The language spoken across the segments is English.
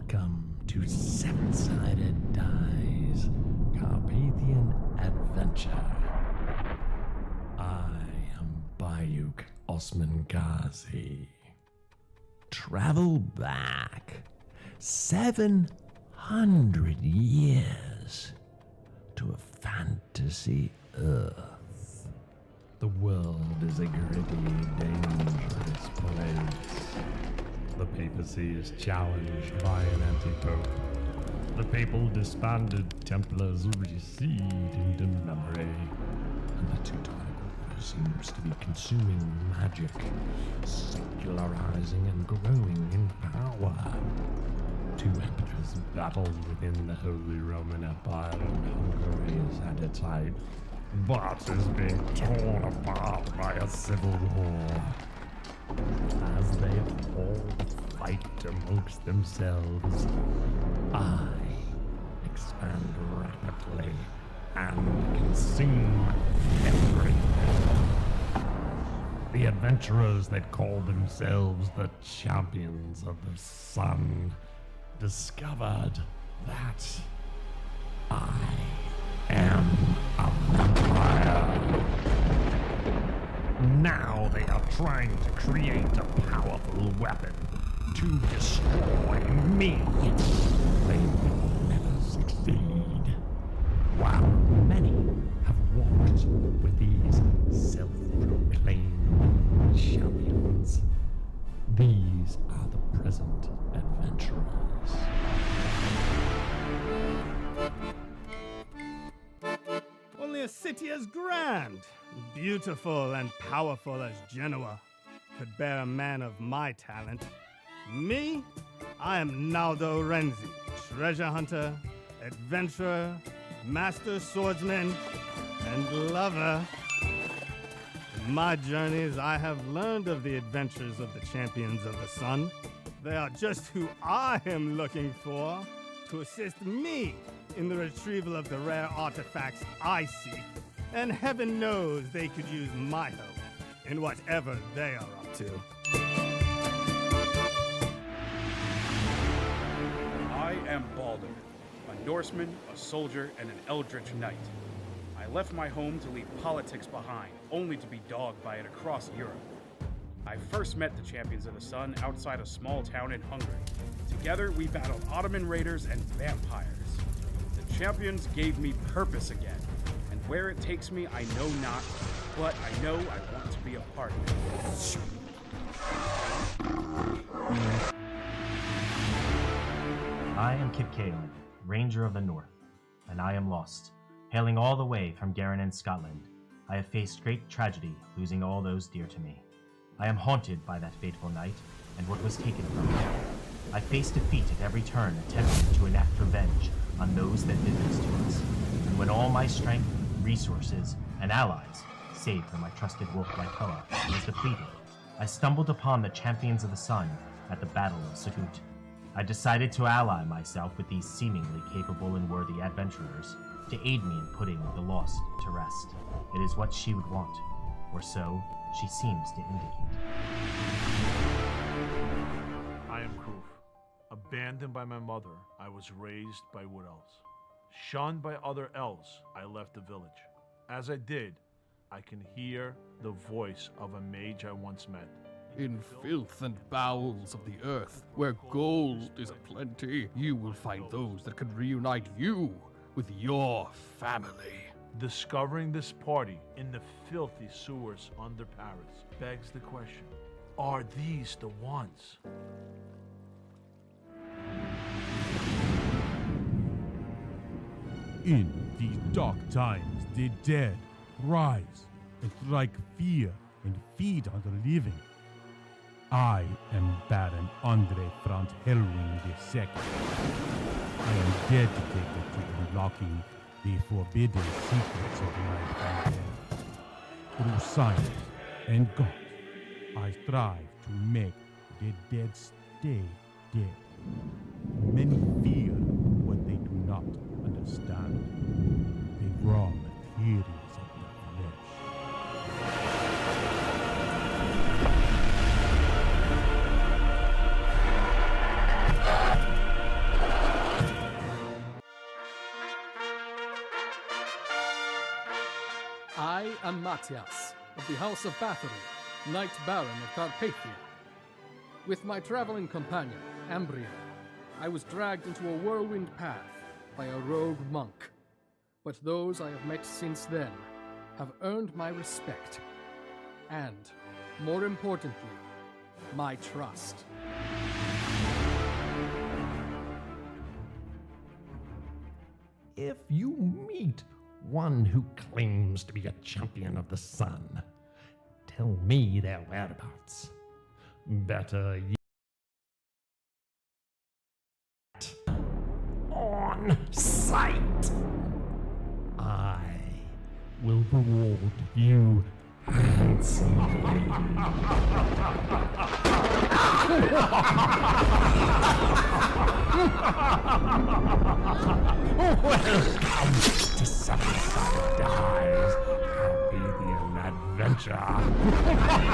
Welcome to Seven-Sided Die's Carpathian Adventure. I am Bayuk Osman Ghazi. Travel back 700 years to a fantasy Earth. The world is a gritty, dangerous place. The papacy is challenged by an anti-pope. The papal disbanded Templars recede into memory, and the Teutonic Order seems to be consuming magic, secularizing and growing in power. Two emperors battle within the Holy Roman Empire, and Hungary is at its height, but is being torn apart by a civil war. As they all fight amongst themselves, I expand rapidly and consume everything. The adventurers that call themselves the Champions of the Sun discovered that I am a vampire. Now they are trying to create a powerful weapon to destroy me. They will never succeed. While many have walked with these self-proclaimed champions, these are the present adventurers. Only a city as grand, beautiful and powerful as Genoa could bear a man of my talent. Me? I am Naldo Renzi, treasure hunter, adventurer, master swordsman, and lover. In my journeys, I have learned of the adventures of the Champions of the Sun. They are just who I am looking for to assist me in the retrieval of the rare artifacts I seek, and heaven knows they could use my help in whatever they are up to. I am Baldur, a Norseman, a soldier, and an eldritch knight. I left my home to leave politics behind, only to be dogged by it across Europe. I first met the Champions of the Sun outside a small town in Hungary. Together, we battled Ottoman raiders and vampires. The Champions gave me purpose again, and where it takes me, I know not, but I know I want to be a part of it. I am Kip Caelan, Ranger of the North, and I am lost. Hailing all the way from Garin in Scotland, I have faced great tragedy, losing all those dear to me. I am haunted by that fateful night, and what was taken from me. I face defeat at every turn, attempting to enact revenge on those that did this to us. And when all my strength, resources, and allies, save for my trusted wolf Lycoa, was depleted, I stumbled upon the Champions of the Sun at the Battle of Sukkot. I decided to ally myself with these seemingly capable and worthy adventurers to aid me in putting the lost to rest. It is what she would want, or so she seems to indicate. I am Kroof. Abandoned by my mother, I was raised by wood elves. Shunned by other elves, I left the village. As I did, I can hear the voice of a mage I once met. In filth and bowels of the earth, where gold is aplenty, you will find those that can reunite you with your family. Discovering this party in the filthy sewers under Paris begs the question, are these the ones? In these dark times, the dead rise and strike fear and feed on the living. I am Baron Andre Franz Hellwing II. I am dedicated to unlocking the forbidden secrets of life and death. Through science and God, I strive to make the dead stay dead. Many fear what they do not understand. The raw materials of the flesh. am Matthias, of the House of Bathory, Knight Baron of Carpathia. With my traveling companion, Ambria, I was dragged into a whirlwind path by a rogue monk. But those I have met since then have earned my respect. And, more importantly, my trust. If you meet one who claims to be a champion of the sun, tell me their whereabouts. Better yet, on sight. I will reward you handsomely. Welcome to Seven-Sided Dice, Carpathian Adventure.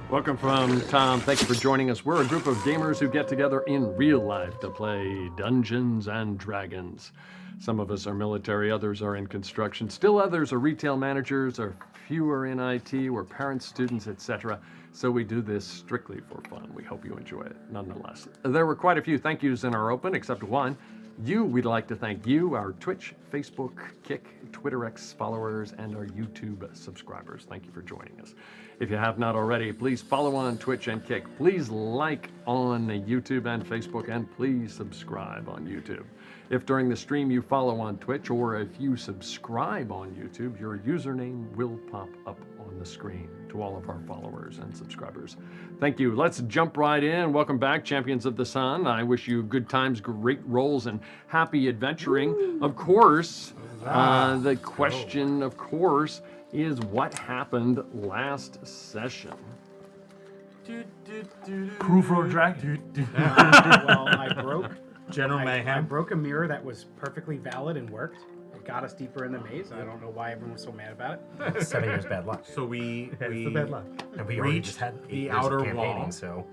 Welcome from Tom. Thank you for joining us. We're a group of gamers who get together in real life to play Dungeons and Dragons. Some of us are military, others are in construction. Still others are retail managers, or few are in IT, we're parents, students, etc. So we do this strictly for fun. We hope you enjoy it nonetheless. There were quite a few thank yous in our open, except one. We'd like to thank you, our Twitch, Facebook, Kick, Twitter X followers, and our YouTube subscribers. Thank you for joining us. If you have not already, please follow on Twitch and Kick. Please like on YouTube and Facebook, and please subscribe on YouTube. If during the stream you follow on Twitch, or if you subscribe on YouTube, your username will pop up on the screen to all of our followers and subscribers. Thank you. Let's jump right in. Welcome back, Champions of the Sun. I wish you good times, great rolls, and happy adventuring. Of course, the question, of course, is what happened last session? Crew for a dragon. Well, I broke General I Mayhem. broke a mirror that was perfectly valid and worked. It got us deeper in the maze. I don't know why everyone was so mad about it. 7 years bad luck. So we the bad luck. And we already reached just had 8 the years of outer campaigning, wall so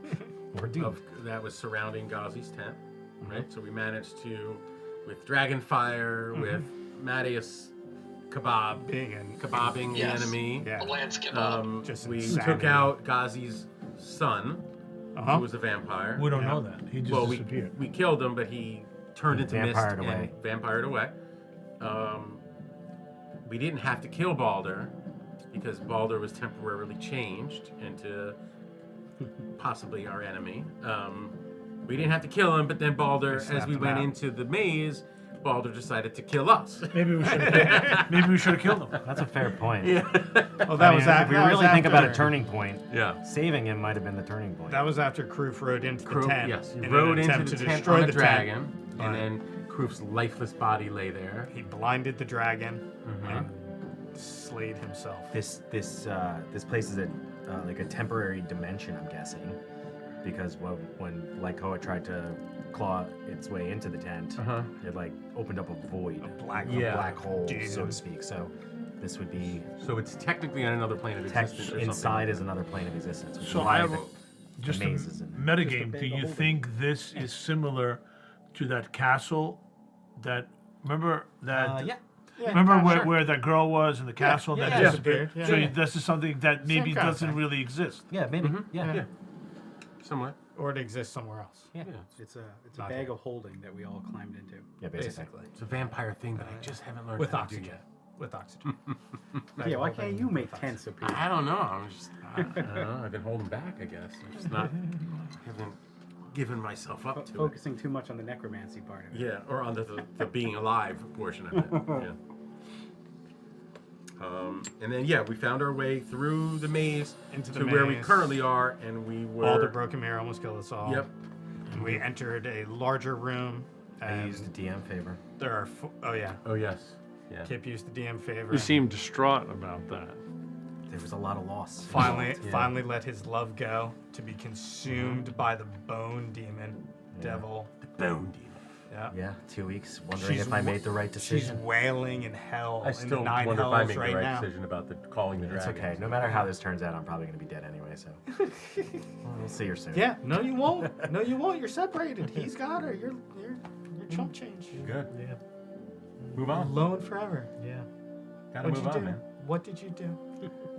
we're doomed. that was surrounding Ghazi's tent, right? So we managed to, with dragon fire, with Mattias kebabbing the enemy. Yeah. Just We insanity. took out Ghazi's son, who was a vampire. We don't know that. He just Well, disappeared. we killed him, but he turned into mist Vampired and away. vampired away. We didn't have to kill Balder because Balder was temporarily changed into possibly our enemy. We didn't have to kill him, but then Balder, as we went into the maze, Balder decided to kill us. Maybe we should have killed him. That's a fair point. Well, that was if we that really was think about a after- turning point, Yeah. saving him might have been the turning point. That was after Kroof rode into the tent. Yes, he in rode an into attempt the to tent destroy on the a dragon, tent. and then Kroof's lifeless body lay there. He blinded the dragon and slayed himself. This place is like a temporary dimension, I'm guessing, because when Lycoa tried to claw its way into the tent, it like opened up a void, a black hole, so to speak. So this would be So it's technically on another plane of existence. Or inside something. is another plane of existence. Which So is I why have the just a maze is in metagame. big Do you holding. think this is similar to that castle that remember that? Remember where that girl was in the castle that disappeared? Yeah. So Yeah. this is something that maybe kind of doesn't thing. really exist. Yeah, maybe. Yeah. Somewhere. Or it exists somewhere else. Yeah. It's a bag of holding that we all climbed into. Yeah, basically. It's a vampire thing that I just haven't learned With how to do oxygen. yet. With oxygen. Yeah, why can't you make tents appear? I don't know. I don't know. I've been holding back, I guess. I'm just not haven't given myself up to it. Focusing too much on the necromancy part of it. Yeah, or on the being alive portion of it. Yeah. And then we found our way through the maze Into the to where we maze. currently are, and we were. All the broken mirror almost killed us all. Yep. And we entered a larger room. I And used the DM favor. there are. Oh yeah. Oh yes. Yeah. Kip used the DM favor. You seem distraught about that. There was a lot of loss. Finally let his love go to be consumed by the bone demon devil. The bone demon. Yeah, 2 weeks. Wondering She's if I wa- made the right She's decision. wailing in hell. I in still the 9 wonder if I hells make right the right now. decision about the calling the It's dragon. okay. No matter how this turns out, I'm probably going to be dead anyway, so. We'll see her soon. Yeah, no, you won't. No, you won't. You're separated. He's got her. You're chump change. Good. Yeah. Move on. Alone forever. Yeah. Gotta What'd move you on, do? man. What did you do?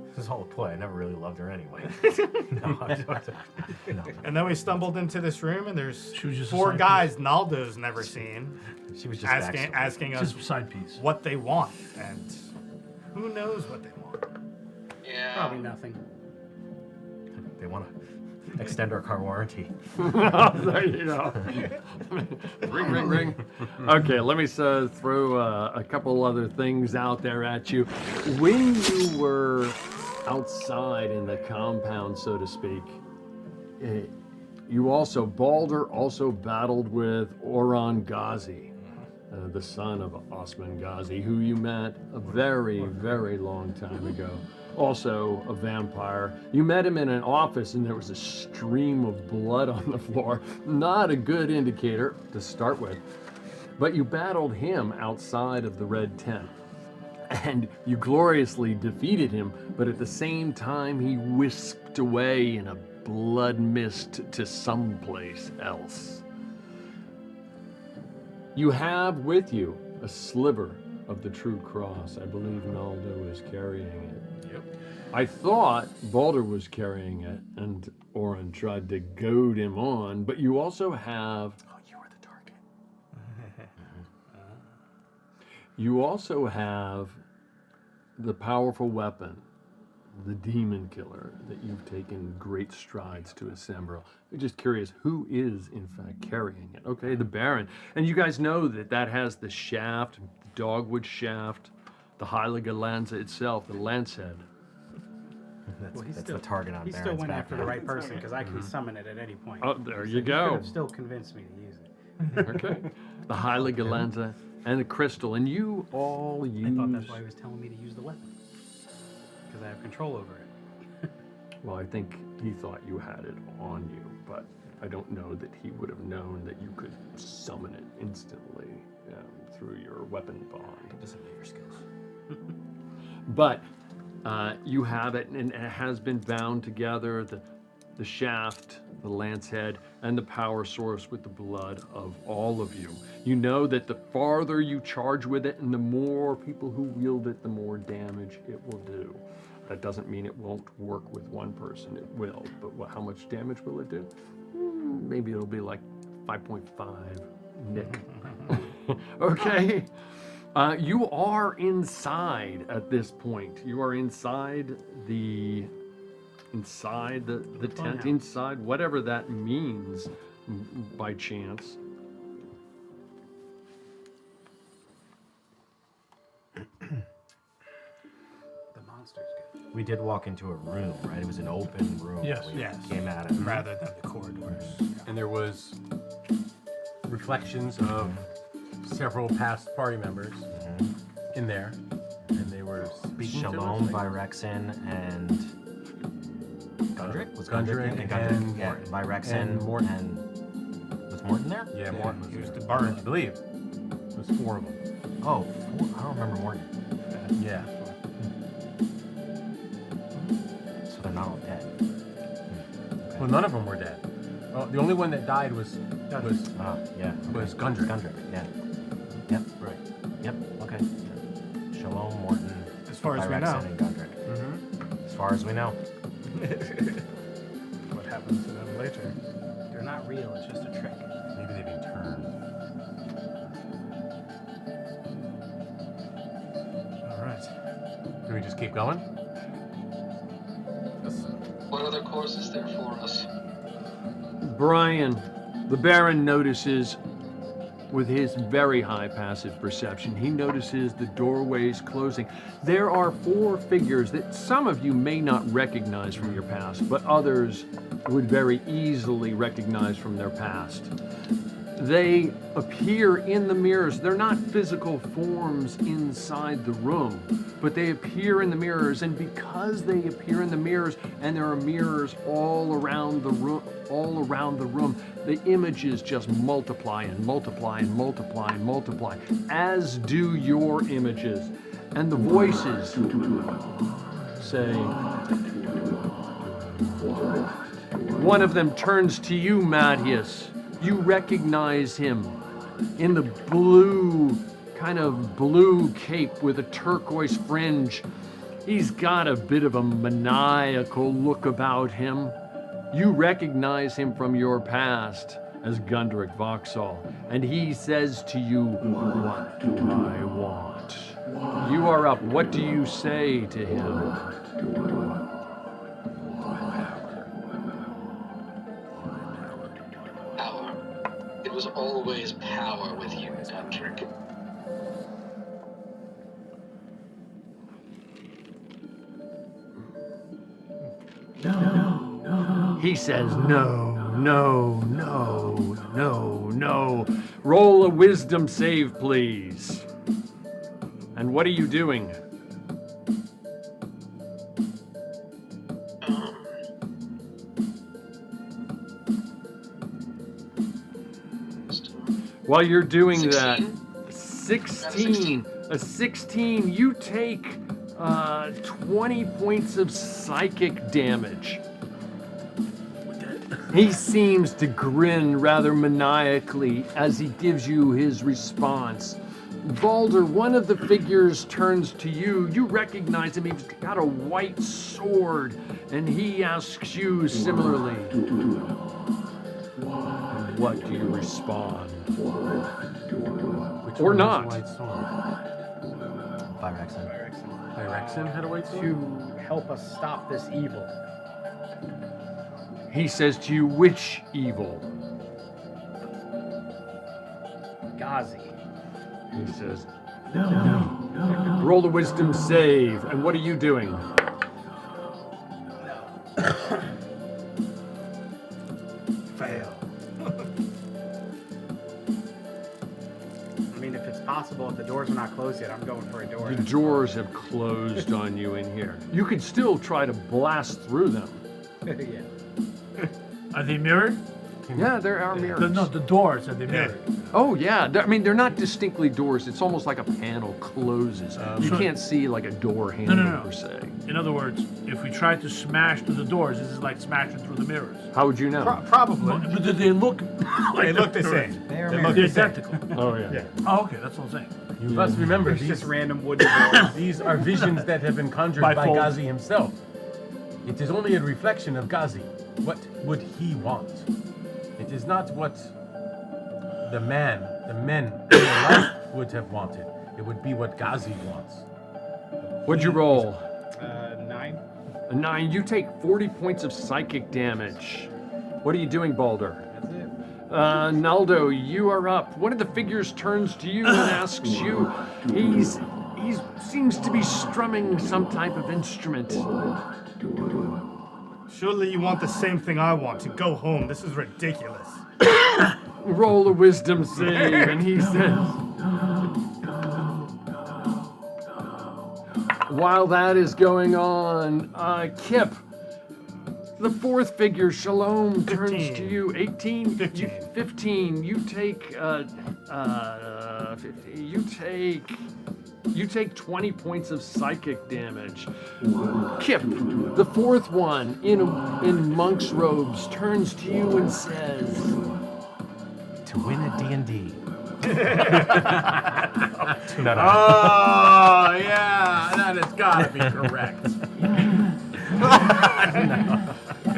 This is all a play. I never really loved her anyway. No. And then we stumbled into this room, and there's She was just a 4 side guys Naldo's never seen, She was just asking us Just side piece. what they want, and who knows what they want. Yeah. Probably nothing. They want to extend our car warranty. There you go. Ring, ring, ring. Okay, let me throw a couple other things out there at you. When you were outside in the compound, so to speak, Balder also battled with Oran Ghazi, the son of Osman Ghazi, who you met a very, very long time ago. Also a vampire. You met him in an office and there was a stream of blood on the floor. Not a good indicator to start with. But you battled him outside of the red tent. And you gloriously defeated him, but at the same time he whisked away in a blood mist to someplace else. You have with you a sliver of the true cross. I believe Naldo is carrying it. Yep. I thought Balder was carrying it, and Oren tried to goad him on, but you also have... Oh, you were the target. You also have the powerful weapon, the demon killer, that you've taken great strides to assemble. I'm just curious, who is in fact carrying it? Okay, the Baron. And you guys know that has the shaft, the dogwood shaft, the Heilige Lanza itself, the lance head. That's the target on He Baron's still went back after the right person, because I can summon it at any point. Oh, there you He go. could have still convinced me to use it. Okay. The Heilige Lanza and the crystal. And you all use... I thought that's why he was telling me to use the weapon. Because I have control over it. Well, I think he thought you had it on you, but I don't know that he would have known that you could summon it instantly through your weapon bond. Doesn't know your skills. But you have it, and it has been bound together, the shaft, the lance head, and the power source with the blood of all of you. You know that the farther you charge with it and the more people who wield it, the more damage it will do. That doesn't mean it won't work with one person, it will. But how much damage will it do? Maybe it'll be like 5.5 nick. Okay? You are inside at this point. You are inside the tent, inside whatever that means by chance. The monster's good. We did walk into a room, right? It was an open room. Yes. that we Yes. Came out of. Rather than the corridors. And there was reflections of several past party members in there, and they were speaking Shalom, to us. Vyrexin, and Gundrick? Was Gundrick Gundrick? and Yeah, Morton. Vyrexin And Morton. and was Morton there? Yeah, Morton was He was there. the Baron. I believe. It was 4 of them. Oh, I don't remember Morton. Yeah. So they're not all dead. Okay. Well, none of them were dead. Oh, the only one that died was Yeah. was Gundrick. Gundrick, yeah. Yep. Right. Yep. Okay. Shalom, Morton, As far as we Vyrexin, know. and Gundrick. Mm-hmm. As far as we know. What happens to them later? They're not real, it's just a trick. Maybe they've been turned. Alright. Can we just keep going? What other course is there for us? Brian, the Baron notices, with his very high passive perception, he notices the doorways closing. There are 4 figures that some of you may not recognize from your past, but others would very easily recognize from their past. They appear in the mirrors. They're not physical forms inside the room, but they appear in the mirrors, and because they appear in the mirrors, and there are mirrors all around the room, all around the room. The images just multiply and multiply and multiply and multiply, as do your images. And the voices say, one of them turns to you, Madius. You recognize him in the blue, kind of blue cape with a turquoise fringe. He's got a bit of a maniacal look about him. You recognize him from your past as Gundrick Vauxhall, and he says to you, what do I want? You are up. What do you say to him? Power. It was always power with you, Gundrick. He says, no, no, no, no, no. Roll a wisdom save, please. And what are you doing? While you're doing 16? that, 16, a 16, you take 20 points of psychic damage. He seems to grin rather maniacally as he gives you his response. Balder, one of the figures turns to you. You recognize him. He's got a white sword, and he asks you similarly. What do you respond? Or not. Phyrexin had a white sword? To help us stop this evil. He says to you, which evil? Ghazi. He says, no. Roll the wisdom save. And what are you doing? Fail. I mean, if it's possible, if the doors are not closed yet, I'm going for a door. The doors have closed on you in here. You could still try to blast through them. Yeah. Are they mirrored? Yeah, there are mirrors. No, the doors, are they mirrored? Oh, yeah. I mean, they're not distinctly doors. It's almost like a panel closes. You can't see like a door handle No. per se. In other words, if we try to smash through the doors, this is like smashing through the mirrors. How would you know? Probably. But do they look like They look the mirrors? same. They are They mirrored. look They're the same. identical. Oh, yeah. Oh, okay, that's what I'm saying. You must remember, It's these, just random wooden doors. these are visions that have been conjured By by Fold. Ghazi himself. It is only a reflection of Ghazi. What would he want? It is not what the men in your life would have wanted. It would be what Ghazi wants. What'd you roll? 9. A 9. You take 40 points of psychic damage. What are you doing, Balder? That's it. Naldo, you are up. One of the figures turns to you and asks you. He seems to be strumming some type of instrument. Surely you want the same thing I want, to go home. This is ridiculous. Roll a wisdom save, and he says, while that is going on, Kip, the fourth figure, Shalom, turns 15. to you. 18? 15. 15. You take 20 points of psychic damage. Kip, the fourth one, in monk's robes, turns to you and says, To win a D&D. Oh, yeah, that has got to be correct.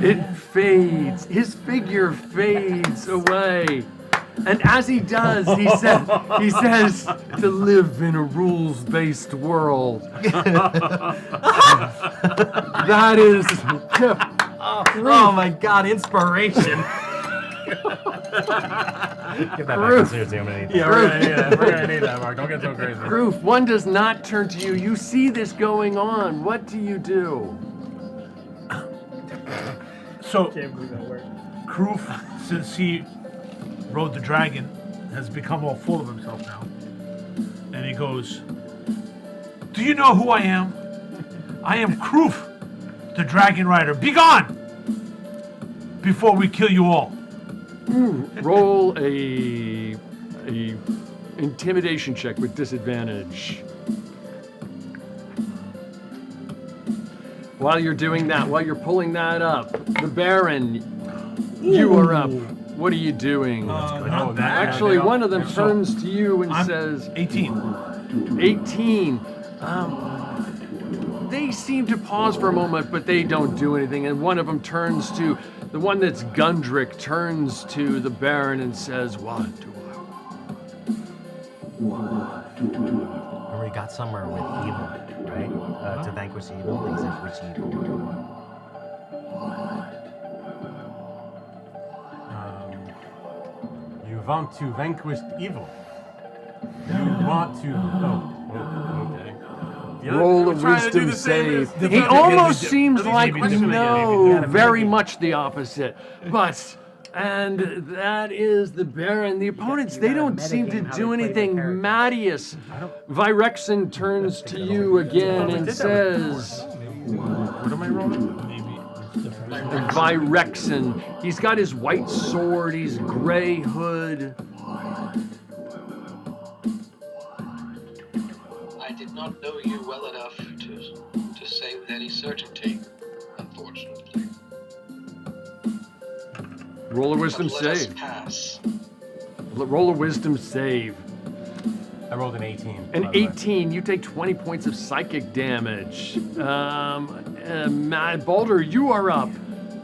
it fades. His figure fades away. And as he does, he says to live in a rules-based world. That is Kip. Oh my god, inspiration! Get that back. Seriously, I'm gonna need that. We're gonna need that, Mark. Don't get so crazy. Proof, one does not turn to you. You see this going on. What do you do? So, Can't believe that worked. Kroof, since he rode the dragon, has become all full of himself now. And he goes, do you know who I am? I am Kroof, the dragon rider. Be gone! before we kill you all. Roll a intimidation check with disadvantage. While you're doing that, while you're pulling that up, the Baron, you are up. What are you doing? Not bad. Actually, one of them turns to you and says, 18. 18. They seem to pause for a moment, but they don't do anything. And one of them turns to, the one that's Gundrick turns to the Baron and says, what do I want? Remember, he got somewhere with evil, right? To vanquish evil. He said, which evil? You want to vanquish evil. You want to. Oh, okay. Roll a wisdom save. He almost seems like no, very much the opposite. But, and that is the Baron. The opponents, they don't seem to do anything. Mattias, Virexen turns to you again and says, What am I rolling? Virexen. He's got his white sword, he's gray hood. I did not know you well enough to say with any certainty, unfortunately. Roll a wisdom But let us save. pass. Roll a wisdom save. I rolled an 18. An by the way. 18, you take 20 points of psychic damage. Baldur, you are up.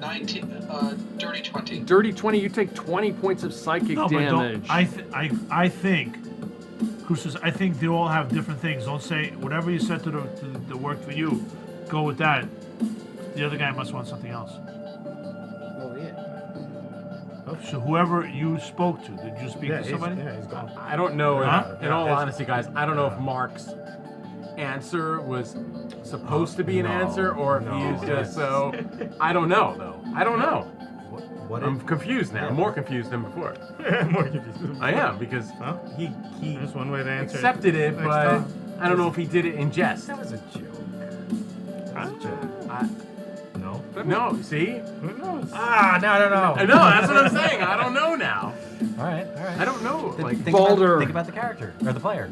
19, dirty 20. Dirty 20, you take 20 points of psychic No, but damage. don't. I think, Crucis, I think they all have different things. Don't say whatever you said to the work for you. Go with that. The other guy must want something else. Well, yeah. So whoever you spoke to, did you speak to somebody? Yeah, he's gone. I don't know. Huh? In all honesty, guys, I don't know if Mark's answer was supposed to be an answer or if he's just so. I don't know, though. I don't know. What I'm confused now. More confused than before. More confused. I am because Huh? he There's one way to answer accepted it, Next but time. I don't know if he did it in jest. That was a joke. That was a joke. No? No, see? Who knows? Ah, no. I know. That's what I'm saying. I don't know now. All right. I don't know. Like Think Baldur. think about the character or the player.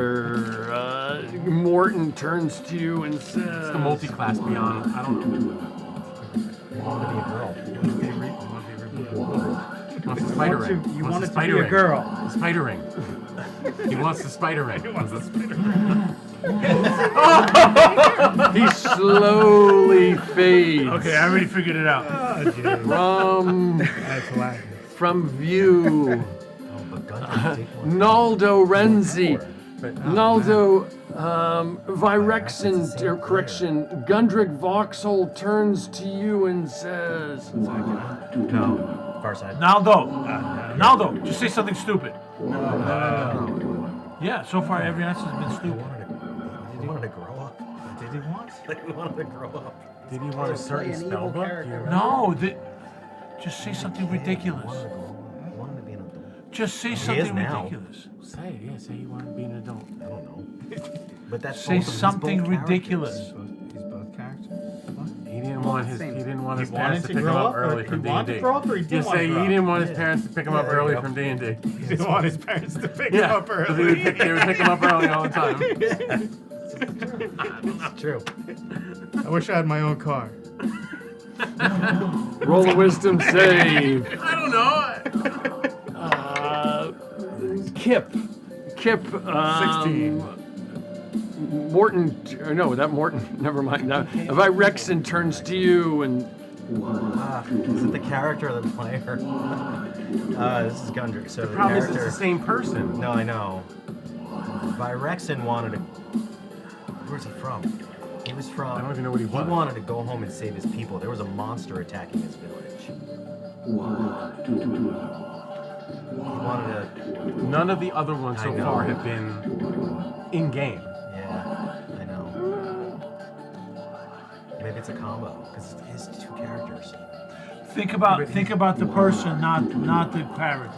Baldur, Morton turns to you and says, it's the multi-class beyond. I don't know. You want to be a girl. He wants the spider ring. You Wants want the it to spider be a ring. girl. The spider ring. He wants the spider ring. he slowly fades Okay, I already figured it out. from view. Oh, but Gundam take one. Naldo Renzi. Naldo, That's the Virexen, same or correction, Gundrick Vauxhall turns to you and says, No. Far side. Naldo, just say something stupid. No. Yeah, so far every answer's been stupid. He wanted to grow up. Did he want? He wanted to grow up. Did he want a certain spell book? No, just say something ridiculous. He wanted to be an adult. Just say He something is now. ridiculous. Say it. Yeah, say you want to be an adult. I don't know. But that's Say both of them. He's something both characters. ridiculous. He's both characters. He didn't want his He parents to pick him grow up or early he from wanted D&D. to grow up, or he didn't Just want say to he grow up? didn't want his parents to pick him up there you early go. from D&D. He didn't want his parents to pick him Yeah, up because early. they would pick him up early all the time. It's true. I wish I had my own car. roll a wisdom save. I don't know. Kip, 16. Morton, no, that Morton, never mind. Now, Virexen turns to you and Is it the character or the player? This is Gundrick. So the Problem is, character. it's the same person. No, I know. Virexen wanted to. Where's he from? He was from. I don't even know what he was. He wanted to go home and save his people. There was a monster attacking his village. He wanted to. None of the other ones so I know. far have been in game. Yeah, I know. Maybe it's a combo because it is two characters. Think about the person, not the character.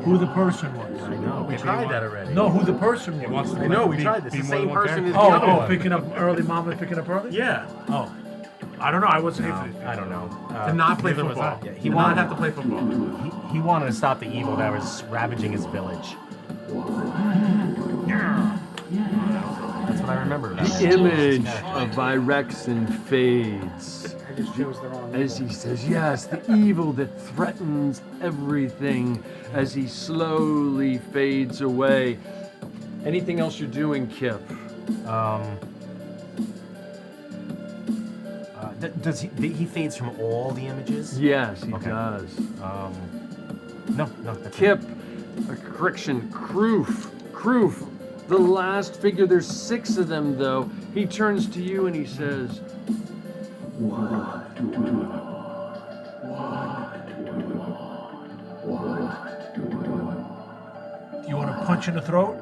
Who the person was. I know. We tried that already. No, who the person was. I know, we tried this. The same person as the Oh, other one. picking up early, mama picking up early? Yeah. Oh. I don't know. I wasn't here for I don't know. To not play neither was football. I. Yeah, He not have to play football. He wanted to stop the evil that was ravaging his village. That's what I remember. About The him. image of Virexen fades I just chose the wrong as he says, yes, the evil that threatens everything as he slowly fades away. Anything else you're doing, Kip? Does he fades from all the images? Yes, he Okay. does. No, that's it. Kip, correction, Kroof, the last figure, there's 6 of them though. He turns to you and he says, Do you want to punch in the throat?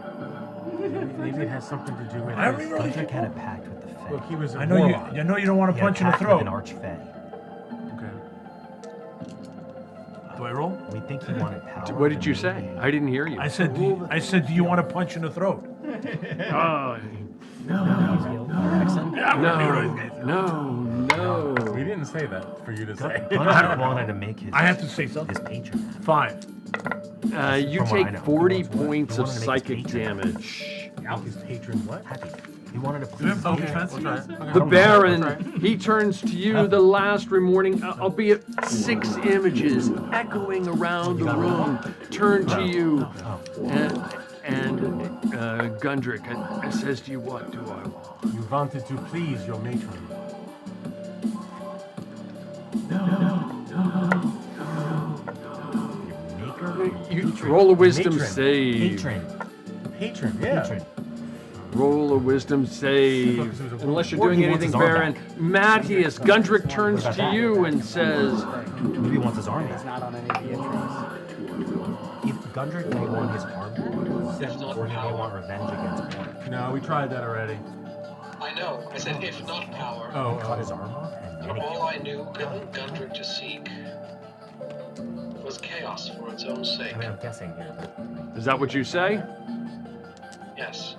Maybe it has something to do with I his really- Gunter had a pact with the Fae. Look, he was a I know you. moron. I know you don't want to He had a punch in the pact with throat. an archfey. Okay. Do I roll? We think he wanted power. what did you but say? maybe- I didn't hear you. I said, do you want to punch in the throat? Oh, Jackson? no. We didn't say that for you to say. Gunter wanted to make his. I have to say something. His patron. 5. You From what I take know. 40 He points of wanted to make his psychic patron. damage. His patron what? Happy. He wanted to Do you please have the defense? patron. The Okay. Baron, he turns to you, the last remaining, albeit 6 images echoing around the room, turn to you, and Gundrick says to you, what do I want? You wanted to please your matron. You roll a wisdom Matron. save. Patron. Yeah. Patron. Roll a wisdom save. Unless you're doing Or he wants anything, his arm Baron. Matthias, Gundrick turns to you and says, Maybe he wants his arm It's back. not on any of the entries. If Gundrick may want his arm back, or he may want revenge against Orc. No, we tried that already. I know. I said if not power. Cut his arm off and then he All I knew Gundrick to seek was chaos for its own sake. I mean, I'm guessing here, but... is that what you say? Yes.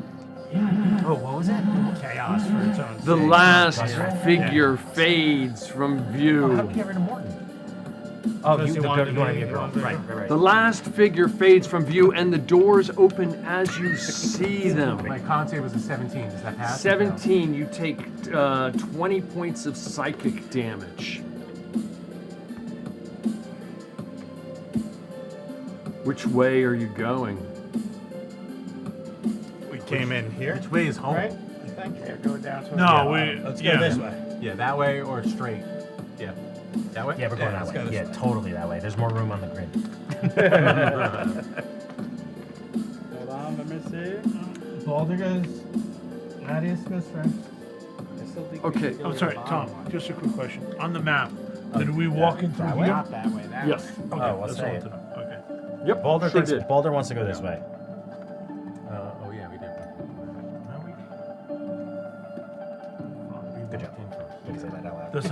Oh, what was it? Chaos for its own The sake. last figure fades from How view. did we get rid of Morton? Oh, Because you he want wanted to to be be- a girl. Right. The last figure fades from view and the doors open as you see them. My con save was a 17. Does that pass? 17, you take 20 points of psychic damage. Which way are you going? We came in here. Which way is home? Right? I think they're going down. So No, Let's go this way. Yeah, that way or straight. Yeah. That way? Yeah, we're going let's that go way. this Yeah, totally that way. There's more room on the grid. Hold on, let me see. Baldur goes. Matthias goes first. I still think Okay. we should go I'm to sorry, the Tom. bottom one. Just a quick question. On the map, did we walk in through That here? way? Not that way. That Yes. way. Okay, Oh, let's that's all I say want it. to know. Okay. Yep, Baldur sure thinks did. Baldur wants to go this way. Oh, yeah, we did. No, we Good job. Did you say that out loud? That's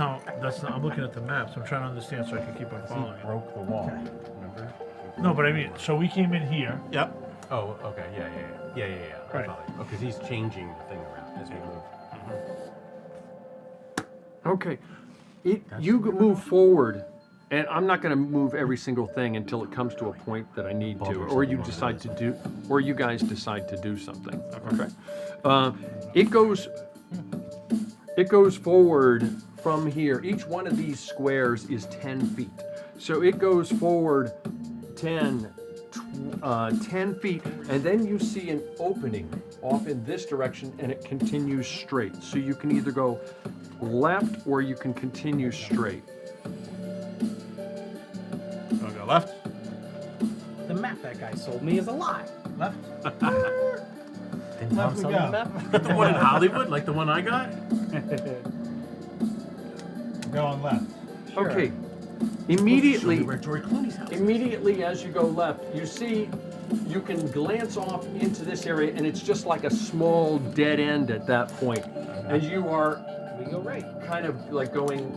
not. I'm looking at the maps. I'm trying to understand so I can keep on following it. broke the wall. Remember? No, but I mean, so we came in here. Yep. Oh, okay. Yeah. I Right. follow you. Oh, because he's changing the thing around as we move. Okay. You move forward, and I'm not going to move every single thing until it comes to a point that I need to, or you decide to do, or you guys decide to do something. Okay. It goes forward from here. Each one of these squares is 10 feet. So it goes forward 10 feet, and then you see an opening off in this direction, and it continues straight. So you can either go left or you can continue straight. Wanna go left? The map that guy sold me is a lie. Left? Didn't Tom Left we sell go. the map? The one in Hollywood, like the one I got? Going left. Okay. Show Immediately, me where George Clooney's house is. Immediately as you go left, you see, you can glance off into this area, and it's just like a small dead end at that point. As you are, We go right. kind of like going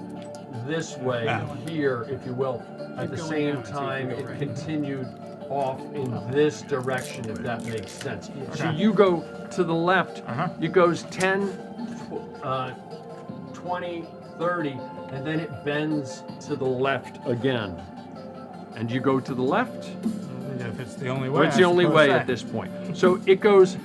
this way here, if you will. At the same time, it continued off in this direction, if that makes sense. So you go to the left, it goes 10, 20, 30, and then it bends to the left again. And you go to the left. If it's the only way. Well, it's the only way at this point. So it goes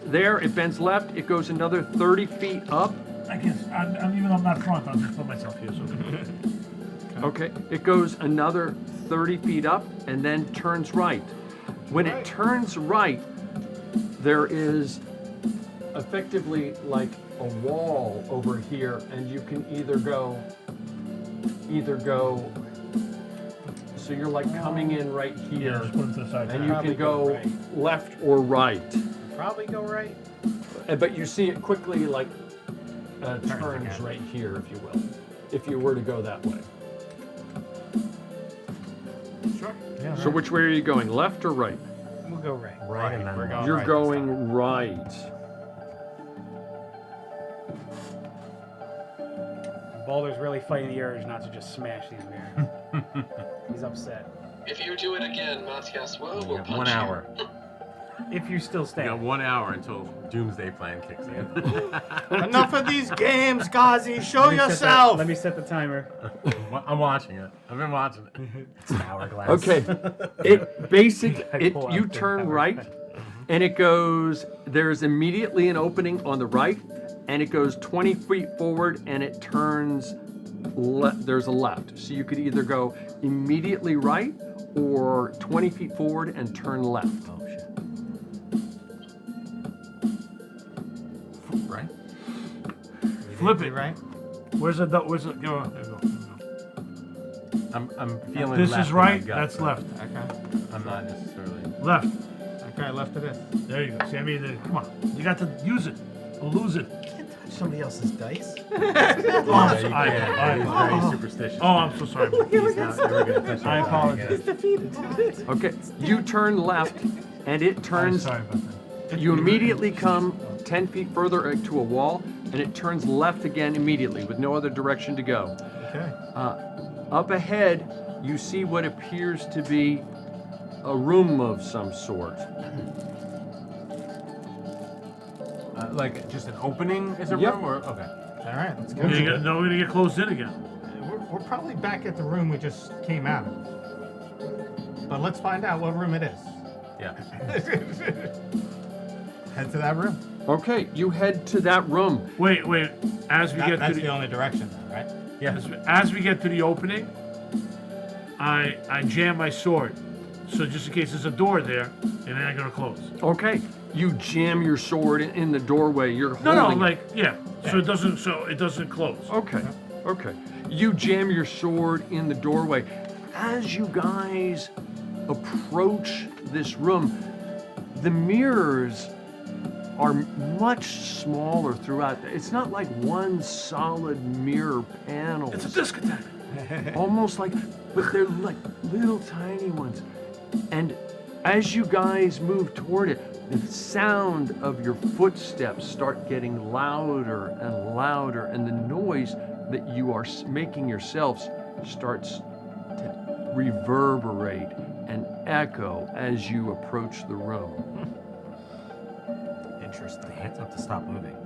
there, it bends left, it goes another 30 feet up. I guess I'm even on that front. I'll just put myself here. So. Okay, it goes another 30 feet up and then turns right. When it turns right, there is effectively like a wall over here, and you can either go, so you're like coming in right here, Just put it to the side. and you Probably can go go right. left or right. Probably go right. But you see it quickly like turns again. right here, if you will, if you were to go that way. Sure. So which way are you going, left or right? We'll go right. Right, and then We're going You're right this going right. time. Balder's really fighting the urge not to just smash these mirrors. He's upset. If you do it again, Matthias will You have punch 1 you. hour. If you still You stay. got 1 hour until Doomsday Plan kicks in. Enough of these games, Gazi. Show Let me set yourself. let me set the timer. I'm watching it. I've been watching it. it's an hourglass. Okay, you turn right, and it goes, there's immediately an opening on the right, and it goes 20 feet forward, and it turns, there's a left. So you could either go immediately right, or 20 feet forward and turn left. Oh shit. Right? Flip it. Right? Where's the? Where's the? Go. There you go. I'm feeling This left is in my right. gut, That's but left. Okay. I'm not necessarily. Left. Okay, left it is. There you go. See, I mean, come on. You got to use it or lose it. Somebody else's dice? Oh, Yeah, you I- can. He's very oh. superstitious. Oh, I'm so sorry. He's not ever gonna touch I anything apologize. again. Okay, you turn left, and it I'm turns, sorry about that. you immediately come 10 feet further to a wall, and it turns left again immediately with no other direction to go. Okay. Up ahead, you see what appears to be a room of some sort. Like just an opening is a Yep. room, or okay. All right, let's go. Now we're gonna get closed in again. We're probably back at the room we just came out of. But let's find out what room it is. Yeah. Head to that room. Okay, you head to that room. Wait. As we get to That's the the only direction, then, right? Yeah. as we get to the opening, I jam my sword, so just in case there's a door there, and then I'm gonna close. Okay, you jam your sword in the doorway. You're No, holding it. like yeah. So it doesn't close. Okay, okay. You jam your sword in the doorway. As you guys approach this room, the mirrors are much smaller throughout. It's not like one solid mirror panel. It's a disc attack. Almost like, but they're like little tiny ones. And as you guys move toward it, the sound of your footsteps start getting louder and louder, and the noise that you are making yourselves starts to reverberate and echo as you approach the room. Interesting. Hands up to stop moving.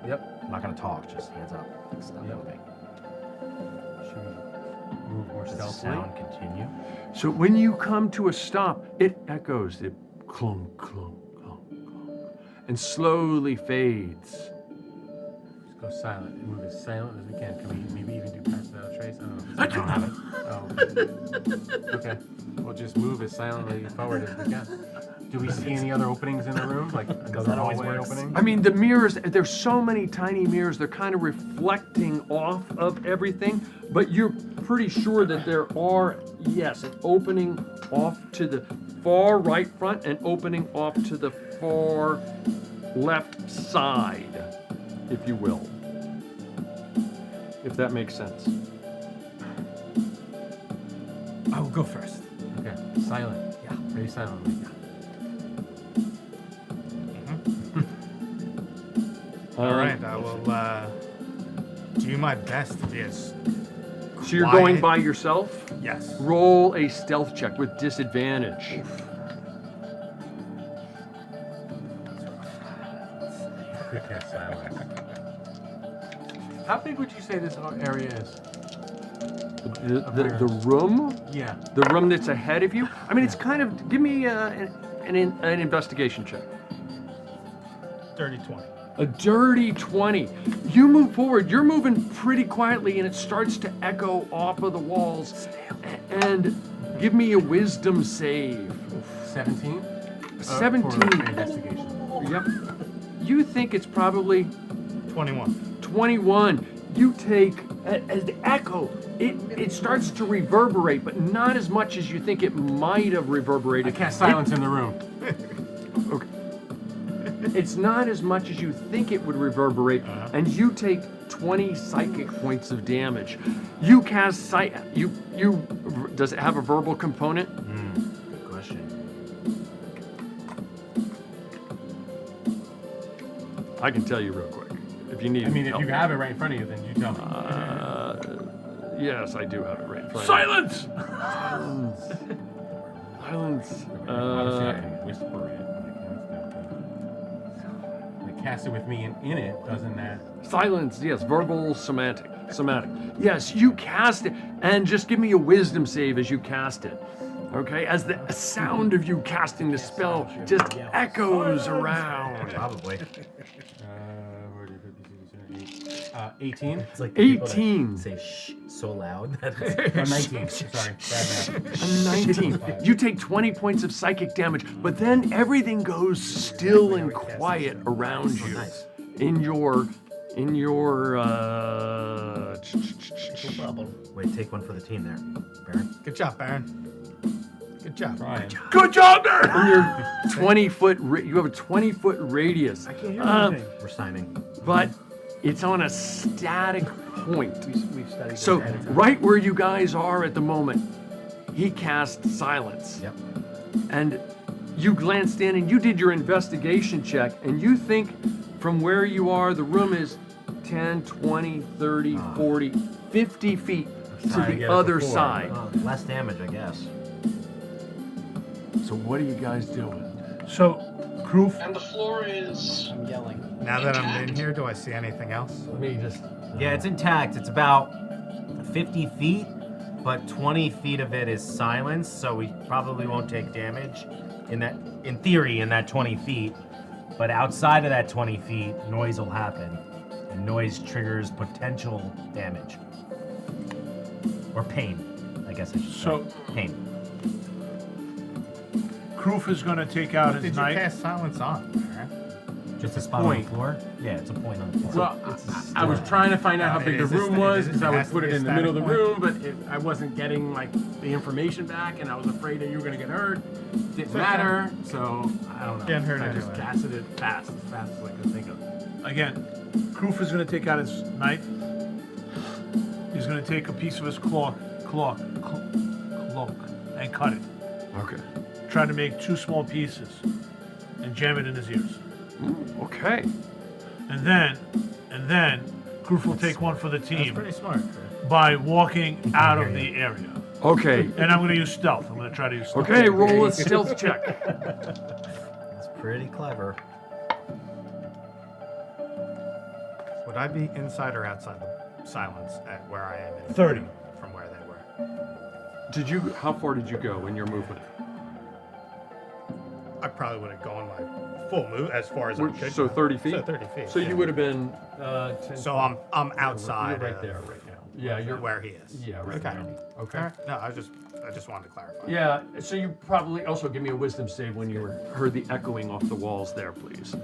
Yep. I'm not gonna talk. Just hands up. Stop Yep. moving. Should we move more Does the stealthily? sound continue? So when you come to a stop, it echoes, it clunk, clunk, clunk, clunk, and slowly fades. Just go silent. Move as silent as we can. Can we maybe even do pass without a trace? I I don't know. don't have it. Oh. Okay. We'll just move as silently forward as we can. Do we see any other openings in the room? Like another that always hallway works. opening? I mean, the mirrors, there's so many tiny mirrors, they're kind of reflecting off of everything, but you're pretty sure that there are, yes, an opening off to the far right front and opening off to the far left side, if you will. If that makes sense. I will go first. Okay. Silent. Yeah. Very silently. All right, I will do my best to be as So you're going quiet. by yourself? Yes. Roll a stealth check with disadvantage. Quick cast silence. How big would you say this area is? The room? Yeah. The room that's ahead of you? I mean, it's kind of. Give me an investigation check. Dirty 20. A dirty 20. You move forward. You're moving pretty quietly, and it starts to echo off of the walls. And give me a wisdom save. 17? 17. For investigation. Yep. You think it's probably 21. 21. You take, as the echo, it starts to reverberate, but not as much as you think it might have reverberated. I cast silence in the room. Okay. It's not as much as you think it would reverberate, and you take 20 psychic points of damage. You cast does it have a verbal component? Good question. I can tell you real quick if you need. I mean, if help. you have it right in front of you, then you tell me. Yes, I do have it right in front Silence! of me. Silence. Obviously, I whisper it. I cast it with me in it, doesn't that? Silence, yes, verbal, somatic. Yes, you cast it, and just give me a wisdom save as you cast it. Okay, as the sound of you casting the spell just echoes around. Probably. 18? It's like the people that 18. say shh so loud. 19. Sorry, bad math. 19. You take 20 points of psychic damage, but then everything goes still and quiet around you. Nice. In your Wait, take one for the team there, Baron. Good job, Baron. Good job. Ryan. Good job, there! in your 20-foot, you have a 20-foot radius. I can't hear anything. We're signing. But it's on a static point. We've studied So this ahead of time. right where you guys are at the moment, he cast silence. Yep. And you glanced in and you did your investigation check, and you think from where you are, the room is 10, 20, 30, 40, 50 feet to Trying to the get it other before. side. Less damage, I guess. So what are you guys doing? So, Kroof, And the floor is. I'm yelling. Now that I'm in here, do I see anything else? Let me just. Yeah, it's intact. It's about 50 feet, but 20 feet of it is silence, so we probably won't take damage in theory, in that 20 feet. But outside of that 20 feet, noise will happen, and noise triggers potential damage. Or pain, I guess I should say. So- Pain. Kroof is going to take out his Did you knife. cast silence on, Baron? Just a spot on the floor? Yeah, it's a point on the floor. Well, I was trying to find out how big the room was because I would put it in the middle of the room, but I wasn't getting like the information back, and I was afraid that you were gonna get hurt. Didn't matter, so I don't know. Getting hurt I just anyway. casted it fast as I could think of. Again, Kroof is going to take out his knife. He's going to take a piece of his cloak, and cut it. Okay. Try to make 2 small pieces and jam it in his ears. Okay. And then Kroof will take one for the That's team pretty smart. by walking out of the area. Okay. And I'm going to use stealth. I'm going to try to use stealth. Okay, roll a stealth check. It's pretty clever. Would I be inside or outside the silence at where I am in 30. from where they were? How far did you go in your movement? I probably would have gone my full move as far as I could. So go. 30 feet? So 30 feet. So you would have been 10 So I'm outside. You're right of, there right now. you Yeah, know, you're where he is. Yeah, right Okay. there. Okay. All right. No, I just wanted to clarify. Yeah, so you probably also give me a wisdom save when you heard the echoing off the walls there, please.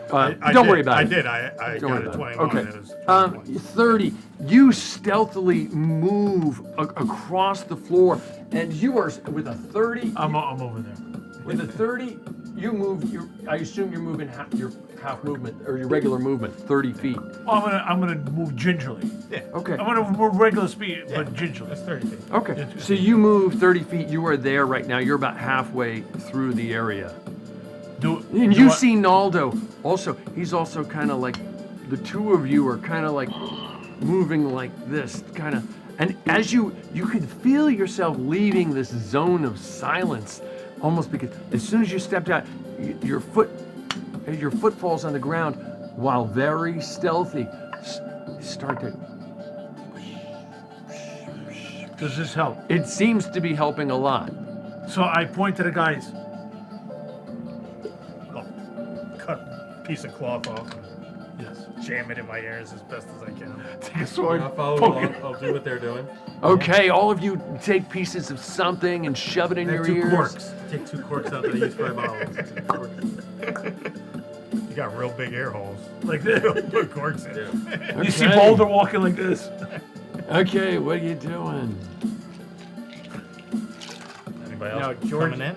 Don't worry about it. I Don't got worry a about 21. it. Okay. And it was 20. 30. You stealthily move across the floor, and you are with a 30. I'm over there. With a 30, you move. I assume you're moving your half movement or your regular movement, 30 feet. Oh, I'm gonna move gingerly. Yeah. Okay. I'm gonna move regular speed, but gingerly. That's 30 feet. Okay. So you move 30 feet. You are there right now. You're about halfway through the area. And you see Naldo. Also, he's also kind of like, the two of you are kind of like moving like this, kind of. And as you could feel yourself leaving this zone of silence, almost because as soon as you stepped out, your foot falls on the ground, while very stealthy. start to. Does this help? It seems to be helping a lot. So I point to the guys. I'll cut a piece of cloth off and Yes. jam it in my ears as best as I can. Take a sword. I'll follow poke along. it. I'll do what they're doing. Okay, all of you take pieces of something and shove it in your Take two ears. corks. Take 2 corks out that I use for my bottles. You got real big air holes. Like this. Put corks in. Okay. You see Boulder walking like this. Okay, what are you doing? Anybody No, else George, coming in?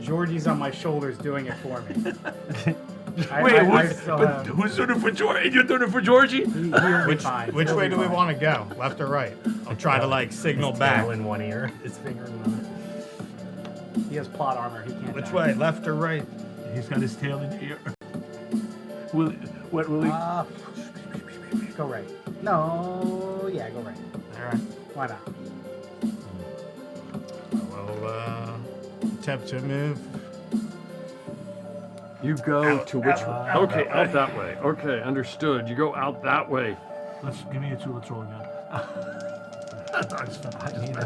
Georgie's on my shoulders doing it for me. Wait, I still have, who's doing it for Georgie? You're doing it for Georgie? he'll be fine. Which He'll way be do we fine. want to go? Left or right? I'll try to like signal His back. tail in one ear, his finger in another. He has plot armor. He can't. Which die. way? Left or right? He's got his tail in the ear. What will he? Go right. No, yeah, go right. All right. Why not? We'll attempt to move. You go to which way? Okay, out that way. Okay, understood. You go out that way. Let's give me a 2. Let's roll again. I need,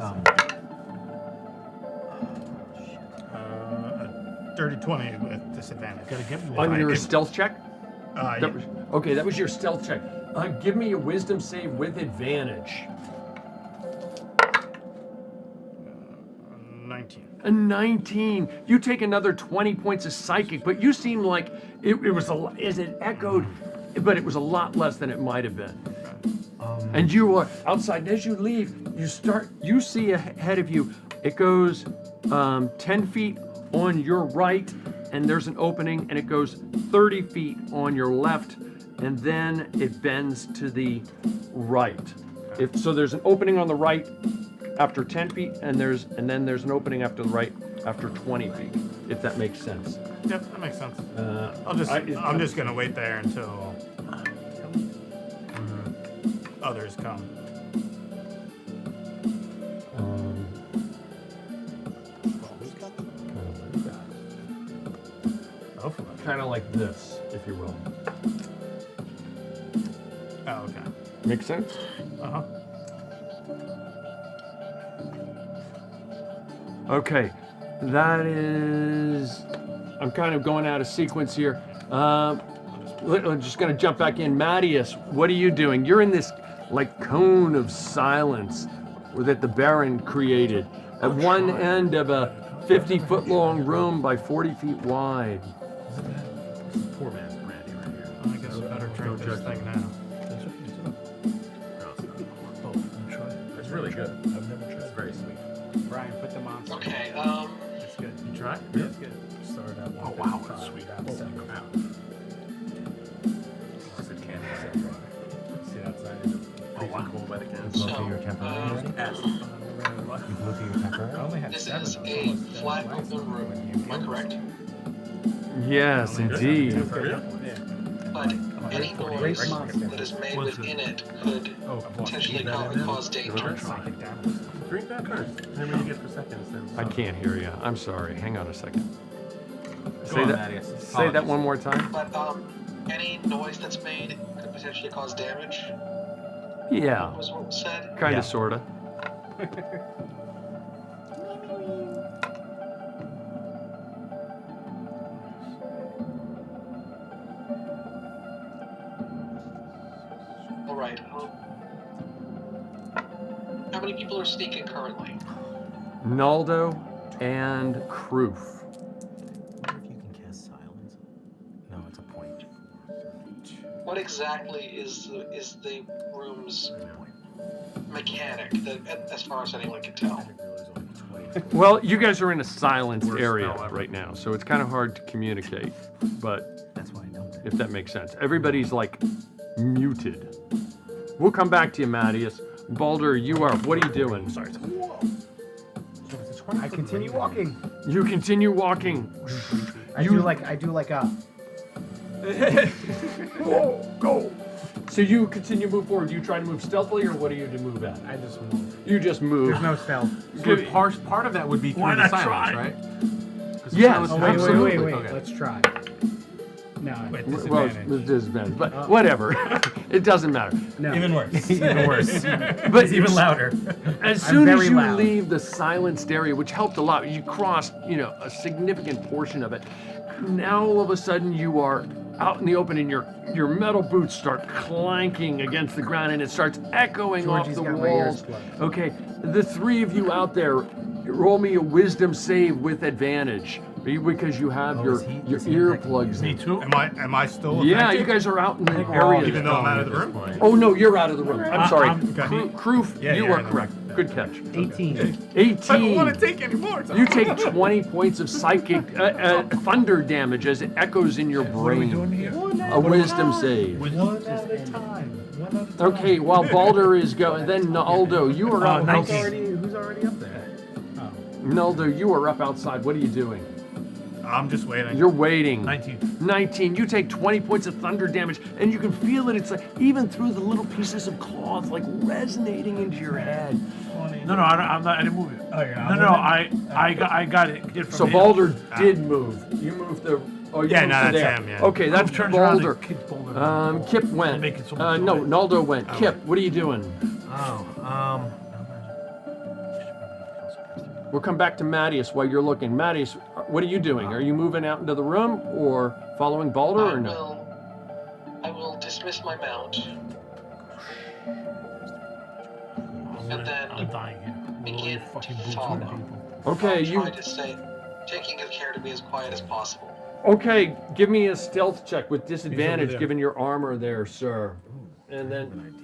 A dirty 20 with disadvantage. Gotta get me On one. your stealth check? Yeah. That was, okay, that was your stealth check. Give me a wisdom save with advantage. 19. A 19. You take another 20 points of psychic, but you seem like it was it echoed, but it was a lot less than it might have been. And you are outside, and as you leave, you see ahead of you, it goes 10 feet on your right, and there's an opening, and it goes 30 feet on your left, and then it bends to the right. So there's an opening on the right after 10 feet, and then there's an opening after the right after 20 feet, if that makes sense. Yep, that makes sense. I'm just gonna wait there until others come. Kind of like this, if you will. Oh, okay. Make sense? Uh-huh. Okay, that is. I'm kind of going out of sequence here. I'm just going to jump back in. Mattias, what are you doing? You're in this like cone of silence that the Baron created at one end of a 50-foot long room by 40 feet wide. Poor man's brandy right here. I guess I better drink this thing now. It's really good. I've never tried. It's very sweet. Brian, put them on. Okay, It's good. You try? Yeah, it's good. Started out Oh, wow, that's sweet. Sit outside. Oh, wow. Cold by the can. Look at your temporary already? You've looked at your temporary? I only had this 7. is a flat open room. Am I correct? Yes, indeed. But any noise Great monster. that is made within it could potentially cause danger. Drink that first. And then when you get for seconds, then. I can't hear you. I'm sorry. Hang on a second. Go Say on, that. Mattias. Say that one more time. But any noise that's made could potentially cause damage. Yeah, Was what was said. kind Yeah. of, sorta. All right. How many people are sneaking currently? Naldo and Kroof. I wonder if you can cast silence. No, it's a point. What exactly is the room's mechanic, that, as far as anyone can tell? Well, you guys are in a silenced area right now, so it's kind of hard to communicate. But That's why I dumped it. if that makes sense, everybody's like muted. We'll come back to you, Mattias. Baldur, you are. What are you doing? Sorry. I continue walking. You continue walking. I do like a. Go. So you continue to move forward. You try to move stealthily, or what are you to move at? I just move. You just move. There's no stealth. So part of that would be through Why the not silence, try? right? 'Cause the Yes, silence Oh is wait, absolutely. wait. Okay. Let's try. No. Well, with disadvantage, but whatever. It doesn't matter. No. Even worse. Even worse. But It's even louder. as soon as very you loud. leave the silenced area, which helped a lot, you crossed, a significant portion of it. Now all of a sudden you are out in the open, and your metal boots start clanking against the ground, and it starts echoing Georgie's off the got my ears walls. plugged. Okay, the three of you out there, roll me a wisdom save with advantage because you have your is he earplugs Me in. too. Am I still Yeah, affected? you guys are out in the We're all area. Even though I'm out of the room? Oh no, you're out of the room. I'm sorry. okay. Kroof, Yeah, you you're are in the correct. Good catch. 18. 18. I don't want to take any more. You take 20 points of psychic thunder damage as it echoes in your What are we doing brain. here? A wisdom save. Wisdom? One at a time. Okay, while Balder is going, then Naldo, you are up. 19. Who's already up there? Oh. Naldo, you are up outside. What are you doing? I'm just waiting. You're waiting. 19. 19. You take 20 points of thunder damage, and you can feel it. It's like even through the little pieces of cloth, like resonating into your head. No, I'm not. I didn't move it. Oh, you're not No, moving? I got it. Hit from So him. Balder did move. You moved the. Oh, you Yeah, moved no, to that's there. him, yeah. Okay, that's Turns around and Balder. kicks Balder. Kip went. Make it so much No, noise. Naldo went. Kip, what are you doing? Oh, We'll come back to Mattias while you're looking. Mattias, what are you doing? Are you moving out into the room or following Balder or no? I will dismiss my mount and then I'm dying here. begin Fucking to boots follow. on people. Okay, I'll you. try to stay, taking good care to be as quiet as possible. Okay, give me a stealth check with disadvantage, there. given your armor there, sir. And then.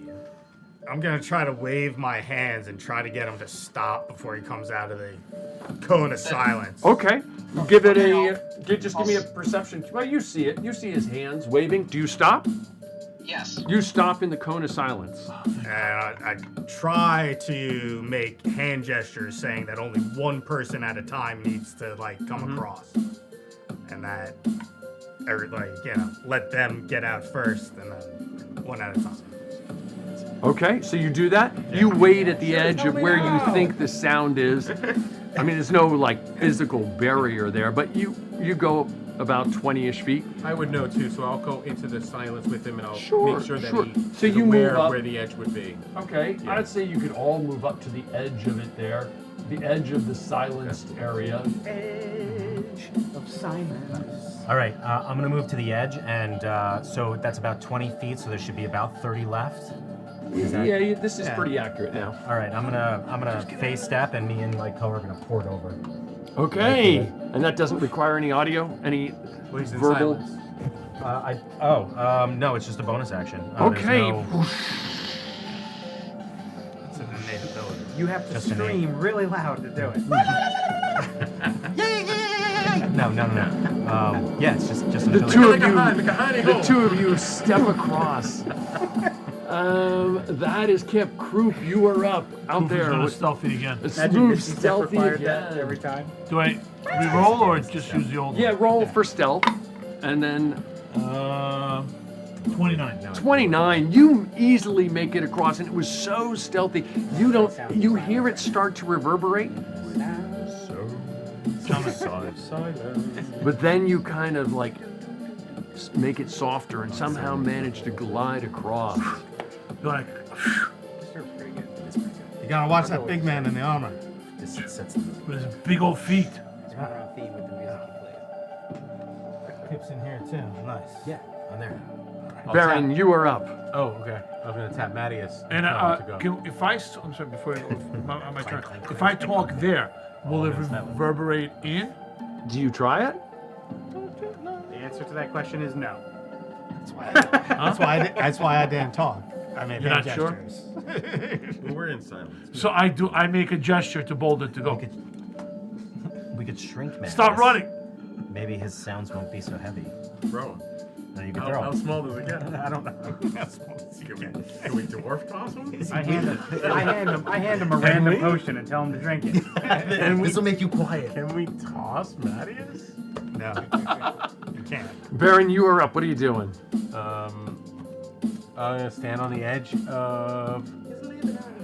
I'm gonna try to wave my hands and try to get him to stop before he comes out of the cone of silence. Okay, give it a. Just give me a perception. Well, you see it. You see his hands waving. Do you stop? Yes. You stop in the cone of silence. And I try to make hand gestures saying that only one person at a time needs to come across, and that let them get out first, and then one at a time. Okay, so you do that. You wait at the edge of where you think the sound is. I mean, there's no physical barrier there, but you go about 20-ish feet. I would know too, so I'll go into the silence with him and I'll Sure, make sure that sure. he So is you move aware up. of where the edge would be. Okay, Yeah. I'd say you could all move up to the edge of it there, the edge of the silenced area. Edge of silence. All right, I'm gonna move to the edge, and so that's about 20 feet. So there should be about 30 left. Is that- Yeah, this is pretty accurate now. All right, I'm gonna face step, and me and my co are gonna port over. Okay, and that doesn't require any audio, any Well, he's in verbal. silence. No, it's just a bonus action. Okay. It's an innate ability. You have to Just an scream really loud to do it. No. Yeah, it's just an The ability. two of you, Like a honey the hole. two of you step across. That is Kip. Kroof, you are up out Who's there. gonna with- stealthy again? Move 50 step stealthy required that again. every time. Do I re-roll or just use the old Yeah, roll for stealth, and then 29 now. 29. You easily make it across, and it was so stealthy. You hear it start to reverberate, but then you kind of make it softer and somehow manage to glide across. You're like, You gotta watch that big man in the armor. Just sets with his big old feet. It's more on theme with the music he plays. Kip's in here too. Nice. Yeah, I'm there. Baron, you are up. Oh, okay. I was gonna tap Mattias. And to go. if I, I'm sorry, before I go, my turn. If I talk there, will it reverberate in? Do you try it? The answer to that question is no. That's why I didn't talk. I made You're hand not sure? gestures. We're in silence. So I make a gesture to Boulder to go. We could shrink man. Stop running. Maybe his sounds won't be so heavy. Throw him. Then you can How, throw how him. small does it get? I don't know. Can we dwarf toss him? I hand him a random potion and tell him to drink it. This will make you quiet. Can we toss Mattias? No, you can't. Baron, you are up. What are you doing? I'm gonna stand on the edge of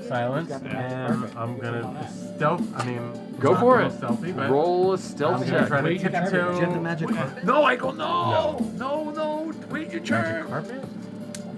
silence, and I'm gonna stealth. I mean, Go not for real it. Stealthy, but Roll a stealth I'm gonna check. try to Wait, tiptoe. do you have the magic carpet? No, I go, no. Wait your turn. Magic carpet?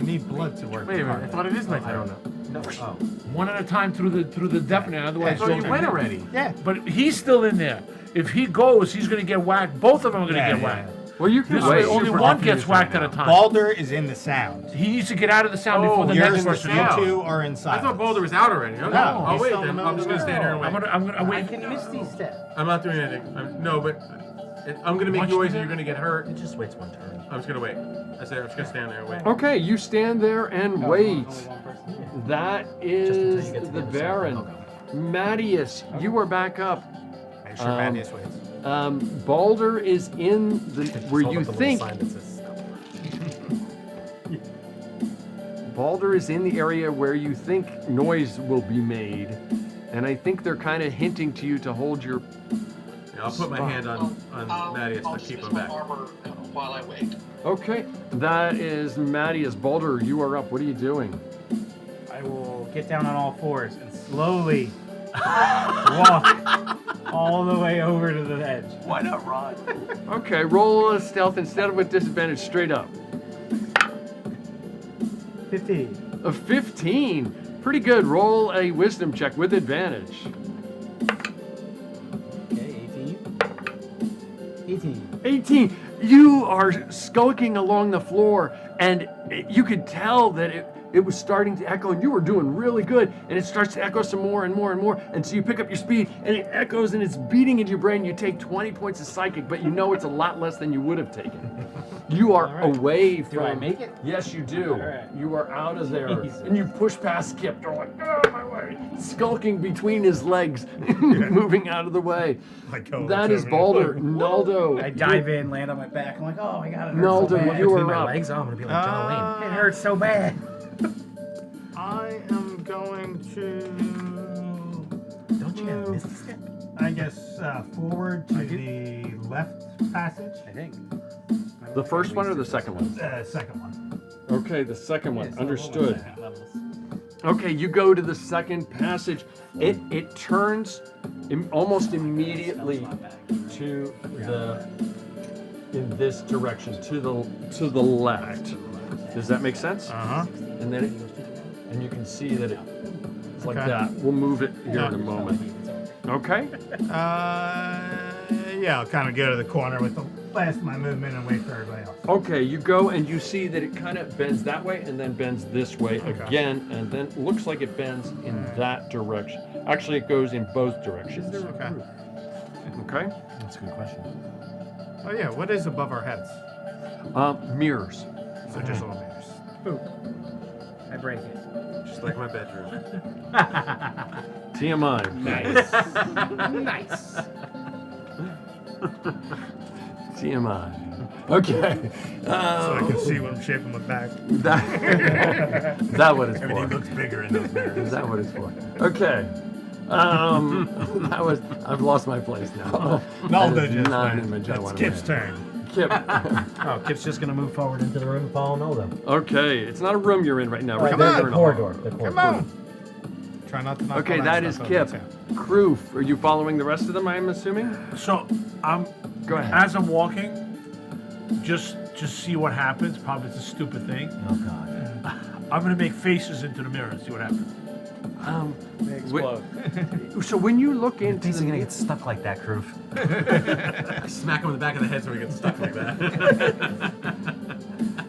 You need blood to work. Wait a the minute, I carpet. thought it is my I turn. don't know. No. Oh. One at a time through the deafening. Otherwise, So you went already. Yeah. But he's still in there. If he goes, he's gonna get whacked. Both of them are gonna get whacked. Well, you can This way, wait. only super one confused gets whacked right at a time. Balder is in the sound. He needs to get out of the sound Oh, before the you're next in the person. sound. You two are inside. I thought Boulder was out already. Okay. No, I'll he's wait still in then. the I'm just gonna stand here and wait. I'm gonna I wait. can miss these steps. I'm not doing anything. No, but I'm gonna make Watch noise me and you're gonna get hurt. It just waits one turn. I'm just gonna wait. I said I'm just gonna stand there and wait. Okay, you stand there and wait. Only one person. That Just until is you get to the other side. Baron. Okay. Mattias, you are back up. Make sure Mattias waits. Balder is in the where Hold you up the little think sign that says stop. Balder is in the area where you think noise will be made, and I think they're kind of hinting to you to hold your. Yeah, I'll put my hand on Mattias I'll to keep use him my back. armor while I wait. Okay, that is Mattias. Balder, you are up. What are you doing? I will get down on all fours and slowly walk all the way over to the edge. Why not run? Okay, roll a stealth instead of with disadvantage, straight up. 15. A 15. Pretty good. Roll a wisdom check with advantage. Okay, 18. 18. 18. You are skulking along the floor, and you could tell that it was starting to echo, and you were doing really good, and it starts to echo some more and more and more, and so you pick up your speed, and it echoes, and it's beating into your brain. You take 20 points of psychic, but you know it's a lot less than you would have taken. You are All right. away from... Do I make it? Yes, you do. All right. You are out of there, Jesus. and you push past Kip. You're like, get out of my way. Skulking between his legs, moving out of the way. That is Balder. Naldo. I dive in, land on my back. I'm like, oh my god, it hurts Naldo, so bad. you Between are my up. legs, oh, I'm gonna be like John Wayne. It hurts so bad. I am going to, Don't you have Misty Step? I guess, forward to the left passage. I think. The first one or the second one? Second one. Okay, the second one. Yeah, so Understood. what was that? Okay, you go to the second passage. It turns almost immediately to the in this direction, to the left. Does that make sense? Uh-huh. And then and you can see that it's like Okay. that. We'll move it here in a moment. Okay. Yeah, I'll kind of go to the corner with the last of my movement and wait for everybody else. Okay, you go and you see that it kind of bends that way and then bends this way again, and then looks like it bends in that direction. Actually, it goes in both directions. Okay. Okay. That's a good question. Oh yeah, what is above our heads? Mirrors. So just little mirrors. Boop. I break it. Just like my bedroom. TMI. Nice. TMI. Okay. So I can see what I'm shaping my back. That, that what it's for. Everything looks bigger in those mirrors. Is that what it's for? Okay. That was. I've lost my place now. Naldo That is just not an went. image I It's want to Kip's make. turn. Kip. Oh, Kip's just gonna move forward into the room and follow Naldo. Okay, it's not a room you're in right now. Right Come now on. you're The in a corridor. The corridor. Come on. Try not to knock Okay, all that is stuff Kip. over the town. Kroof, are you following the rest of them, I'm assuming? So I'm Go ahead. as I'm walking, just see what happens. Probably it's a stupid thing. Oh god. I'm gonna make faces into the mirror and see what happens. They explode. So when you look into Things are the gonna get stuck like that, Kroof. Smack him in the back of the head so he gets stuck like that.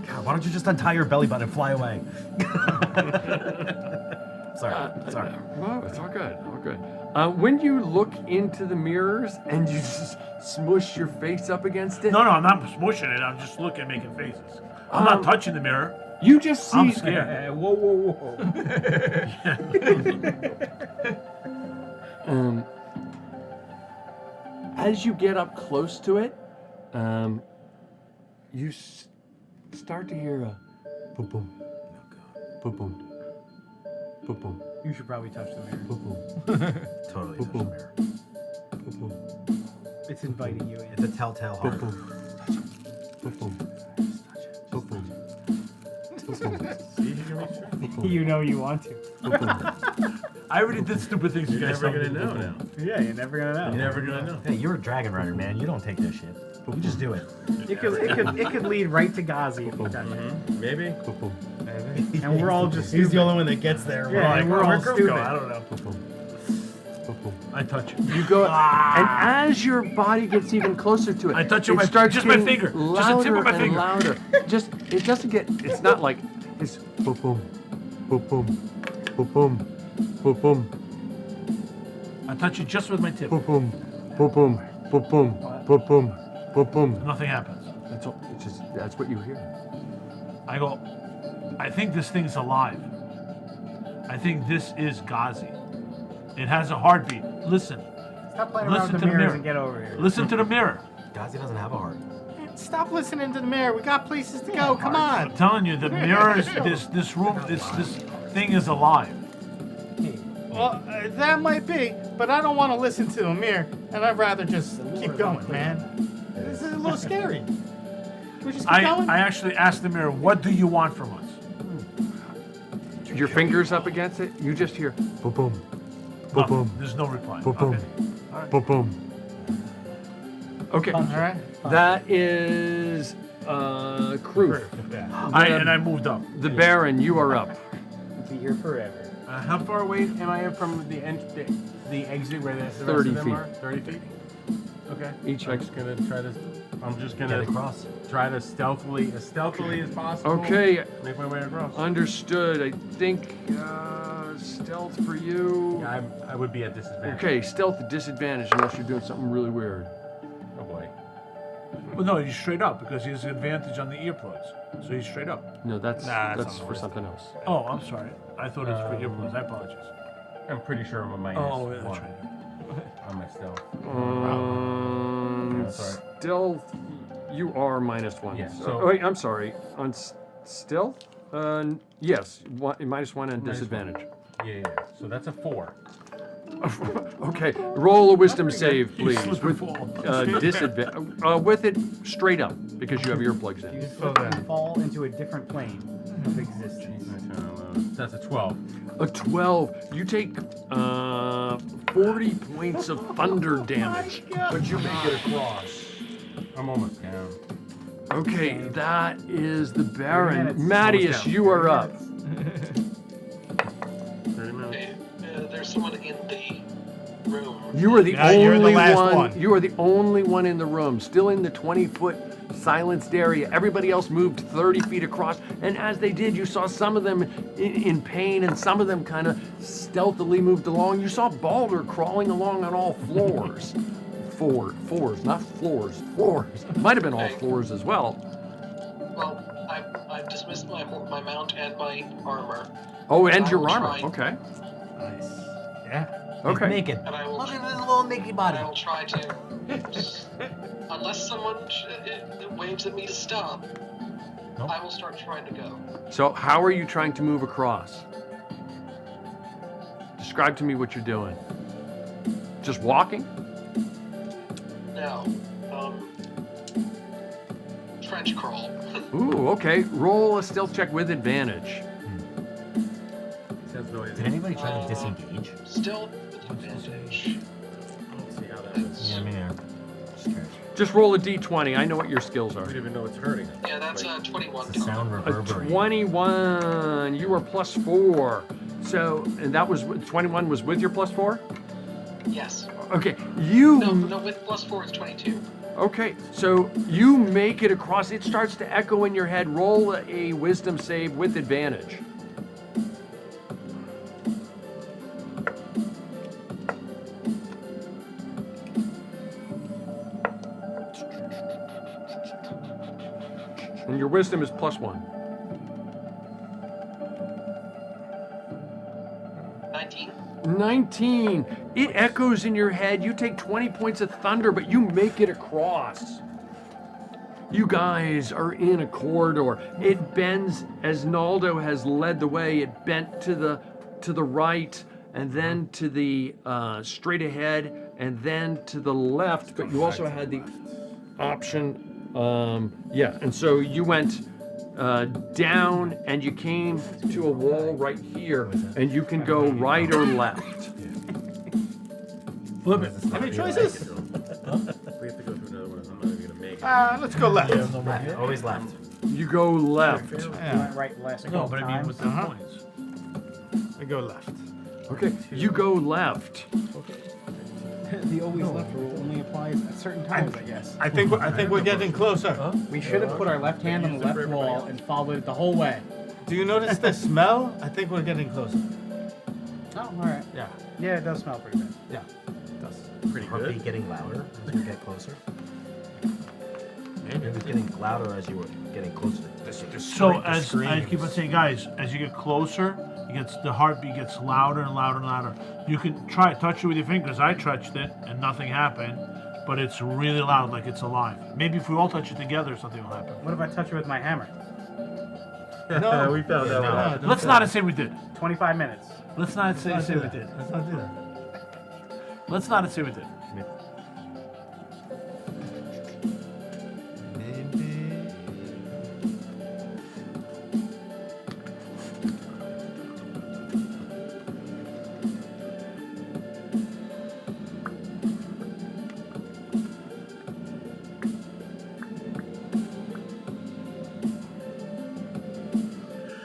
God, why don't you just untie your belly button and fly away? Sorry. Well, it's all good, all good. When you look into the mirrors and you just smush your face up against it, No, I'm not smushing it. I'm just looking, making faces. I'm not touching the mirror. you just see. I'm scared. Whoa, whoa, whoa. As you get up close to it, you start to hear a boom boom, boom boom, boom boom, You should probably touch the mirror. boom boom, Totally. boom touch the boom, mirror. boom boom, It's inviting you in. It's a telltale boom heart. boom, boom boom, boom boom, boom boom, You know you want to. boom boom. I already did stupid things. You You're guys never don't gonna do. know now. Yeah, you're never gonna know. You're never gonna know. Hey, you're a dragon rider, man. You don't take this shit. But we just do it. It could lead right to Ghazi. if we touch it. Maybe. And we're all just He's stupid. the only one that gets there. Yeah, and we're all stupid. I don't know. I touch it. You go, and as your body gets even closer to it, I touch it with starts just my getting finger. Just the louder tip of my and finger. louder. Just it doesn't get. It's not like it's boom, boom, boom, boom, boom, boom, boom, boom, I touch it just with my tip. boom, boom, boom, boom, boom, boom, boom, boom, boom, boom. Nothing happens. That's all. It's just that's what you hear. I go, I think this thing's alive. I think this is Ghazi. It has a heartbeat. Listen. Stop playing Listen around with to the the mirrors mirror. and get over here. Listen to the mirror. Ghazi doesn't have a heart. Stop listening to the mirror. We got places to go. Come on. I'm telling you, the mirrors, this room, this thing is alive. Well, that might be, but I don't want to listen to a mirror, and I'd rather just keep going, man. This is a little scary. Can we just keep going? I actually asked the mirror, what do you want from us? Your fingers up against it. You just hear boom, boom, boom, Nothing. boom, There's no reply. boom, boom, Okay. boom, boom. Okay. All right. That is Kruth. I moved up. The Baron, you are up. Be here forever. How far away am I from the exit where the rest 30 of them feet. are? 30 feet. Okay. Each I'm just gonna try to. I'm just Get gonna across. try to stealthily as possible. Okay. Make my way across. Understood. I think stealth for you. Yeah, I would be at disadvantage. Okay, stealth at disadvantage unless you're doing something really weird. Oh boy. Well, no, he's straight up because he has advantage on the earplugs. So he's straight up. No, that's Nah, that's that's not for worth something else. Oh, I'm sorry. I thought it was for earplugs. I apologize. I'm pretty sure I'm a minus Oh, yeah, that's one right. on my stealth. Yeah, sorry. Stealth, you are -1. Yeah, So, so- oh, wait, I'm sorry. On stealth, yes, -1 and Minus disadvantage. Yeah. So that's a 4. Okay, roll a wisdom save, please. slip With and fall. disadvantage. With it straight up because you have earplugs in. You fall into a different plane of existence. That's a 12. A 12. You take 40 points of thunder damage, but you make it across. I'm almost down. Okay, that is the Baron. minutes. Mattias, Almost down. you are up. 30 minutes. Okay, there's someone in the room. You are the Yeah, you're the only last one. one. You are the only one in the room, still in the 20-foot silenced area. Everybody else moved 30 feet across, and as they did, you saw some of them in pain, and some of them kind of stealthily moved along. You saw Balder crawling along on all floors. Fours, not floors. Floors. Might have been all floors as well. Well, I've dismissed my mount and my armor, Oh, and I your will armor. try. Okay. Nice. Yeah. Okay. Naked. and I will. Look at this little naked body. I will try to, unless someone waves at me to stop, Nope. I will start trying to go. So, how are you trying to move across? Describe to me what you're doing. Just walking? Now, trench crawl. Ooh, okay. Roll a stealth check with advantage. That's no idea. Did anybody try to disengage? Still with advantage. Let's see how that is. Yeah, I mean, just curious. Just roll a d20. I know what your skills We are. don't even know it's hurting. Yeah, that's 21. It's the sound A reverberating. 21. You are +4. So, and that was 21 was with your +4? Yes. Okay. You No, with +4 it's 22. Okay, so you make it across. It starts to echo in your head. Roll a wisdom save with advantage. And your wisdom is +1. 19. 19. It echoes in your head. You take 20 points of thunder, but you make it across. You guys are in a corridor. It bends as Naldo has led the way. It bent to the right, and then to the straight ahead, and then to the left. But you also had the option. Yeah, and so you went down, and you came to a wall right here, and you can go right or left. Flip it. Any choices? We have to go through another one. I'm not even gonna make it. Let's go left. Left. Always left. You go left. Yeah, Right, last No, but I mean with the points. we go left. Okay, you go left. The always left rule only applies at certain times, I guess. I think we're getting closer. We should have put our left hand on the left wall and followed it the whole way. Do you notice the smell? I think we're getting closer. Oh, all right. Yeah, Yeah, it does smell pretty bad. yeah, it does. Pretty Heartbeat good. getting louder as you get closer. Maybe it was getting louder as you were getting closer. So as I keep on saying, guys, as you get closer, the heartbeat gets louder and louder and louder. You can touch it with your fingers. I touched it and nothing happened, but it's really loud, like it's alive. Maybe if we all touch it together, something will happen. What if I touch it with my hammer? No, we found that one out. Let's not say we did. 25 minutes. Let's not say we did. Let's not do that. Let's not say we did.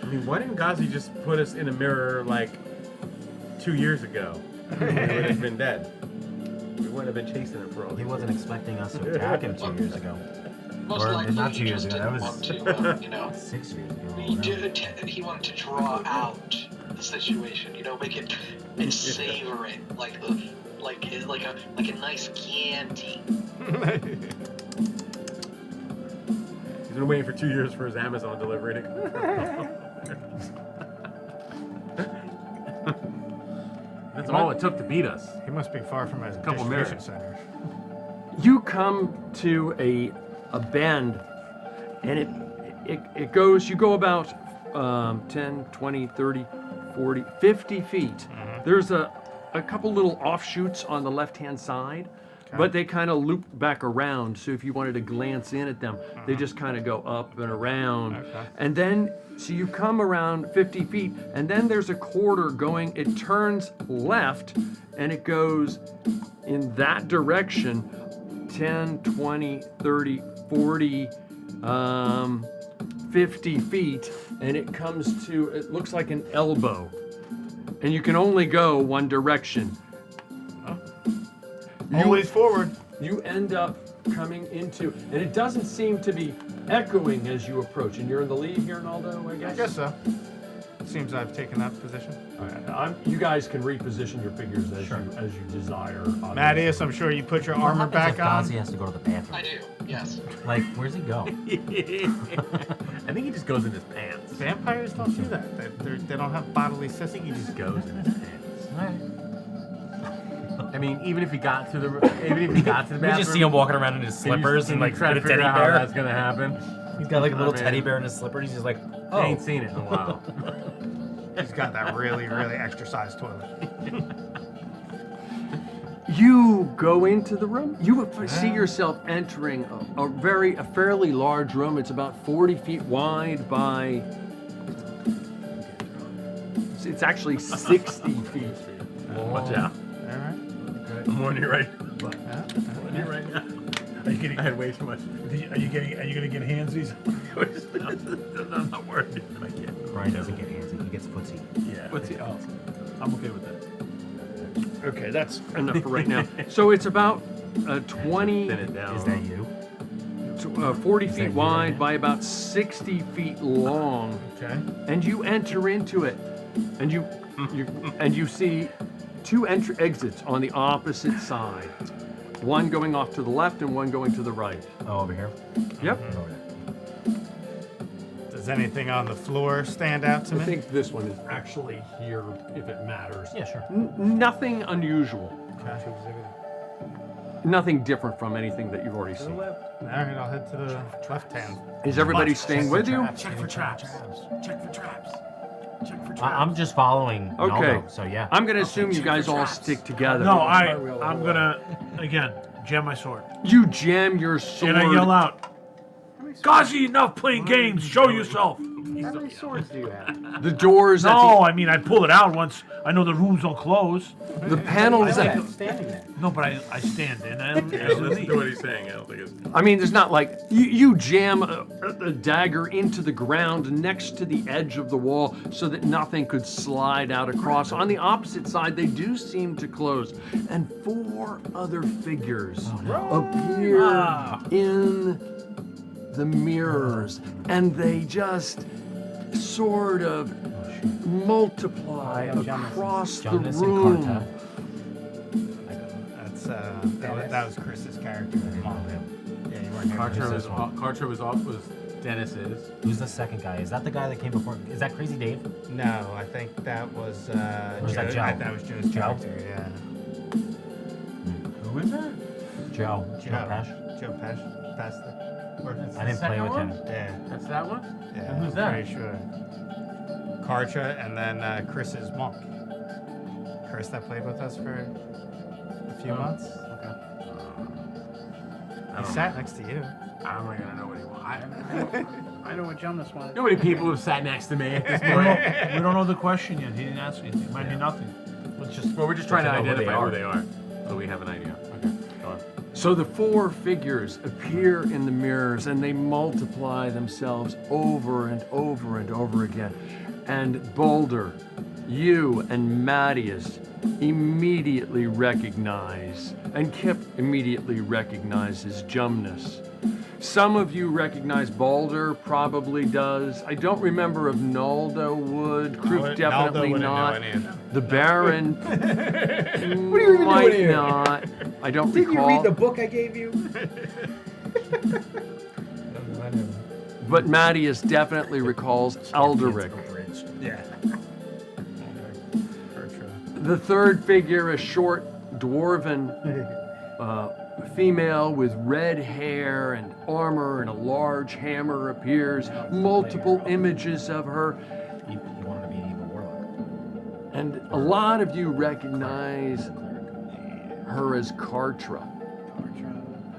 I mean, why didn't Ghazi just put us in a mirror like 2 years ago? We would have been dead. We wouldn't have been chasing it for all He these wasn't years. expecting us to attack him 2 years ago. Most Or likely not 2 he years just ago. That didn't was want to, 6 years ago. he wanted to draw out the situation, make it and savor it like a nice candy. He's been waiting for 2 years for his Amazon delivery to come. That's all it took to beat us. He must be far from his Couple distribution minutes. center. You come to a bend, and it goes, you go about 10, 20, 30, 40, 50 feet. There's a couple little offshoots on the left-hand side, but they kind of loop back around, so if you wanted to glance in at them, they just kind of go up and around. And then, so you come around 50 feet, and then there's a corridor going, it turns left, and it goes in that direction, 10, 20, 30, 40, 50 feet, and it comes to, it looks like an elbow. And you can only go one direction. Always forward. You end up coming into, and it doesn't seem to be echoing as you approach. And you're in the lead here, Naldo, I guess? I guess so. Seems I've taken that position. You guys can reposition your figures as you desire. Mattias, I'm sure you put your armor back on. Ghazi has to go to the bathroom. I do, yes. Like, where's he go? I think he just goes in his pants. Vampires don't do that. They don't have bodily systems. He just goes in his pants. I mean, even if he got to the bathroom, We just see him walking around in his slippers and like try to with a figure teddy out how bear. that's gonna happen. He's got like a little man. teddy bear in his slippers. He's like, I oh. ain't seen it in a while. He's got that really, really extra-sized toilet. You go into the room. You see yourself entering a fairly large room. It's about 40 feet wide by. It's actually 60 feet. Watch out. All right. I'm warning you right. I'm warning you right now. Are you getting? I had way too much. Are you gonna get handsies? I'm not worried. I can't. Brian doesn't get handsy. He gets footsie. Yeah. What's the? Oh, I'm okay with that. Okay, that's enough for right now. So it's about 20. Thin it down. Is that you? 40 feet wide by about 60 feet long. Okay. And you enter into it, and you see two exits on the opposite side. One going off to the left and one going to the right. Oh, over here? Yep. Does anything on the floor stand out to I me? think this one is actually here, if it matters. Yeah, sure. Nothing unusual. Okay. Nothing different from anything that you've already seen. All right, I'll head to the left hand. Is everybody staying with you? Check for traps. Check for traps. Check for traps. I'm just following. Okay. Naldo, so yeah. I'm going to assume you guys all stick together. No, I'm gonna again jam my sword. You jam your sword. And I yell out, Gazi, enough playing games. Show yourself. How many swords do you have? The doors at No, I mean, I pull it out once I know the rooms don't close. the panels I at like standing there. No, but I stand in and Yeah, listen to what he's saying. I don't think it's. I mean, there's not like you jam a dagger into the ground next to the edge of the wall so that nothing could slide out across. On the opposite side, they do seem to close, and 4 other figures appear in the mirrors, and they just sort of multiply across the room. That's that was Chris's character. Yeah, you weren't here. Kartra was Dennis's. Who's the second guy? Is that the guy that came before? Is that Crazy Dave? No, I think that was was that Joe? That was Joe's Joe? character. Yeah. Who is that? Joe. Joe Pesh. Joe Pesh. Pastor. I didn't play with him. Yeah. That's that one? Yeah. And who's that? Pretty sure. Kartra, and then Chris's monk. Chris that played with us for a few months. Okay. He sat next to you. I'm not gonna know what he wants. I know what Jonas wanted. How many people have sat next to me at this point? We don't know the question yet. He didn't ask anything. It might be nothing. We're just trying to know who they identify who are. they are, so we have an idea. Okay, go on. So the 4 figures appear in the mirrors, and they multiply themselves over and over and over again. And Boulder, you and Mattias immediately recognize, and Kip immediately recognizes Jumnus. Some of you recognize Balder, probably does. I don't remember if Naldo would. Kruf definitely not. The Baron might not. I don't Did recall. you read the book I gave you? But Mattias definitely recalls Elderic. Yeah. The third figure, a short dwarven female with red hair and armor and a large hammer appears. Multiple images of her. He wanted to be an evil warlock. And a lot of you recognize her as Kartra.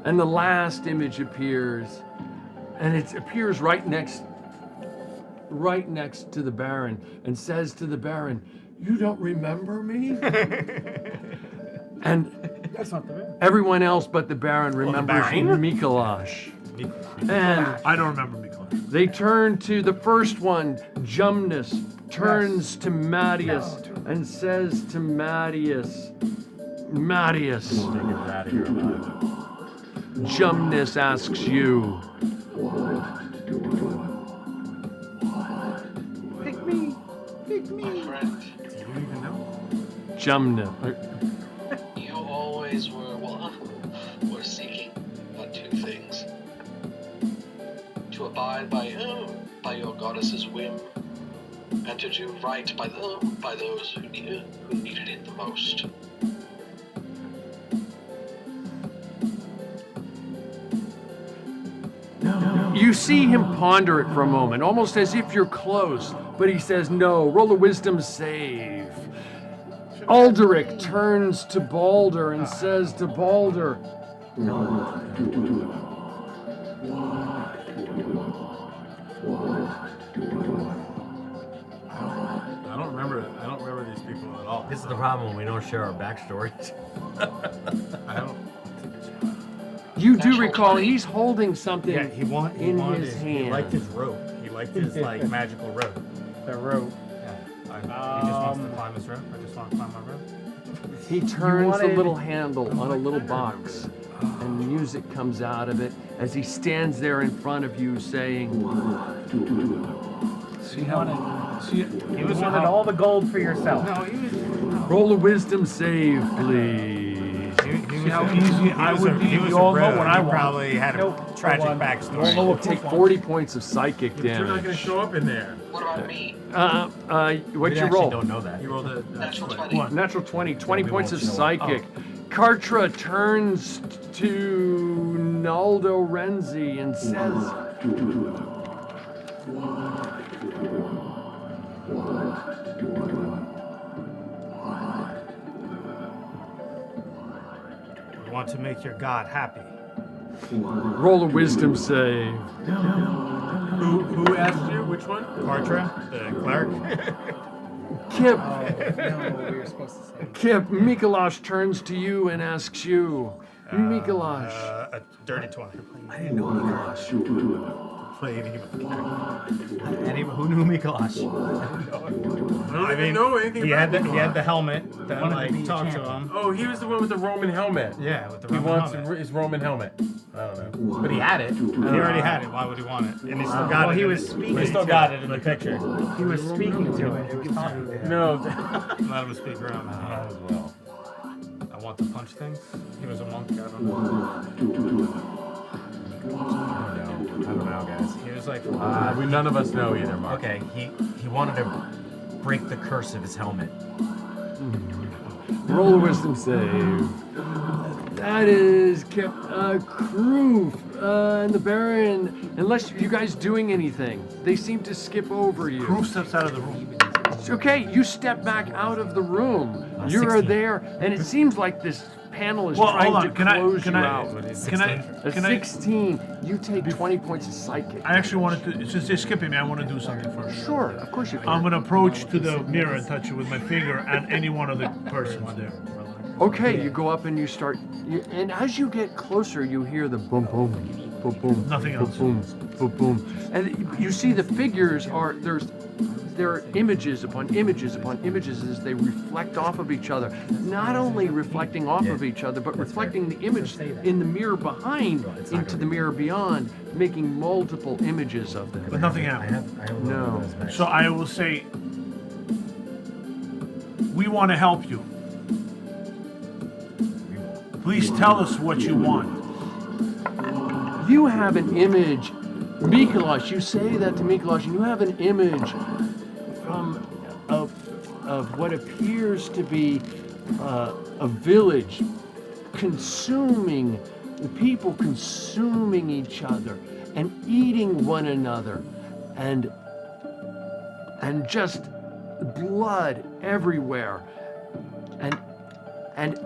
And the last image appears, and it appears right next to the Baron, and says to the Baron, "You don't remember me?" And That's not the man. everyone else but the Baron remembers Baron? Mikolash. And I don't remember me, Clay. they turn to the first one, Jumnus, turns to Mattias and says to Mattias, Jumnus asks you, Pick me. Pick My me. friend, Jumnus, you always were seeking but 2 things. To abide by your goddess's whim, and to do right by those who needed it the most. you see him ponder it for a moment, almost as if you're close, but he says no. Roll a wisdom save. Alderic turns to Balder and says to Balder, I don't remember these people at all. This is the problem when we don't share our backstories. I don't. you do recall he's holding something Yeah, he in wanted his hand. He liked his rope. He liked his like magical rope. The rope. Yeah. He just wants to climb his rope. I just want to climb my rope. He turns the wanted- little handle on a little box, and music comes out of it as he stands there in front of you saying, See how? See, He was wanted all the gold for yourself. No, he was. roll a wisdom save, please. see how easy I would be. He was You all a know rogue. what I He want. probably had a Nope. tragic Hold on. backstory. Take 40 points of psychic You're not going to damage. show up in there. What about me? What'd We you actually roll? don't know that. You rolled a Natural 20. 20. Natural 20, 20 we points of won't show up. psychic. Kartra turns to Naldo Renzi and says, You want to make your god happy. Roll a wisdom save. Who asked you? Which one? Cartra, the cleric. Kip, No, we were supposed to say. Kip, Mikolash turns to you and asks you, Mikolash. A dirty 20. I didn't know Mikolash. Who knew Mikolash? I didn't know anything he about had the helmet that Wanted to like be a talked to champion. him. Oh, he was the one with the Roman helmet. Yeah, with the He Roman wants helmet. his Roman helmet. I don't know. But he had it. He already had it. Why would he want it? And he still got Well, it. he in was the- speaking He still to got it. it in the picture. He was speaking to it. It was talking to him. No. Let him speak around. As well. I want to punch things. He was a monk. I don't know. I don't know, guys. He was like. We none of us know either, Mark. Okay, he wanted to break the curse of his helmet. Roll a wisdom save. That is Kip. Kroof and the Baron, unless you guys doing anything, they seem to skip over you. Proof steps out of the room. It's okay, you step back out of the room. You're 16. there, and it seems like this panel is Well, trying hold to on. Can I? close Can you I? out. Can I? A Can I? 16, you take 20 points of psychic. I actually wanted to. Since they're skipping me, I want to do something first. Sure, of course you can. I'm gonna approach to the mirror and touch it with my finger and any one of the persons there. Okay, you go up and you start, and as you get closer, you hear the boom, boom, boom, boom, Nothing boom, else. boom, boom, boom, and you see the figures are there are images upon images upon images as they reflect off of each other. Not only reflecting off of each other, but reflecting the image in the mirror behind into the mirror beyond, making multiple images of them. But nothing happened. No. So I will say, we want to help you. Please tell us what you want. You have an image, Mikolash. You say that to Mikolash, and you have an image of what appears to be a village consuming people consuming each other and eating one another and just blood everywhere and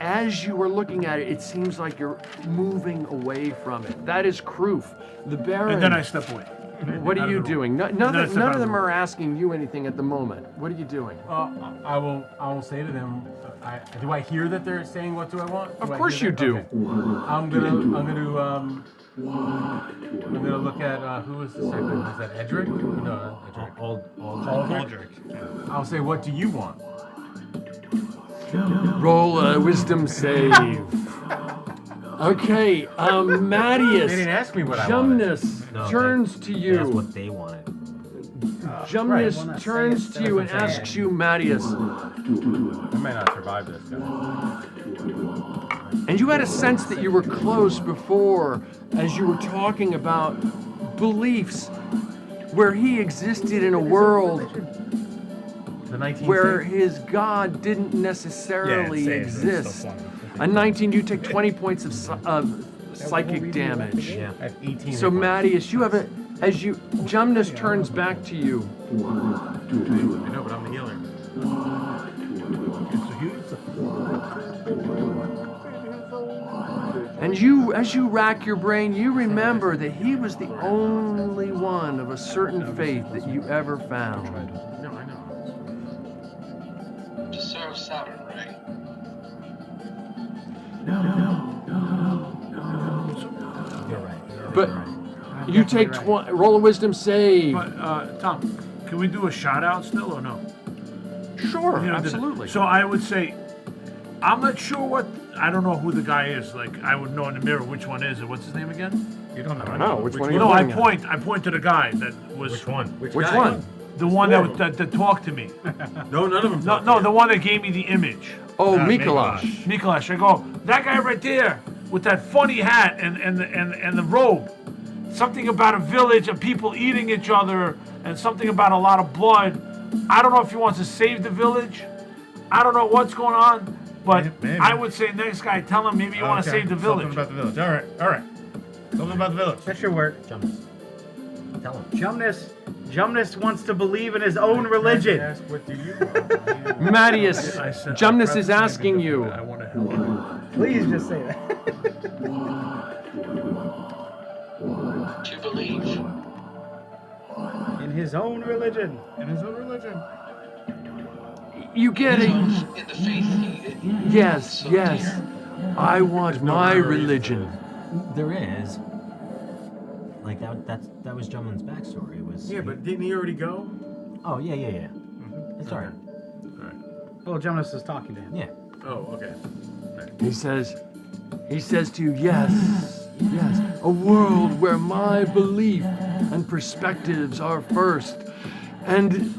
as you are looking at it, it seems like you're moving away from it. That is Kroof. The Baron. And then I step away. What Out are of you the room. doing? None Then I of step out of the them room. are asking you anything at the moment. What are you doing? I will say to them. Do I hear that they're saying what do I want? Of Do I course hear you that? do. Okay. I'm gonna look at who was the second? Is that Edric? No, not Edric. Aldrich. I'll say, what do you want? Roll a wisdom save. Okay, Mattias. They didn't ask me what I wanted. Jumnus No, turns to That's you. what they wanted. Jumnus well, not turns saying to you and it's different. asks you, Mattias. I may not survive this guy. And you had a sense that you were close before as you were talking about beliefs where he existed in a world The 19th. where his God didn't necessarily Yeah, it's exist. still funny. A 19, you take 20 points of psychic damage. Yeah. I have 18. So hit points. Mattias, you have as you, Jumnus turns back to you. I know, but I'm the healer. And you, as you rack your brain, you remember that he was the only one of a certain faith that you ever found. No, I know. To serve Saturn, right? You're right. But you take roll a wisdom save. But Tom, can we do a shout out still or no? Sure, You know, absolutely. So I would say, I'm not sure what. I don't know who the guy is. Like I would know in the mirror which one is it. What's his name again? You don't know. I don't know. Which one are you No, I pointing at? point to the guy that was. Which one? Which one? The one that talked to me. No, none of them. No, the one that gave me the image. Oh, Mikolash. Mikolash. I go, that guy right there with that funny hat and the robe. Something about a village and people eating each other and something about a lot of blood. I don't know if he wants to save the village. I don't know what's going on, but Maybe. I would say next guy, tell him maybe you want to Okay, save the village. Something about the village. All right. Something about the village. That's your word. Jumnus. Tell him. Jumnus wants to believe in his own religion. Ask what do you want? Mattias, I said- Jumnus I is prefaced asking it you. I want to help. Please just say that. his own religion. You get it. In the faith he Yes, so yes. dear. I want my religion. There is. Like that was Jumlin's backstory. It was. Yeah, but didn't he already go? Oh yeah. It's alright. Well, Jonas is talking to him. Yeah. Oh, okay. He says to you, yes, a world where my belief and perspectives are first. And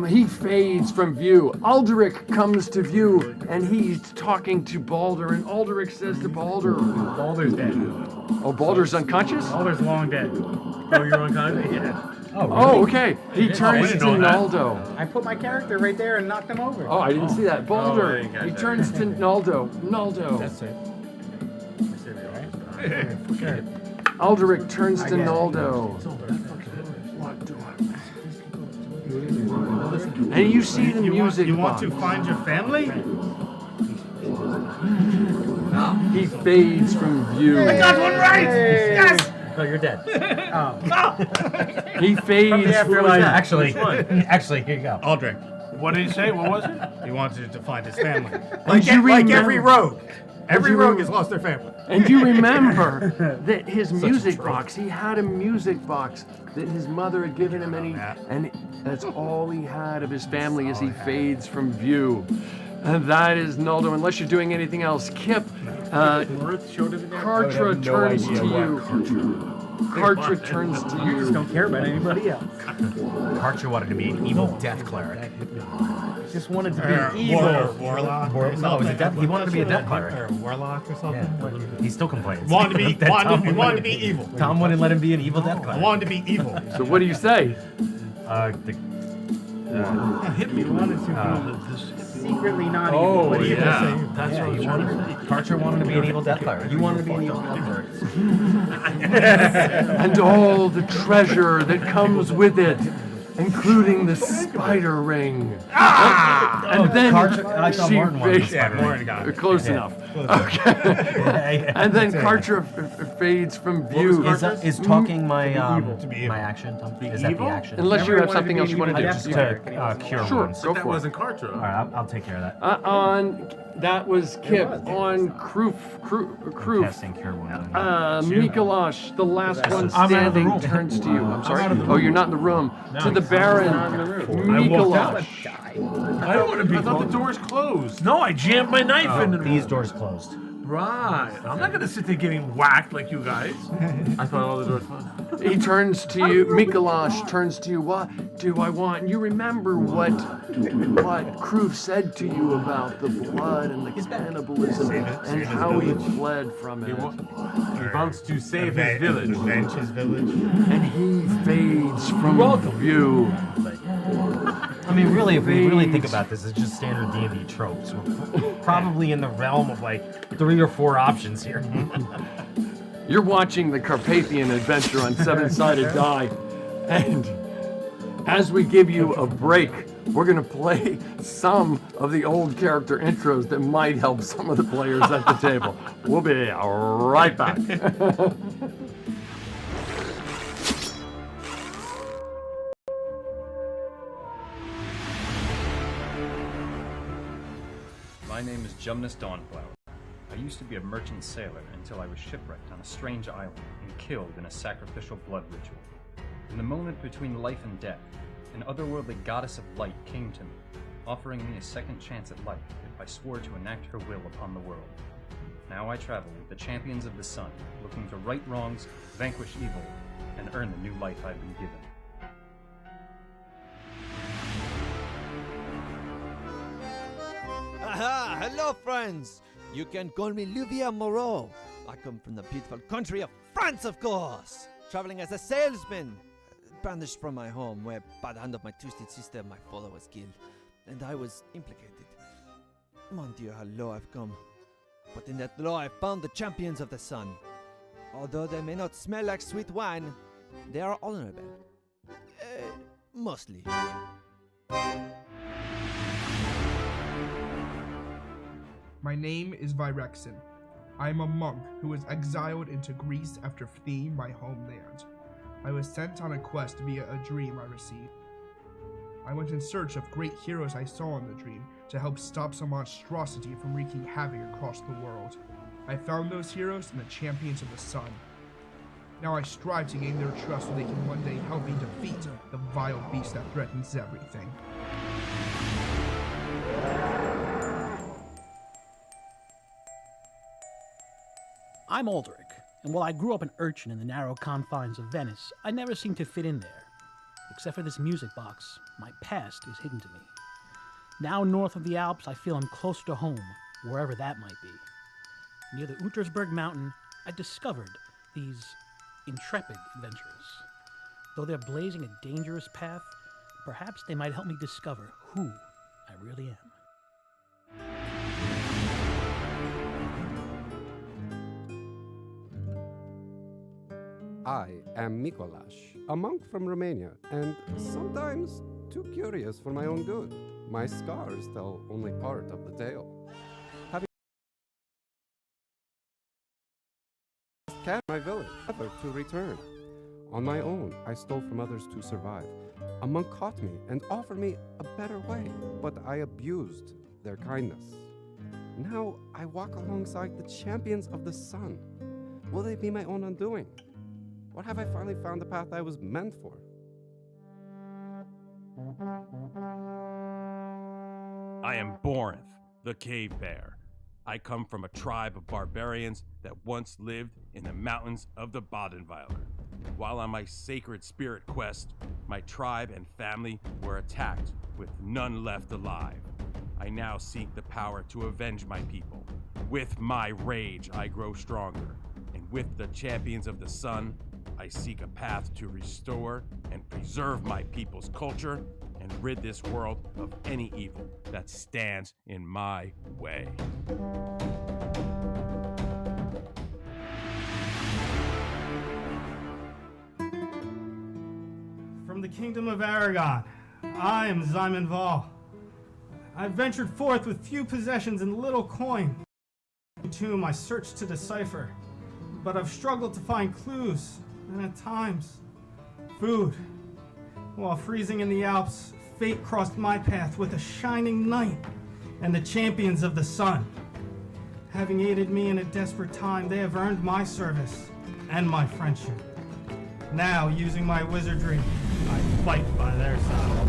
he fades from view. Aldrich comes to view, and he's talking to Balder, and Aldrich says to Balder, Balder's dead. oh, Balder's unconscious? Balder's long dead. Oh, you're unconscious? Yeah. Oh, okay. He turns to didn't know that. Naldo. I put my character right there and knocked him over. Oh, I didn't see that. Balder, didn't catch he that. turns to Naldo. Naldo. That's it. Aldrich turns to get it. Naldo. What do I... And you see the music You want box. to find your family? He fades from view. I got one right! Yes! No, you're dead. He fades Actually, here you go. Aldrich, What did he say? What was it? he wanted to find his family. And you Like remember- every rogue. Every you rogue rem- has lost their family. And you remember that his a music trope. box, he had a music box that his mother had given him, Yeah. and that's all he had of his family as he fades from view. And that is Naldo, unless you're doing anything else. Kip, Kartra turns to you. Kartra turns to You just you. don't care about anybody else. Karcher wanted to be an evil death cleric. Just wanted to be evil. Warlock. No, it was a death. He wanted to be a death cleric. Or warlock or something. Yeah. He still complains. Wanted to be, That Tom he wanted to be evil. Tom wouldn't let him be an evil death I cleric. wanted to be evil. So what do you say? Hit me. wanted to secretly not evil. Oh, but evil. yeah. That's what I was trying to say. Karcher wanted to be an evil death cleric. You wanted to be an evil death cleric. And all the treasure that comes with it, including the spider ring. And then I thought she Martin wanted the fades. spider ring. Morton got it. Close enough. Okay. And then Kartra fades from view. Is talking my To be evil. my action? Tom? Is that the action? Unless you have Everyone something wanted else to you be want to an do. evil Just to cure Sure, wounds. go That for it. wasn't Kartra. All right, I'll take care of that. That was Kip. On Kroof. Casting cure wounds. Mikolash, the last one I'm out of the standing, room. turns to you. I'm sorry. out of the Oh, you're not in the room. To the Baron. Mikolash. I don't want to be. I thought the doors closed. No, I jammed my knife in the These doors closed. Right. I'm not gonna sit there getting whacked like you guys. I thought all the doors closed. He turns to you. Mikolash turns to you. What do I want? And you remember what Kroof said to you about the blood and the cannibalism and how he fled from it. He wants to save his village. Avenge his village. And he fades from view. I mean, really, if we really think about this, it's just standard D&D tropes. We're probably in the realm of like 3 or 4 options here. You're watching the Carpathian Adventure on Seven-Sided Die, and as we give you a break, we're going to play some of the old character intros that might help some of the players at the table. We'll be right back. My name is Jumnus Dawnflower. I used to be a merchant sailor until I was shipwrecked on a strange island and killed in a sacrificial blood ritual. In the moment between life and death, an otherworldly goddess of light came to me, offering me a second chance at life if I swore to enact her will upon the world. Now I travel with the champions of the sun, looking to right wrongs, vanquish evil, and earn the new life I've been given. Aha! Hello, friends! You can call me Livia Moreau. I come from the beautiful country of France, of course! Traveling as a salesman, banished from my home, where by the hand of my twisted sister, my father was killed, and I was implicated. Mon Dieu, how low I've come. But in that low, I found the champions of the sun. Although they may not smell like sweet wine, they are honorable. Mostly. My name is Virexin. I am a monk who was exiled into Greece after fleeing my homeland. I was sent on a quest via a dream I received. I went in search of great heroes I saw in the dream to help stop some monstrosity from wreaking havoc across the world. I found those heroes in the Champions of the Sun. Now I strive to gain their trust so they can one day help me defeat the vile beast that threatens everything. I'm Aldrich, and while I grew up an urchin in the narrow confines of Venice, I never seemed to fit in there. Except for this music box, my past is hidden to me. Now north of the Alps, I feel I'm closer to home, wherever that might be. Near the Untersberg mountain, I discovered these intrepid adventurers. Though they're blazing a dangerous path, perhaps they might help me discover who I really am. I am Mikolash, a monk from Romania, and sometimes too curious for my own good. My scars tell only part of the tale. Having cat my village, never to return. On my own, I stole from others to survive. A monk caught me and offered me a better way, but I abused their kindness. Now I walk alongside the champions of the sun. Will they be my own undoing? Or have I finally found the path I was meant for? I am Borinth, the cave bear. I come from a tribe of barbarians that once lived in the mountains of the Badenweiler. While on my sacred spirit quest, my tribe and family were attacked with none left alive. I now seek the power to avenge my people. With my rage, I grow stronger, and with the champions of the sun, I seek a path to restore and preserve my people's culture and rid this world of any evil that stands in my way. From the kingdom of Aragon, I am Zymon Val. I ventured forth with few possessions and little coin. The tomb I searched to decipher, but I've struggled to find clues, and at times, food. While freezing in the Alps, fate crossed my path with a shining night and the champions of the sun. Having aided me in a desperate time, they have earned my service and my friendship. Now, using my wizardry, I fight by their side.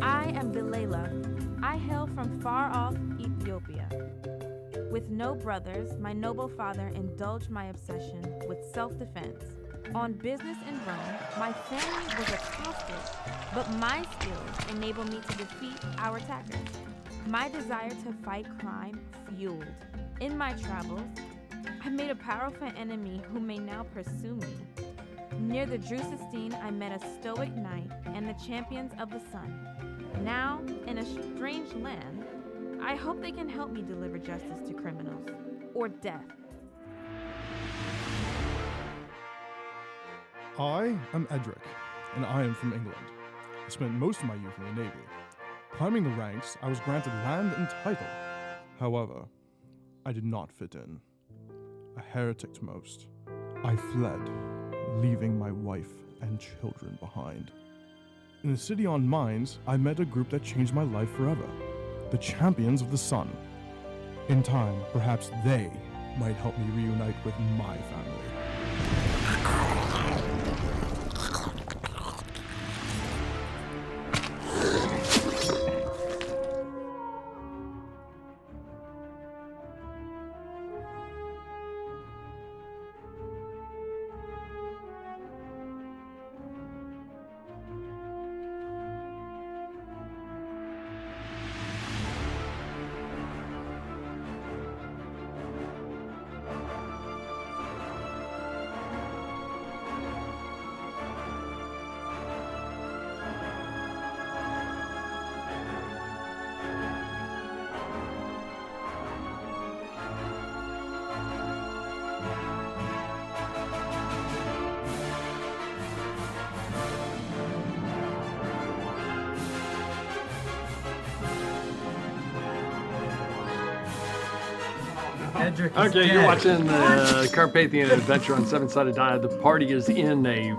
I am Vilela. I hail from far-off Ethiopia. With no brothers, my noble father indulged my obsession with self-defense. On business in Rome, my family was accosted, but my skills enabled me to defeat our attackers. My desire to fight crime fueled. In my travels, I made a powerful enemy who may now pursue me. Near the Drusistine, I met a stoic knight and the champions of the sun. Now, in a strange land, I hope they can help me deliver justice to criminals, or death. I am Edric, and I am from England. I spent most of my youth in the Navy. Climbing the ranks, I was granted land and title. However, I did not fit in. A heretic to most. I fled, leaving my wife and children behind. In a city on mines, I met a group that changed my life forever. The Champions of the Sun. In time, perhaps they might help me reunite with my family. Edric is Okay, dead. you're watching the Carpathian Adventure on Seven Sided Die. The party is in a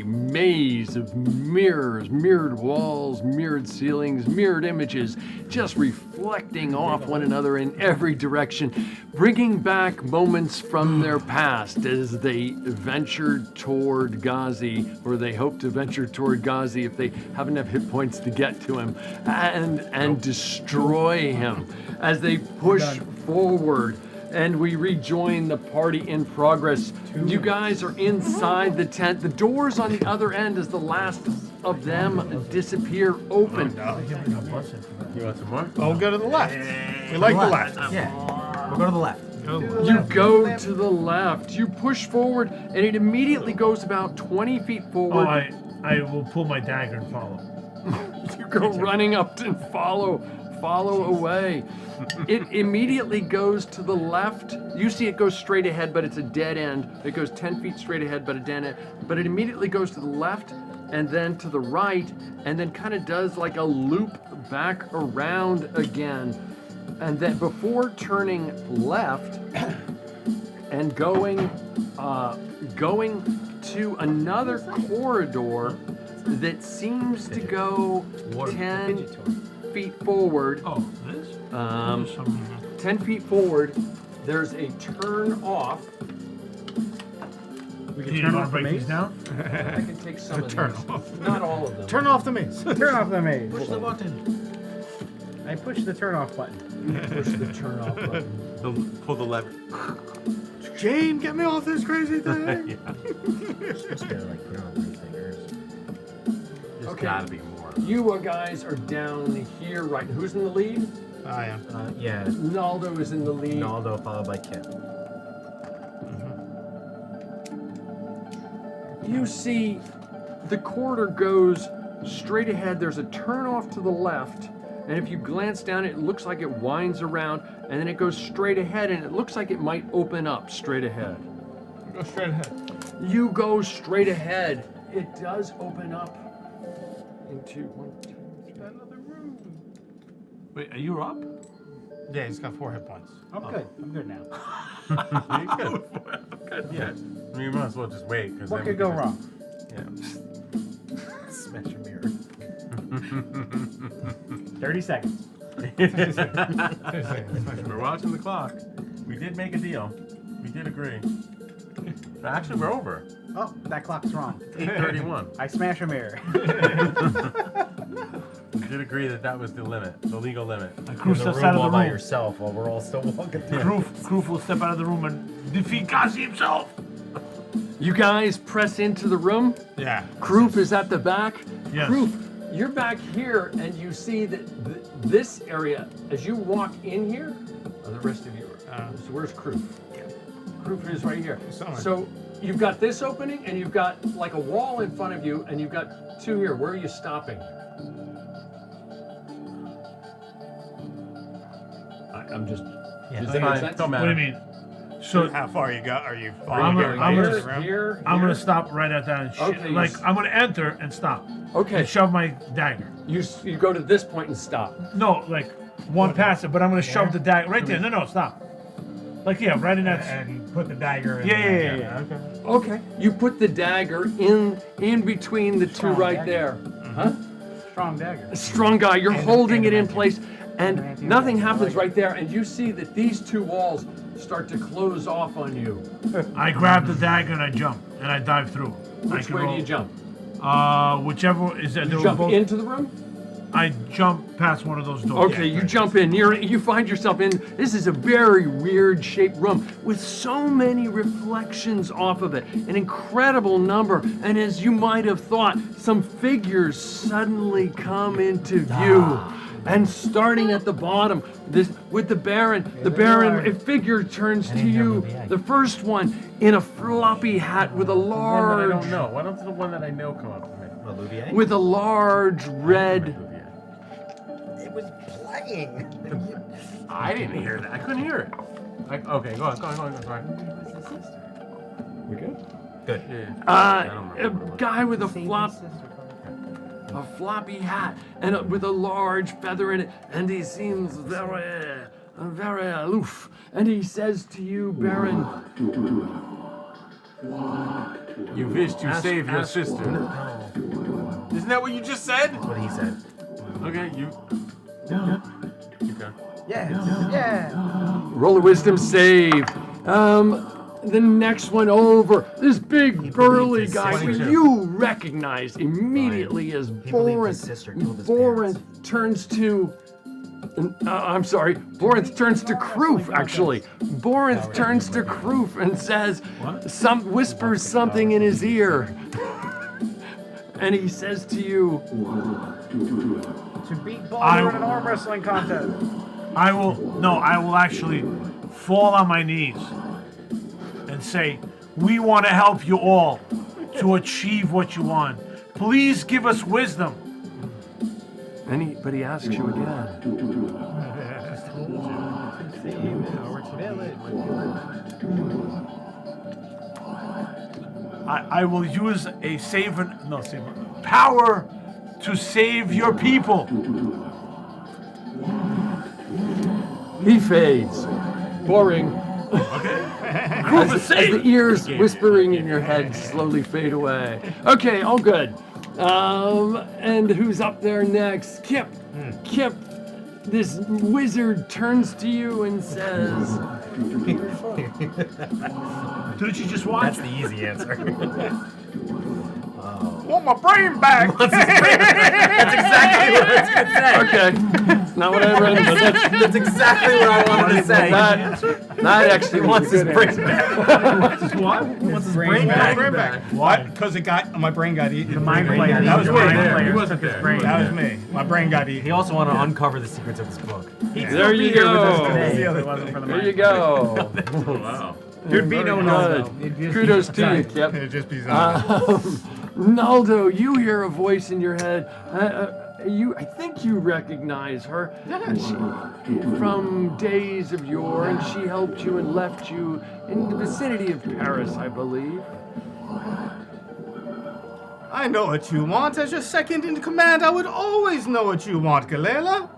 maze of mirrors, mirrored walls, mirrored ceilings, mirrored images, just reflecting off one another in every direction, bringing back moments from their past as they ventured toward Ghazi, or they hope to venture toward Ghazi if they have enough hit points to get to him, and destroy him as they push forward. And we rejoin the party in progress. You guys are inside the tent. The doors on the other end, as the last of them disappear, open. You want some more? Oh, we'll go to the left. We like the left. Yeah, we'll go to the left. You go to the left. You push forward, and it immediately goes about 20 feet Oh, forward. I will pull my dagger and follow. You go running up and follow away. It immediately goes to the left. You see it goes straight ahead, but it's a dead end. It goes 10 feet straight ahead, but a dead end. But it immediately goes to the left and then to the right, and then kind of does like a loop back around again. And then before turning left and going to another corridor that seems to go 10 feet forward. Oh, this? 10 feet forward, there's a turn off. We can turn off the maze now? I can take some of Turn these. off. Not all of them. Turn off the maze. Turn off the maze. Push the button. I push the turn off button. Push the turn off button. Pull the lever. Jane, get me off this crazy thing. Yeah. Just gotta like put on 3 fingers. There's Okay. gotta be more. You guys are down here, right? Who's in the lead? I am. Yeah. Naldo is in the lead. Naldo followed by Kip. You see the corridor goes straight ahead. There's a turn off to the left. And if you glance down, it looks like it winds around, and then it goes straight ahead, and it looks like it might open up straight ahead. Go straight ahead. You go straight ahead. It does open up into another room. Wait, are you up? Yeah, he's got 4 hit points. I'm good. I'm good now. You good? Yeah. I mean, you might as well just wait. What could go wrong? Yeah. Smash a mirror. 30 seconds. We're watching the clock. We did make a deal. We did agree. But actually, we're over. Oh, that clock's wrong. 8:31. I smash a mirror. We did agree that was the limit, the legal limit. Crew steps out of the room by yourself while we're all still walking through. Kroof will step out of the room and defeat Ghazi himself. You guys press into the room. Yeah. Kroof is at the back. Yes. Kroof, you're back here, and you see that this area, as you walk in here, the rest of you are. So where's Kroof? Kroof is right here. So you've got this opening, and you've got like a wall in front of you, and you've got 2 here. Where are you stopping? I'm just. Yeah, does that make sense? Don't matter. What do you mean? So how far you got? Are you I'm following? gonna stop right at that. And Okay, like I'm gonna enter and stop. Okay. And shove my dagger. You go to this point and stop. No, like one past it, but I'm gonna shove the dagger right there. No, stop. Like yeah, right in that. And put the dagger in. Yeah. Okay. You put the dagger in between the 2 right there. Huh? Strong dagger. Strong guy. You're holding it in place, and nothing happens right there. And you see that these 2 walls start to close off on you. I grab the dagger and I jump and I dive through. Which way do you jump? Whichever is that. You jump into the room? I jump past one of those doors. Okay, you jump in. You find yourself in. This is a very weird shaped room with so many reflections off of it, an incredible number. And as you might have thought, some figures suddenly come into view. And starting at the bottom, with the Baron, a figure turns to you. The first one in a floppy hat with a large. I don't know. Why don't the one that I know come up to me? With a large red. It was playing. I didn't hear that. I couldn't hear it. Okay, go on. We good? Good. A guy with a floppy hat and with a large feather in it, and he seems very very aloof, and he says to you, Baron, You wish to save your sister. Isn't that what you just said? That's what he said. Okay, you. Keep going. Yeah. roll a wisdom save. The next one over, this big burly guy who 22. you recognize immediately as Borinth. Borinth turns to. I'm sorry, Borinth turns to Kroof, actually. Borinth turns to Kroof and says, whispers something in his ear. And he says to you, To beat Baldur in an arm wrestling contest. I will actually fall on my knees and say, we want to help you all to achieve what you want. Please give us wisdom. But he asks you again. I will use power to save your people. He fades. Boring. as the ears whispering in your head slowly fade away. Okay, all good. And who's up there next? Kip. Kip, this wizard turns to you and says... Did you just watch? That's the easy answer. Want my brain back! That's exactly what I was going to say. Okay. It's not what I read. That's exactly what I wanted to say. That actually wants his brain back. Just what? He wants his brain back. What? Because my brain got eaten. The mind player. That was me. He wasn't there. That was me. My brain got eaten. He also wanted to uncover the secrets of this book. There you go. There you go. Wow. There'd be no Naldo. Kudos to you, Kip. It'd just be Zondo. Naldo, you hear a voice in your head. I think you recognize her. From days of yore, and she helped you and left you in the vicinity of Paris, I believe. I know what you want. As your second in command, I would always know what you want, Galela.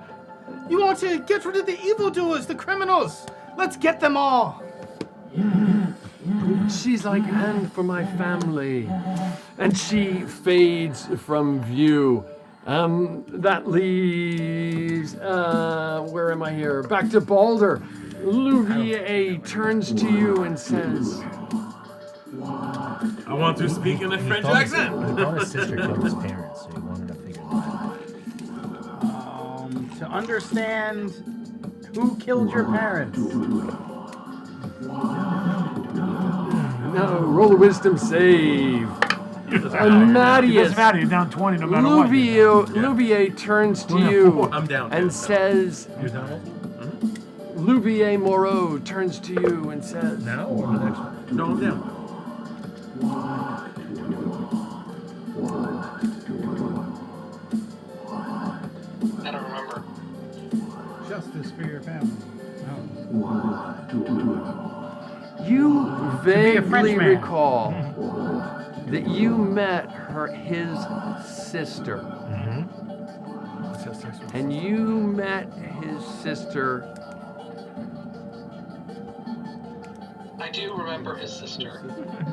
You want to get rid of the evildoers, the criminals. Let's get them all. She's like hand for my family. And she fades from view. That leaves, where am I here? Back to Baldur. Louvier turns to you and says, I want to speak in a French accent. He thought his sister killed his parents, so he wanted to figure that out. To understand who killed your parents. No, roll a wisdom save. Marius. It doesn't matter, you're down 20 no matter what. Louvier turns to you I'm down. and says, You're down? Louvier Moreau turns to you and says, Now or the next one? No, I'm down. I don't remember. Justice for your family. You vaguely Frenchman. recall that you met his sister. And you met his sister. I do remember his sister.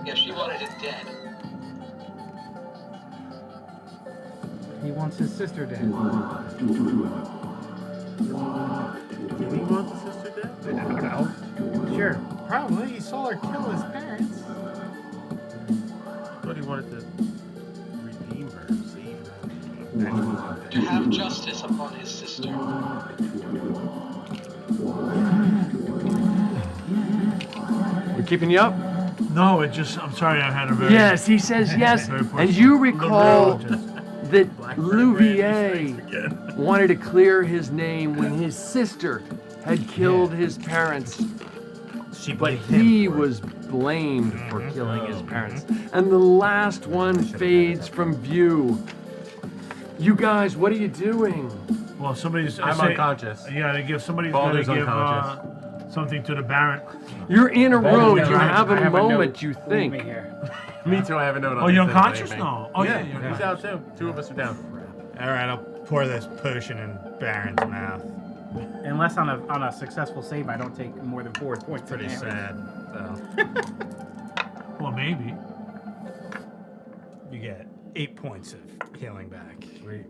Yeah, she wanted it dead. He wants his sister dead. Do we want the sister dead? I don't know. Sure. Probably. He saw her kill his parents. I thought he wanted to redeem her, save her. To have justice upon his sister. We're keeping you up? No, I'm sorry, I had a very... Yes, he says yes. And you recall that Louvier wanted to clear his name when his sister had killed his parents. But he was blamed for killing his parents. And the last one fades from view. You guys, what are you doing? Well, somebody's... I'm unconscious. Yeah, to give somebody's Balder's going to give unconscious. something to the Baron. You're in a room. You I have a have a moment, note. you think. Me too, I have a note on Oh, this you're thing, unconscious? maybe. No. Oh, yeah, he's out too. Two of us are down. All right, I'll pour this potion in Baron's mouth. Unless on a successful save, I don't take more than 4 points. Pretty of damage. sad, though. Well, maybe. You get 8 points of healing back. Sweet.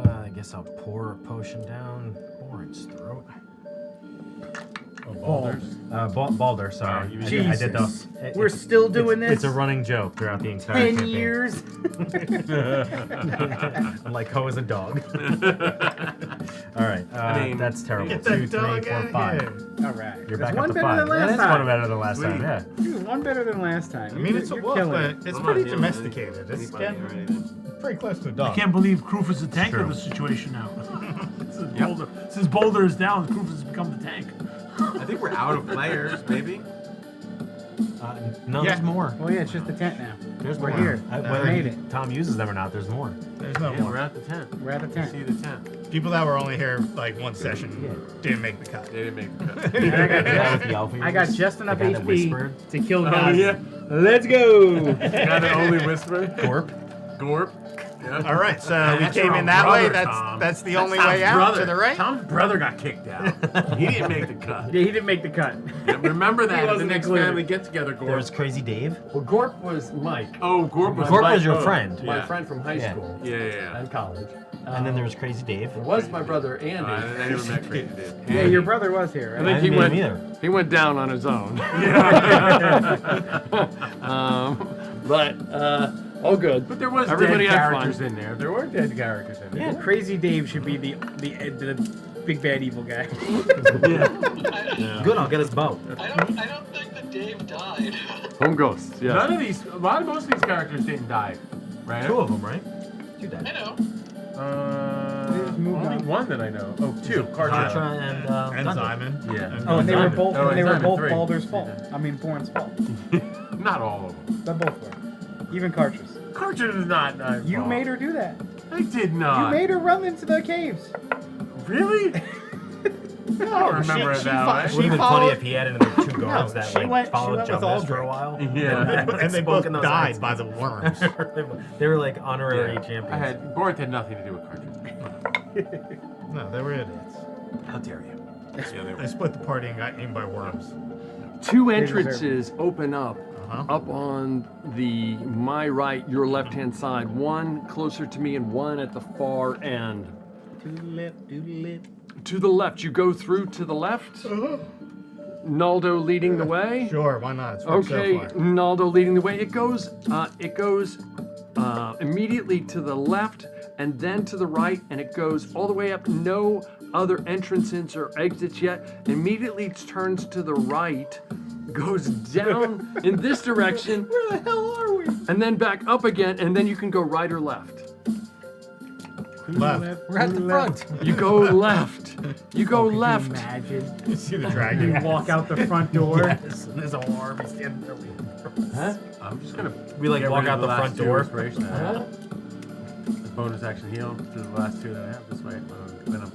I guess I'll pour a potion down Orange's throat. Balder, sorry. I did those. We're still doing this? It's a running joke throughout the entire 10 campaign. years. I'm like Ho is a dog. All right, that's terrible. Get 2, that 3, dog 4, out 5. here. All right. You're That's back one up to better 5. than last That's time. one better than last time. Yeah. Dude, one better than last time. I mean, it's a You're wolf, killing but it. it's pretty domesticated. It's pretty close to a dog. I can't believe Kroof is the tank of the situation now. Since Boulder is down, Kroof has become the tank. I think we're out of players, maybe. No, there's more. Oh yeah, it's just the tent now. There's We're more. here. Whether Made it. Tom uses them or not, there's more. There's no Yeah, more. we're at the tent. We're at the tent. See the tent. People that were only here like one session didn't make the cut. They didn't make the cut. I got just enough guy that HP whispered. to kill Oh, guys. yeah. Let's go. The guy that only whispered. Gorp. Yeah. All right, so we That's came your in that way. brother, Tom. That's the That's only Tom's way out brother. to the right. Tom's brother got kicked out. He didn't make the cut. Yeah, he didn't make the cut. Yeah, remember that at the wasn't next included. family get together, Gorp. There's Crazy Dave. Well, Gorp was Mike. Oh, Gorp was Gorp Mike. was your Oh, friend. My yeah. friend from high Yeah. school Yeah. and college. And then there was Crazy Dave. It was my brother Andy. I never met Crazy Dave. Yeah, your brother was here, I right? think he didn't went. meet him He went down on his own. But all good. But there was Everybody dead had characters fun. in there. There were dead characters in there. Yeah, Crazy Dave should be the big bad evil guy. Good, I'll get his bow. I don't think that Dave died. Home ghosts. Yeah. None of these, most of these characters didn't die, right? 2 of them, right? 2 I died. know. Only one that I know. Oh, 2. Kartra. Contra and Gundam. Simon. Yeah. Oh, and they were both. Oh, they were Simon, both 3. Baldur's fault. I mean, Born's fault. Not all of them. They both were. Even Cartridge. Kartra is not. You made her do that. I did not. You made her run into the caves. Really? I don't remember it that way. It would have been funny if he added in 2 guards that she went followed with Jonas for Aldrich. a while. Yeah. And they both died by the worms. They were like honorary Yeah. champions. Borth had nothing to do with Kartra. No, they were idiots. How dare you? Yeah, they They split the party and got eaten by worms. 2 They deserve entrances open up. Up on my right, your left-hand side. One closer to me and one at the far end. To the left, to the left. To the left, you go through to the left. Naldo leading the way. Sure, why not? It's worked Okay, so far. Naldo leading the way. It goes immediately to the left and then to the right, and it goes all the way up. No other entrances or exits yet. Immediately it turns to the right, goes down in this direction. Where the hell are we? And then back up again, and then you can go right or left. Left. We're at the front. You go left. You go left. Imagine. You see the dragon? You walk out the front door. Yes, and there's a whole army standing there waiting for us. Huh? I'm just gonna. We like get walk rid of out the last front 2 door. inspiration I have. The bonus action heal to the last 2 that I have this way. When I'm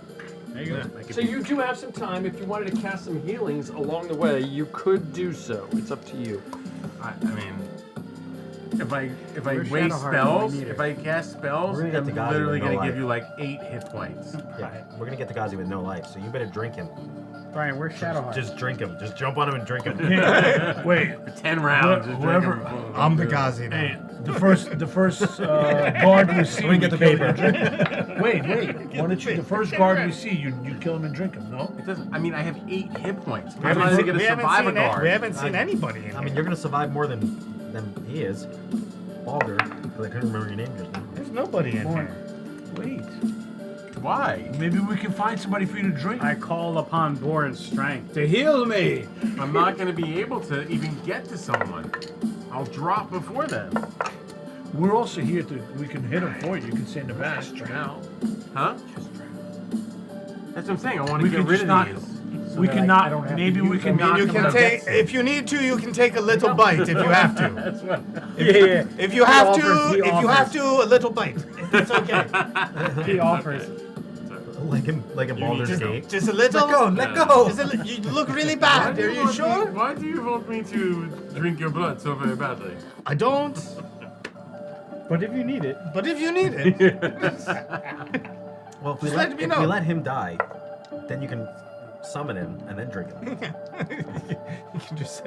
There you go. So you do have some time. If you wanted to cast some healings along the way, you could do so. It's up to you. I mean, if I We're waste Shadowheart, spells, we need if I cast spells, We're gonna get I'm the guy literally with no gonna give life. you like 8 hit points. Yeah, we're gonna get the Gazi with no life, so you better drink him. Brian, where's Shadowheart? Just drink him. Just jump on him and drink him. Wait, For 10 rounds. just drink whoever. 'em. I'm the Ghazi now. Hey, the first guard we see, Let me get the kill him paper. and drink him. Wait. Why don't you? The first guard we see, you kill him and drink him. No. It doesn't. I mean, I have 8 hit points. We I'm haven't not seen- gonna we haven't survive a seen it. guard. We haven't seen anybody in I mean, here. you're gonna survive more than he is. Balder, because I couldn't remember your name just now. There's nobody in here. Wait. Why? Maybe we can find somebody for you to drink. I call upon Boren's strength to heal me. I'm not gonna be able to even get to someone. I'll drop before them. We're also here to. We can hit him for you. You can stay in the back now. Huh? That's what I'm saying. I want We to can get rid just of knock. these. We can knock. Maybe we can knock You him can out. take, if you need to, you can take a little bite if you have to. That's what. Yeah. If you have offers, to, he if you have offers. to, a little bite. It's okay. He offers. Like in Baldur's Just, Gate. just a little. Let go. Just a you look really bad. Are you sure? Why do you want me to drink your blood so very badly? I don't. But if you need it. But if you need it, Well, if we Just let, let me if know. we let him die, Then you can summon him and then drink him. You can just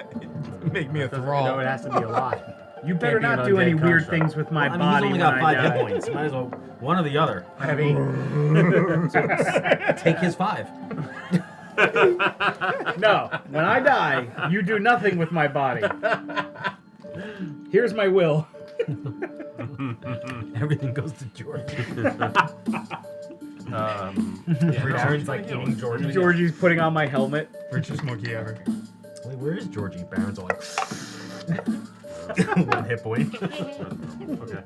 make me a thrall. No, it has to be alive. You better Can't be not an do any undead weird construct. things with my Well, body. he's only got when 5 I hit die. points. Might as well one or the other. I have 8. Take his 5. No, when I die, you do nothing with my body. Here's my will. Everything goes to George. Baron's like eating Georgie. Georgie's putting on my helmet. Richest monkey ever. Wait, where is Georgie? Baron's all like... One hit point. Okay.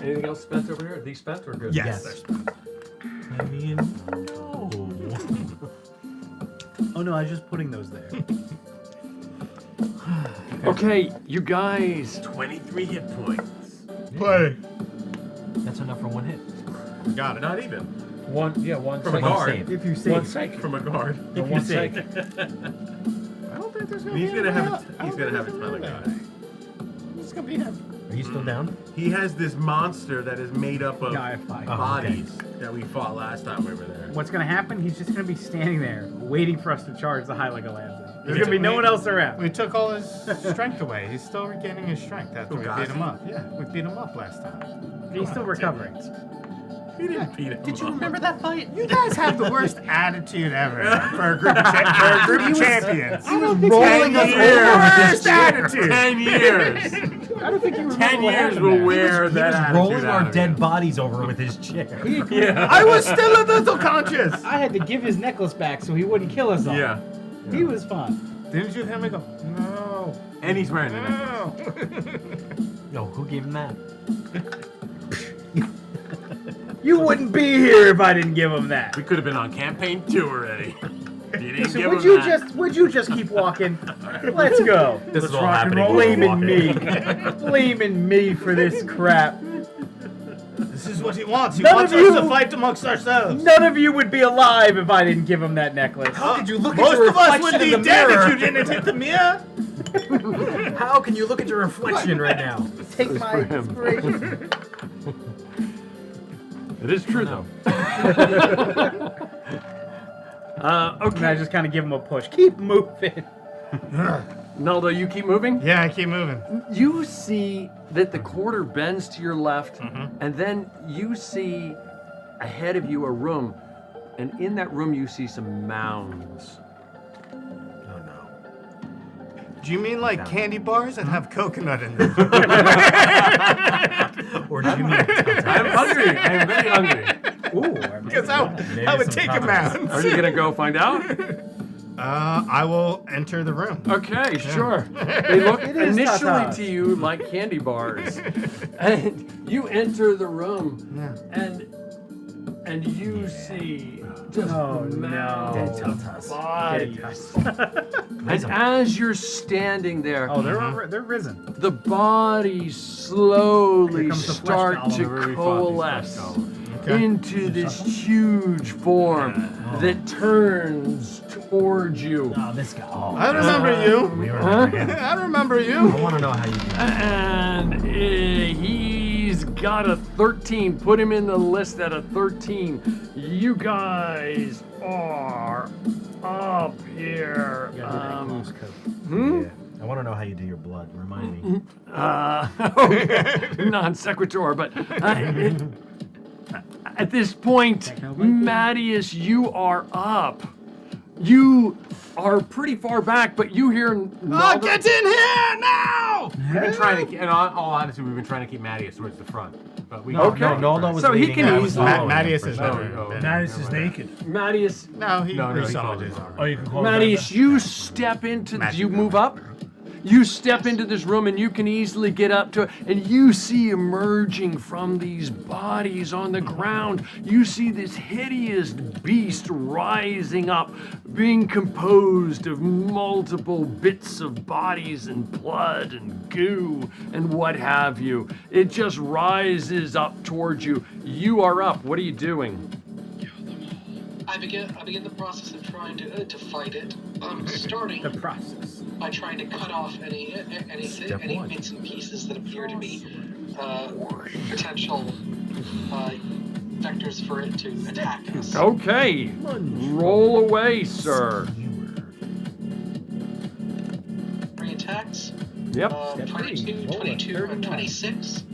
Anything else spent over here? Are these spent or good? Yes. They're spent. I mean, no. Oh no, I was just putting those there. Okay, you guys. 23 hit points. Play. That's enough for 1 hit. Got it. Not even. One From a guard. If you save. One save. From a guard. If you save. I don't think there's gonna He's be gonna anyone have else. a, he's gonna have a ton of guys. It's gonna be him. Are you still down? He has this monster that is made up of Yeah, I have 5. bodies that we fought last time we were there. What's gonna happen? He's just gonna be standing there, waiting for us to charge the Highlander lances. There's gonna be no one else around. We took all his strength away. He's still regaining his strength after Who, we Gazi? beat him up. Yeah, we beat him up last time. He's still recovering. He didn't beat him. Did you remember that fight? You guys have the worst attitude ever for a group of, champions. He was rolling us over with his Worst attitude. 10 years. I don't think you remember 10 what years happened will there. wear He that was attitude rolling out our of dead you. bodies over with his chair. Yeah. I was still a little conscious. I had to give his necklace back so he wouldn't kill us all. Yeah. He was fun. Didn't you hear me go, no, And he's wearing the necklace. no. Yo, who gave him that? You wouldn't be here if I didn't give him that. We could have been on campaign 2 already. You didn't Listen, give would him you that. would you just keep walking? Let's go. This is all rock and happening roll. while we're Blaming me. walking. Blaming me for this crap. This is what he wants. He None wants of us you- to fight amongst ourselves. None of you would be alive if I didn't give him that necklace. How could you look at Most your of us reflection would in be the dead mirror? if you didn't hit the mirror. How can you look at your reflection right now? Take my for him. inspiration. It is true, though. And Okay. I just kind of give him a push. Keep moving. Naldo, you keep moving? Yeah, I keep moving. You see that the quarter bends to your left, and then you see ahead of you a room, and in that room you see some mounds. Oh no. Do you mean like candy bars that have coconut in them? Or do you mean I'm hungry. I am very hungry. Ooh, Because I would take a mound. Are you gonna go find out? I will enter the room. Okay, sure. They look It is initially tatas. to you like candy bars, and you enter the room, Yeah. and you see just Oh, no. mounds Dead of tatas. bodies. And as you're standing there, Oh, they're risen. the bodies slowly Here comes the flesh start column. to Wherever we fought these flesh coalesce columns. into this huge form that turns towards you. Oh, this guy. Oh, I remember you. we remember him. I remember I you. want to know how you do it. And he's got a 13. Put him in the list at a 13. You guys are up here. You gotta do that close coat. Hmm? Yeah. I want to know how you do your blood. Remind me. Non sequitur, but at this point, Mattias, you are up. You are pretty far back, but you hear. Oh, get in here now! We've been trying to, in all honesty, we've been trying to keep Mattias towards the front. But we Okay. No, Naldo was So he leading can and I was easily- following him Mattias for is sure. better. Mattias is naked. Mattias, No, he No, he resummoned followed his us. armor. Oh, you can call Mattias, you step into. Do you move up? You step into this room and you can easily get up to it, and you see emerging from these bodies on the ground, you see this hideous beast rising up, being composed of multiple bits of bodies and blood and goo and what have you. It just rises up towards you. You are up. What are you doing? I begin the process of trying to fight it. Starting The process. by trying to cut off any bits and pieces that appear to be potential vectors for it to attack us. Okay. Roll away, sir. 3 attacks. Yep. 22, 22, and 26.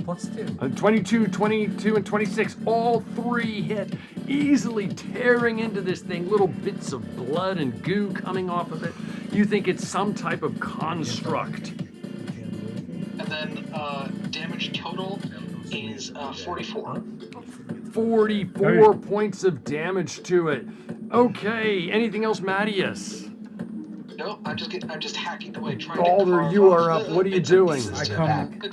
Plus 2. 22, 22, and 26. All 3 hit, easily tearing into this thing. Little bits of blood and goo coming off of it. You think it's some type of construct. And then damage total is 44. 44 points of damage to it. Okay, anything else, Mattias? No, I'm just hacking away, trying to Balder, carve you off are up. the What are you bits and doing? pieces I to come prevent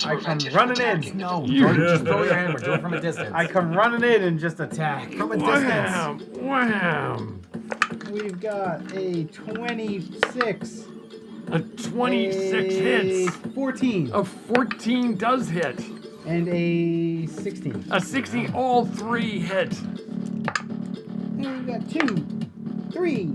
it from running attacking. in. No, You- just throw your hammer. Do it from a distance. I come running in and just attack. From a distance. Wham! Wham! We've got a 26. A 26 hits. 14. A 14 does hit. And a 16. A 16, all 3 hit. And we've got 2, 3,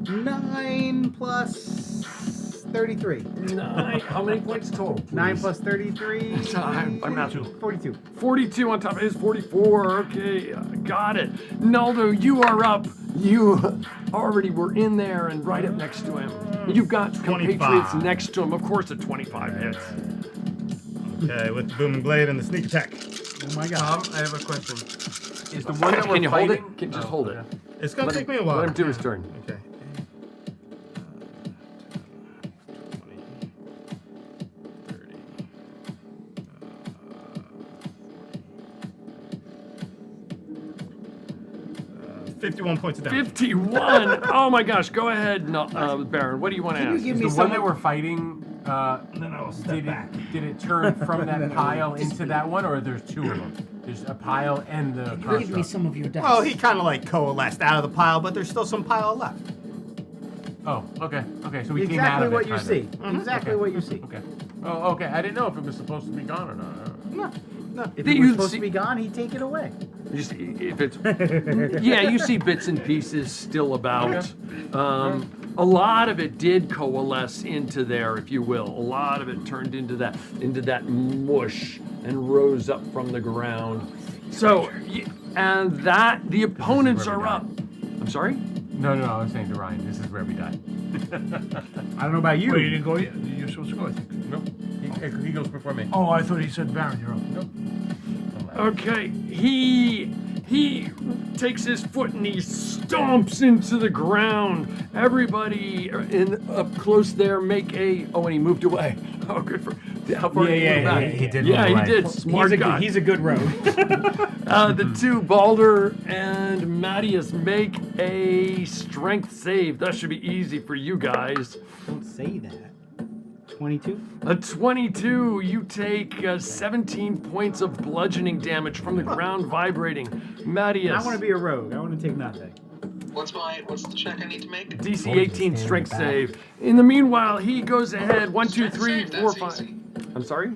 9 plus 33. 9. How many points total? Please? 9 plus 33. I'm not 42. 42 on top of his 44. Okay, got it. Naldo, you are up. You already were in there and right up next to him. You've got 25. compatriots next to him. Of course, a 25 hits. Okay, with the booming blade and the sneak attack. Oh my god. Tom, I have a question. Is the one that we're Can you hold fighting? it? Just hold it. It's gonna Let take him- me a while. Let him do his turn. Okay. 51 points of damage. 51. Oh my gosh. Go ahead, Baron. What do you want to ask? Is the one that we're fighting, then I will step back. did it turn from that pile into that one, or there's 2 of them? There's a pile and the construct. Give me some of your dice. Well, he kind of like coalesced out of the pile, but there's still some pile left. Oh, okay. Okay, so we came out Exactly of it. what you kind of. see. Exactly Okay. what you see. Okay. Oh, okay. I didn't know if it was supposed to be gone or not. No. No. If That it was you supposed see- to be gone, he'd take it away. Just, if it's, yeah, you see bits and pieces still about. A lot of it did coalesce into there, if you will. A lot of it turned into that mush and rose up from the ground. So, and that the opponents are up. I'm sorry? No, I was saying to Ryan, this is where we died. I don't know about you. Wait, you didn't go yet? You're supposed to go, I think. Nope. He goes before me. Oh, I thought he said Baron, you're up. Nope. Okay, he takes his foot and he stomps into the ground. Everybody up close there make a. Oh, and he moved away. Oh, good for. How far did he move back? he did. Yeah, move he away. did. Smart guy. He's a good rogue. The 2, Balder and Mattias, make a strength save. That should be easy for you guys. Don't say that. 22? A 22, you take 17 points of bludgeoning damage from the ground vibrating. Mattias. I want to be a rogue. I want to take nothing. What's the check I need to make? DC 18 strength save. In the meanwhile, he goes ahead. 1, 2, 3, Strength 4, save, that's 5. easy. I'm sorry?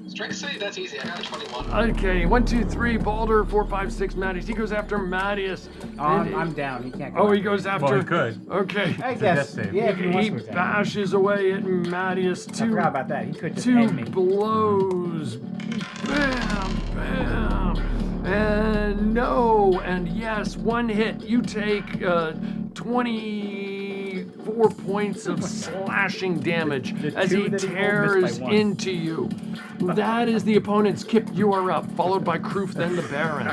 Strength save, that's easy. I got a 21. Okay, 1, 2, 3, Balder, 4, 5, 6, Mattias. He goes after Mattias. I'm down. He can't go. Oh, he after goes me. after. Well, he could. Okay. I It's a death guess. save. Yeah, if he wants He to attack. bashes away at Mattias. I forgot about that. He could just end me. 2 blows. Bam, bam. And no, and yes, 1 hit. You take 24 points of slashing damage as he 2 that he rolled tears missed by 1. into you. That is the opponent's Kip. You are up, followed by Kroof, then the Baron.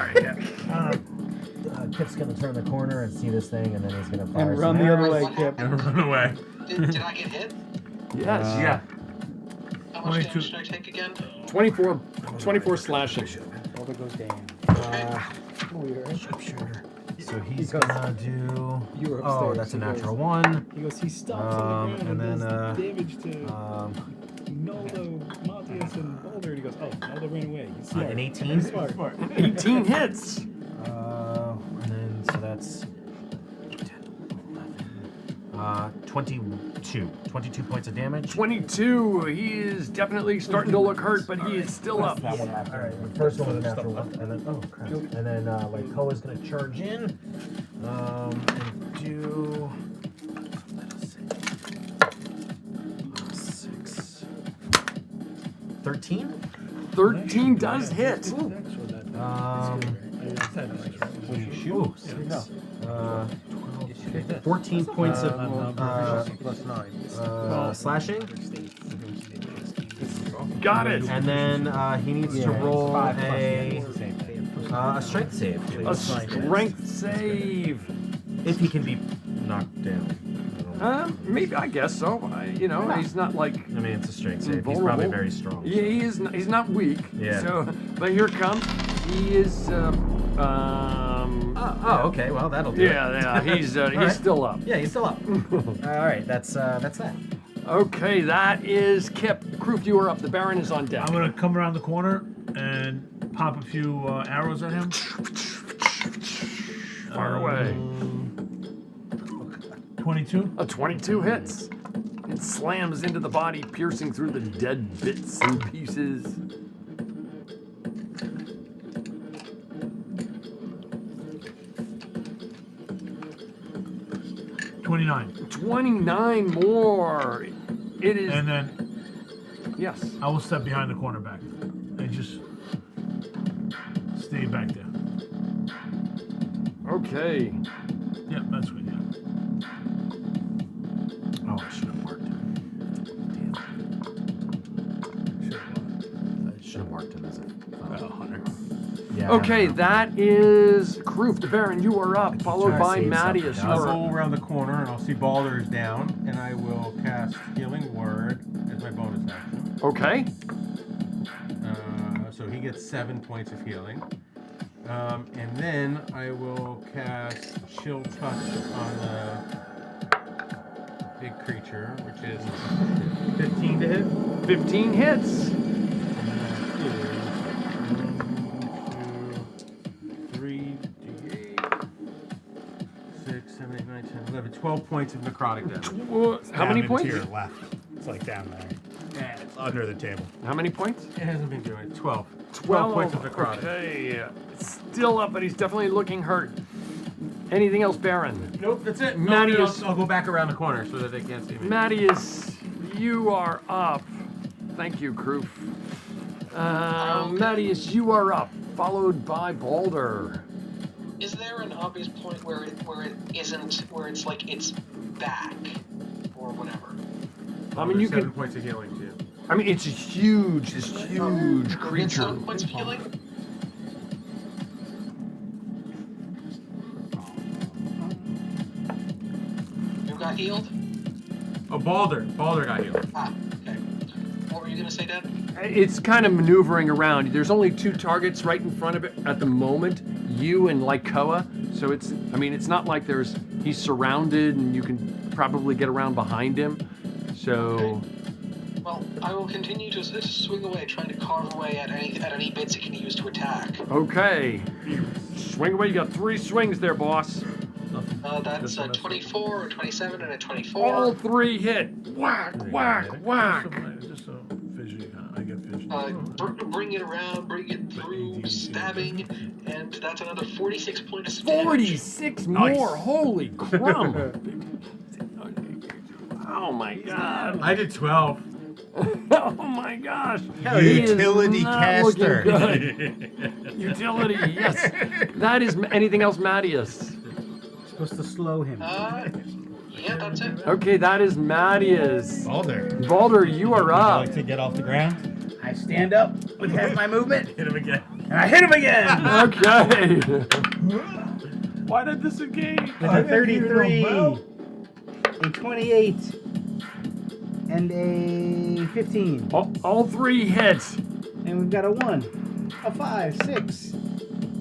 Kip's gonna turn the corner and see this thing, and then he's gonna fire. And run the other way, Kip. Run away. Did I get hit? Yes. Yeah. How much damage should I take again? 24 slashing. Balder goes down. So he's gonna do. You were Oh, upstairs. that's a He goes- natural 1. He goes, he stomps on the ground and then, does damage to Um, Naldo, Mattias, and Balder. And he goes, oh, Naldo ran away. He's smart. an 18? He's smart. 18 hits. And then so that's 22 points of damage. 22. He is definitely starting to look hurt, but he is still up. All right, the first one was a natural 1, and then oh crap, and then like Koa's gonna charge in, and do 6, 13. 13 does hit. When you shoot, 14 points of slashing. Got it. And then he needs to roll a strength save. Please. A strength save. If he can be knocked down. Maybe, I guess so. He's not like. I mean, it's a strength save. Vulnerable. He's probably very strong. Yeah, he's not weak. Yeah. So, but here comes. He is. Okay. Well, that'll do. Yeah. He's right. still up. Yeah, he's still up. All right. That's that. Okay, that is Kip. Kroof, you are up. The Baron is on deck. I'm gonna come around the corner and pop a few arrows at him. Far away. 22. A 22 hits. It slams into the body, piercing through the dead bits and pieces. $29 more. It is. And then. Yes. I will step behind the cornerback and just stay back there. Okay. Yeah, that's good. Yeah. Oh, I should have marked him. I should have marked him as a hunter. Yeah. Okay, that is Kroof. The Baron, you are up, followed by Mattias. I'll go around the corner and I'll see Balder is down, and I will cast Healing Word as my bonus action. Okay. So he gets 7 points of healing. And then I will cast Chill Touch on the big creature, which is 15 to hit. 15 hits. 12 points of necrotic damage. How many points? To your left. It's like down there. Yeah, it's under the table. How many points? It hasn't been doing it. 12. 12 points of necrotic. Okay. Still up, but he's definitely looking hurt. Anything else, Baron? Nope, that's it. Mattias, I'll go back around the corner so that they can't see me. Mattias, you are up. Thank you, Kroof. Mattias, you are up, followed by Balder. Is there an obvious point where it isn't, where it's like it's back or whatever? I mean, you 7 can. points of healing too. I mean, it's this huge creature. 7 points of healing? You got healed? Oh, Balder got healed. Ah, okay. What were you gonna say, Dad? It's kind of maneuvering around. There's only 2 targets right in front of it at the moment, you and Lycoa. So it's not like he's surrounded and you can probably get around behind him. So. Okay. Well, I will continue to swing away, trying to carve away at any bits it can use to attack. Okay. Swing away. You got 3 swings there, boss. That's a 24, a 27, and a 24. All 3 hit. Whack, whack, whack. Just so visually, I get visually. Bring it around, bring it through, stabbing, and that's another 46 points of damage. 46 more. Holy crumb. Oh my god. I did 12. Oh my gosh. Utility caster. Good. Utility, yes. That is anything else, Mattias? Supposed to slow him. Yeah, that's it. Okay, that is Mattias. Balder, you are up. Like to get off the ground? I stand up with half my movement. Hit him again. And I hit him again. Okay. Why did this engage? With a 33, a 28, and a 15. All 3 hits. And we've got a 1, a 5, 6,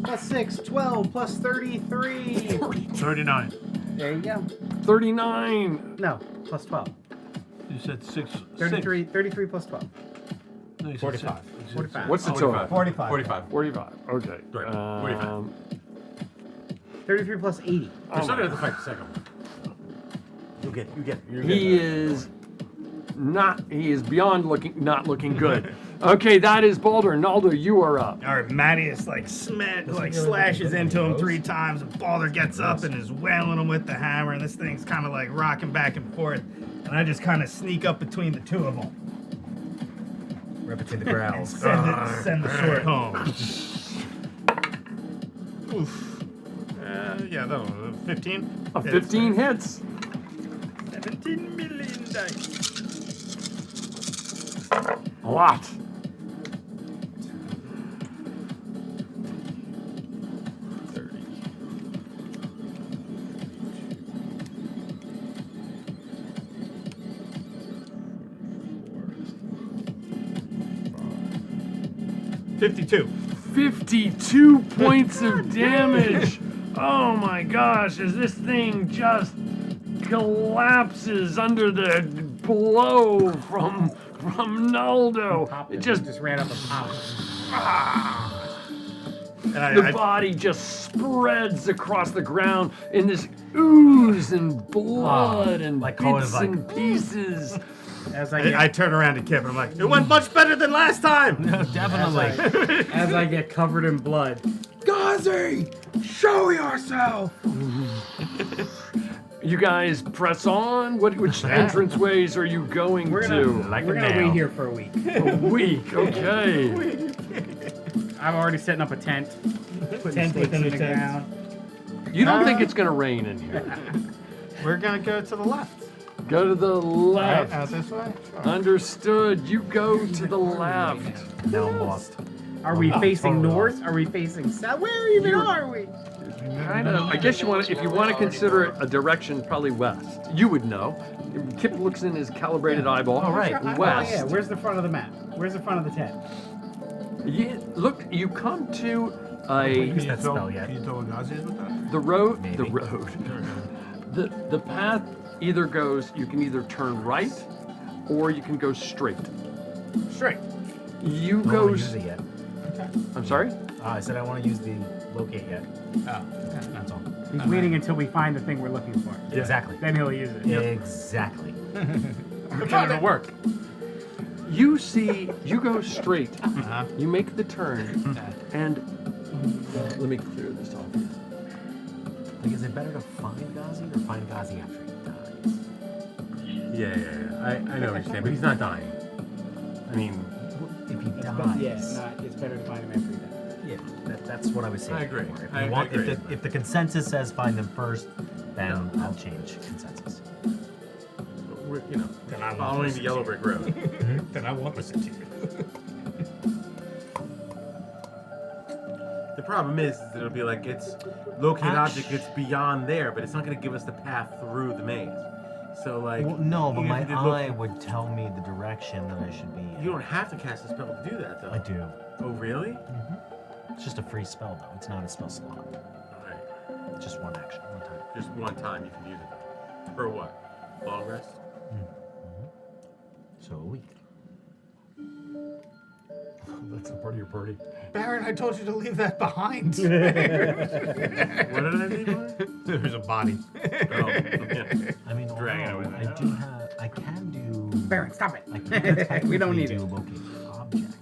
plus 6, 12, plus 33. 39. There you go. 39. No, plus 12. You said 6. 33 plus 12. No, you said 45. 45. What's the total? 45. 45. Okay. Right. 45. 33 plus 80. We're still gonna have to fight the second one. You get it. He is beyond not looking good. Okay, that is Balder. Naldo, you are up. All right, Mattias slashes into him 3 times, and Balder gets up and is wailing him with the hammer, and this thing's kind of like rocking back and forth, and I just kind of sneak up between the 2 of them. Right between the growls. Send the sword home. Oof. Yeah, that'll 15. A 15 hits. 17 million dice. A lot. $52. 52 points of damage. Oh my gosh, as this thing just collapses under the blow from Naldo. It just ran up and popped. The body just spreads across the ground in this ooze and blood and like bits and pieces. As I turn around to Kip and I'm like, it went much better than last time. No, definitely. As I get covered in blood. Gazi, show yourself. You guys press on? Which entranceways are you going We're to? gonna wait here for a week. A week, okay. I'm already setting up a tent. Putting Tent stakes within in a the tent. ground. You don't think it's gonna rain in here? We're gonna go to the left. Go to the left. Out this way? Sure. Understood. You go to the left. Now I'm lost. Are we facing totally north? Are we facing south? Where even are we? Kind of. I guess you want to, if you want to consider it a direction, probably west. You would know. Kip looks in his calibrated eyeball. All right. West. Oh, yeah. Where's the front of the map? Where's the front of the tent? Yeah, look, you come to Use that spell yet. Can you tell what Gazi is with that? the road. Maybe. The road. The path either goes. You can either turn right, or you can go straight. Straight. You I don't go. want to use it yet. I'm sorry. I said I want to use the locate yet. Oh. That's all. He's waiting until we find the thing we're looking for. Exactly. Then he'll use it. Exactly. It'll work. You see, you go straight. You make the turn, and let me clear this off. Like, is it better to find Gazi or find Gazi after he dies? Yeah. I know what you're saying, but he's not dying. I mean, If he But dies. yeah, it's better to find him after he dies. Yeah, that's what I was saying. I agree. before. If, I you want, agree. If the consensus says find them first, then I'll change consensus. we're, Then I won't following the listen yellow to you. brick road. Then I won't listen to you. The problem is that it'll be like it's locate object, it's beyond there, but it's not going to give us the path through the maze. So like, Well, no, but even my if you eye look- would tell me the direction that I should be in. You don't have to cast a spell to do that, though. I do. Oh, really? It's just a free spell, though. It's not a spell slot. Alright. It's just one action, one time. Just one time you can use it. For what? Long rest? So a week. That's a part of your party. Baron, I told you to leave that behind. What did I leave behind? There's a body. Oh, yeah. I mean, Dragging although it with I do have. I can do. Baron, stop it. I can We don't need do it. locate object.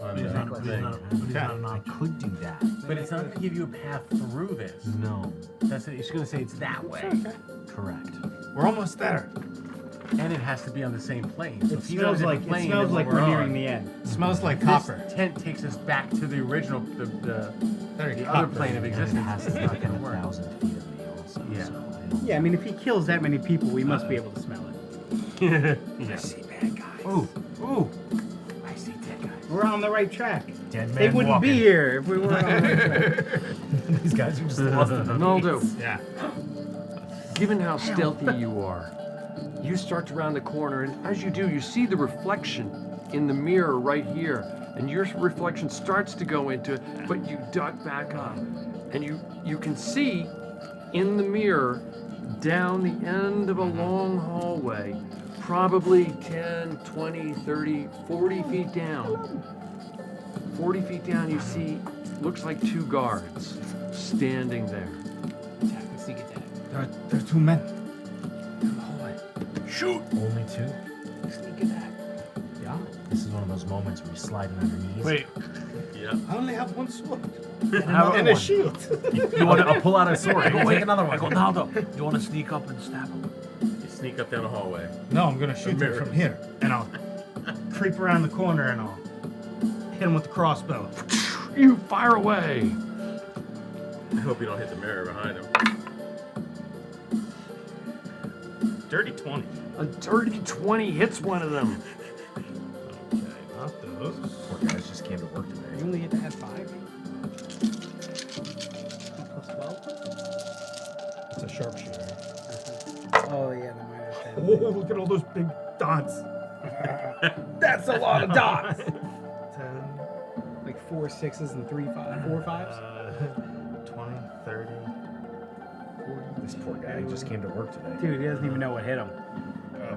On He's the not a thing. thing. Okay. I could do that. But it's not going to give you a path through this. No. That's it. It's going to say it's that way. Correct. We're almost there. And it has to be on the same plane. So It if he's on a smells like different plane than we're what nearing on, the end. It smells like this copper. tent takes us back to the original, the other plane of And it existence. has to It's be not within going to work. 1,000 feet of me also. Yeah. So I don't- Yeah, I mean, if he kills that many people, we must be able to smell it. Yeah. I see bad guys. Ooh. I see dead guys. We're on the right track. Dead man They wouldn't walking. be here if we weren't on the right track. These guys are just lost in the Naldo, Yeah. given how stealthy you are, you start to round the corner, and as you do, you see the reflection in the mirror right here, and your reflection starts to go into it, but you duck back up, and you can see in the mirror down the end of a long hallway, probably 10, 20, 30, 40 feet down. 40 feet down, you see, looks like two guards standing there. There are two men. In the hallway. Shoot! Only two? Sneak attack. Yeah. This is one of those moments where you slide on your knees. Wait. Yeah. I only have one sword. Another And a one. shield. You want to pull out a sword? I go, Take wait, another one. I go, Naldo, you want to sneak up and stab him? You sneak up down the hallway. No, I'm gonna shoot him mirror. from here. And I'll creep around the corner and I'll hit him with the crossbow. You fire away. I hope you don't hit the mirror behind him. Dirty 20. A dirty 20 hits one of them. Okay, not those. Poor guys just came to work today. You only hit to add 5? Plus 12? It's a sharpshooter. Oh, yeah, the minus 10. Oh, look at all those big dots. That's a lot of dots. 10. Like 4 6s and 4 5s? 20, 30, 40. This poor guy just came to work today. Dude, he doesn't even know what hit him.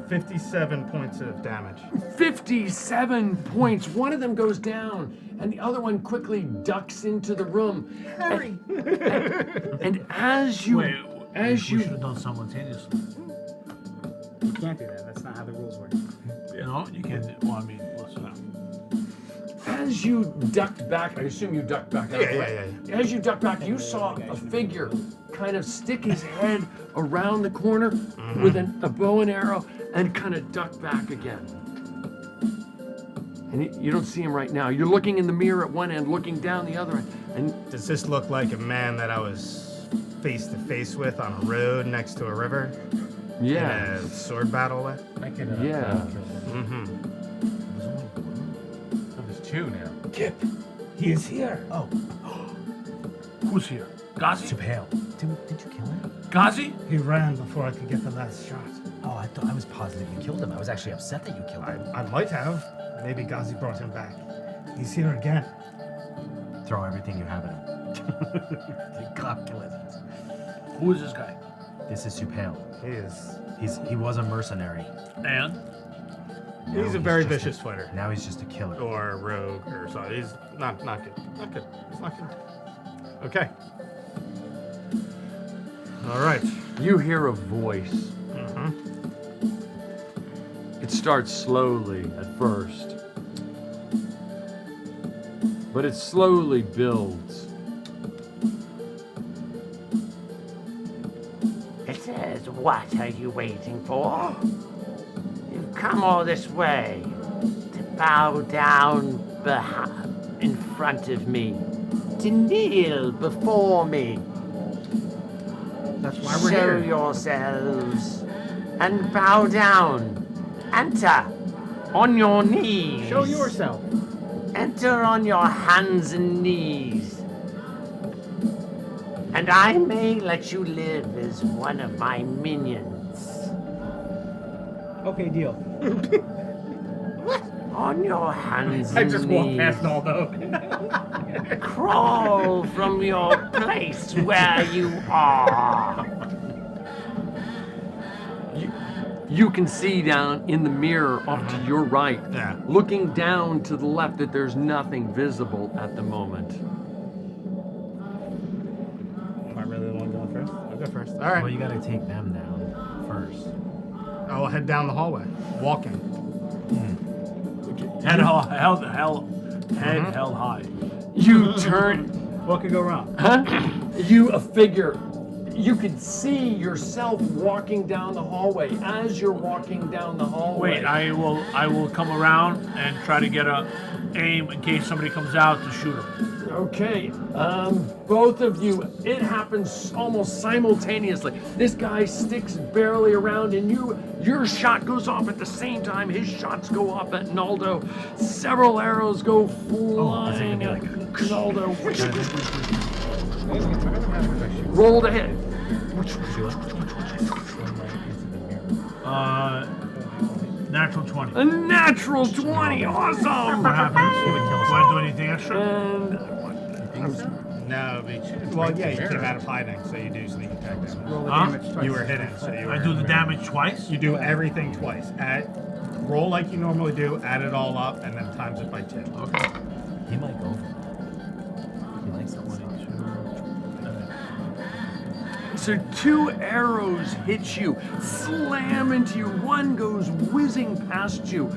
57 points of damage. 57 points. One of them goes down, and the other one quickly ducks into the room. Hurry! And as you... Wait, we should have done simultaneously. You can't do that. That's not how the rules work. No, you can't. Well, I mean, listen up. As you ducked back, I assume you ducked back. Yeah. As you ducked back, you saw a figure kind of stick his head around the corner with a bow and arrow and kind of duck back again. And you don't see him right now. You're looking in the mirror at one end, looking down the other end. And does this look like a man that I was face to face with on a road next to a river? Yeah. In a sword battle with? Yeah. Mm-hmm. There's 2 now. Kip, he is here. Oh. Who's here? Ghazi? Suhail. Did you kill him? Ghazi? He ran before I could get the last shot. Oh, I thought I was positive you killed him. I was actually upset that you killed him. I might have. Maybe Ghazi brought him back. He's here again. Throw everything you have at him. Calculate. Who is this guy? This is Suhail. He was a mercenary. And? Now He's a very just vicious fighter. Now he's just a killer. Or a rogue or something. He's not good. Not good. He's not good. Okay. All right. You hear a voice. It starts slowly at first, but it slowly builds. It says, what are you waiting for? You've come all this way to bow down in front of me, to kneel before me. That's why we're Show here. yourselves and bow down. Enter on your knees. Show yourself. Enter on your hands and knees. And I may let you live as one of my minions. Okay, deal. On your hands I and just knees. walked past Naldo. Crawl from your place where you are. You can see down in the mirror off to your right, looking down to the left, that there's nothing visible at the moment. Do I really want to go first? I'll go first. All right. Well, you gotta take them down first. I will head down the hallway, walking. Head held high. You turn. What could go wrong? You, a figure. You could see yourself walking down the hallway. As you're walking down the hallway. Wait, I will come around and try to get a aim in case somebody comes out to shoot him. Okay, both of you, it happens almost simultaneously. This guy sticks barely around and your shot goes off at the same time. His shots go off at Naldo. Several arrows go flying at Naldo. Roll to hit. Natural 20. A natural 20, awesome! What happens? Do I do anything extra? No, well, yeah, you came out of hiding, so you do sneak attack damage. Roll the damage twice. You were hidden, so you were. I do the damage twice? You do everything twice. Roll like you normally do, add it all up, and then times it by 2. Okay. He might go for it. He likes that one. So 2 arrows hit you, slam into you. One goes whizzing past you.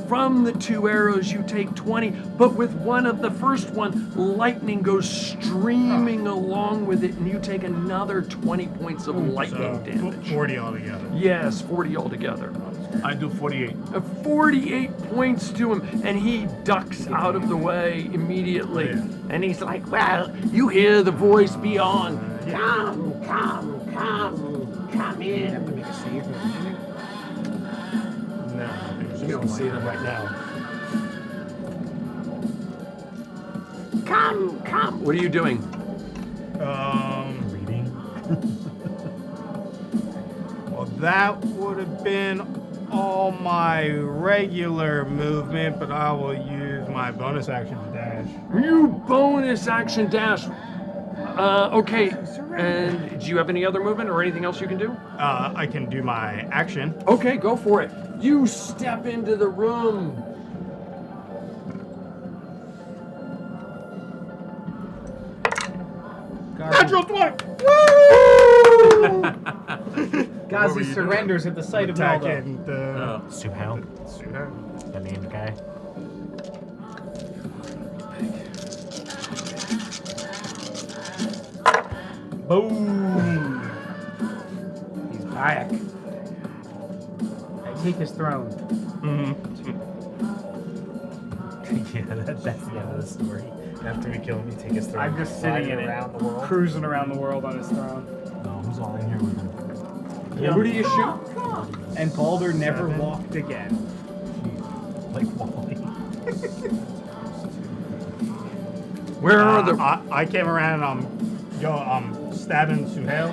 From the 2 arrows, you take 20, but with one of the first one, lightning goes streaming along with it, and you take another 20 points of lightning damage. 40 altogether. Yes, 40 altogether. I do 48. 48 points to him, and he ducks out of the way immediately. And he's like, well, you hear the voice beyond. Come in. No, you don't see them right now. Come. What are you doing? Reading. Well, that would have been all my regular movement, but I will use my bonus action to dash. You bonus action dash. Okay. And do you have any other movement or anything else you can do? I can do my action. Okay, go for it. You step into the room. Natural 20! Gazi surrenders at the sight of Naldo. Suhel. The named guy. Boom! He's back. I take his throne. Yeah, that's the end of the story. After we kill him, you take his throne. I'm just sitting in it, around the world. cruising around the world on his throne. No, who's all in here with him? Who do you shoot? And Balder never walked again. Like Wally. Where are the? I came around and I'm stabbing Suhail.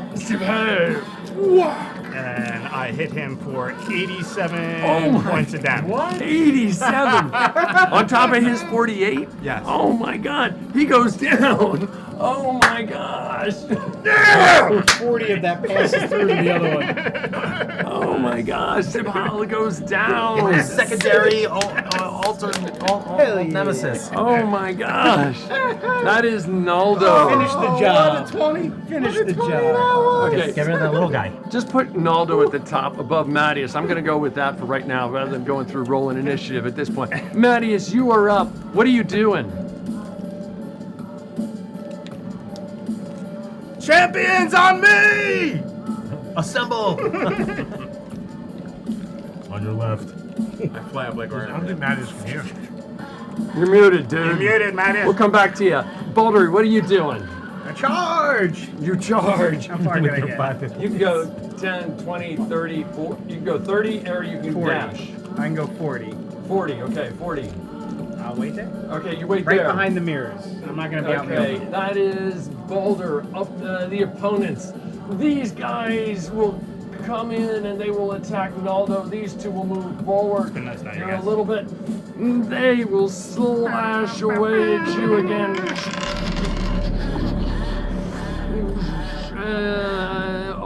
And I hit him for 87 points of damage. What? 87? On top of his 48? Yes. Oh my god. He goes down. Oh my gosh. 40 of that passes through to the other one. Oh my gosh. Sibhala goes down. Secondary alternate nemesis. Oh my gosh. That is Naldo. Finish the job. 20. Finish the job. Okay. Get rid of that little guy. Just put Naldo at the top above Mattias. I'm going to go with that for right now rather than going through rolling initiative at this point. Mattias, you are up. What are you doing? Champions on me! Assemble! On your left. I fly up like I'm getting mad from here. You're muted, dude. You're muted, Mattias. We'll come back to you. Balder, what are you doing? A charge! You charge. How far can I get? You can go 10, 20, 30, 40. You can go 30 or you can 40. dash. I can go 40. 40, okay, 40. I'll wait there. Okay, you wait right there. Behind the mirrors. I'm not going to be out in the Okay, open. that is Balder up the opponents. These guys will come in and they will attack Naldo. These two will move forward a little bit. They will slash away at you again.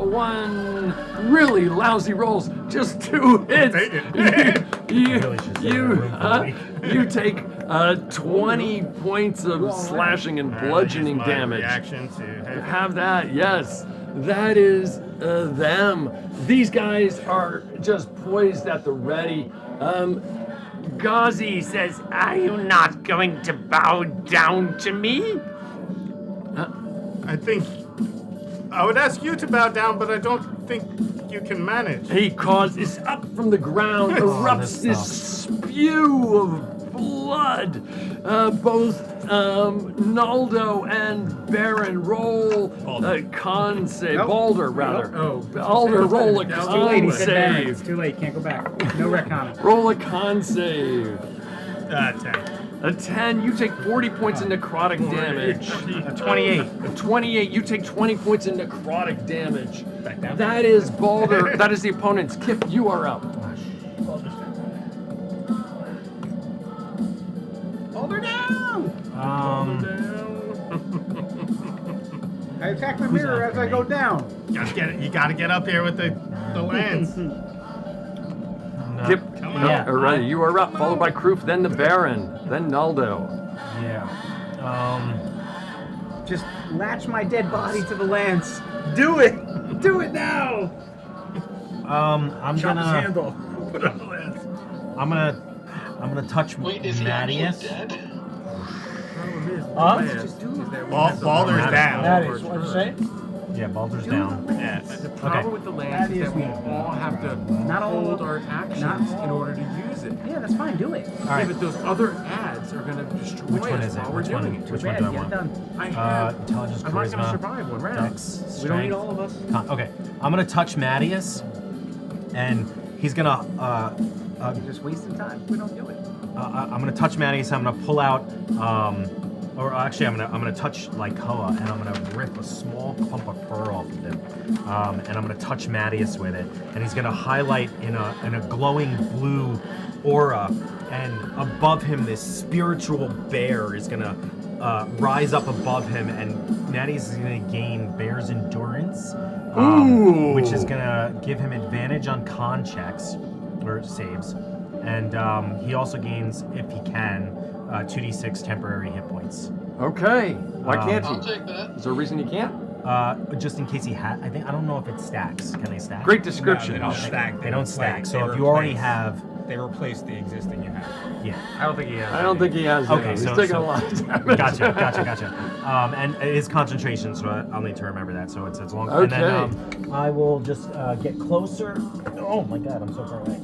One really lousy rolls, just 2 hits. You take 20 points of slashing and bludgeoning damage. Reaction to Have that, yes. That is them. These guys are just poised at the ready. Gazi says, "Are you not going to bow down to me?" I think I would ask you to bow down, but I don't think you can manage. He causes up from the ground, erupts this spew of blood. Both Naldo and Baron roll a con save. Nope. Balder, rather. Nope. Balder, roll a It's too late. con He said Baron. save. It's too late. Can't go back. No retcon. Roll a con save. 10. A 10, you take 40 points of necrotic damage. A 28. A 28, you take 20 points of necrotic damage. That is Balder. That is the opponent's. Kip, you are up. Balder down! I attack the mirror as I go down. You gotta get up here with the lance. Kip, Yeah. alright, you are up, followed by Kroof, then the Baron, then Naldo. Yeah. Just latch my dead body to the lance. Do it! Do it now! I'm Chop his gonna. handle. Put it on the lance. I'm gonna touch Wait, is he actually Mattias. dead? Just do it. Balder's down. That is what you say? Yeah, Baldur's down. Yeah, the problem with the lands is that we all have to hold our actions in order to use it. Yeah, that's fine. Do it. All right. Yeah, but those other ads are going to destroy Which one us is it? while we're Which one? doing it. Which one do I want? I have Intelligence, I'm not going to charisma, survive one round. Dex, We don't need strength, all of us. Okay, I'm gonna touch Mattias, and he's gonna You're just wasting time if we don't do it. I'm gonna touch Mattias. I'm gonna pull out, or actually, I'm gonna touch Lycoa, and I'm gonna rip a small clump of fur off of him, and I'm gonna touch Mattias with it, and he's gonna highlight in a glowing blue aura, and above him, this spiritual bear is gonna rise up above him, and Mattias is gonna gain Bear's Endurance, which is gonna give him advantage on con checks or saves. And he also gains, if he can, 2d6 temporary hit points. Okay. Why can't he? I'll take that. Is there a reason he can't? Just in case he had. I don't know if it stacks. Can they stack? Great description. No, they don't stack. They don't stack. Like, So they if you already replace- have. They replace the existing you have. Yeah. I don't think he has. I don't think he has. Okay, He's so taking a lot of damage. Gotcha. And his concentration, so I'll need to remember that. So it's long. And then I will just get closer. Oh my God, I'm so far away.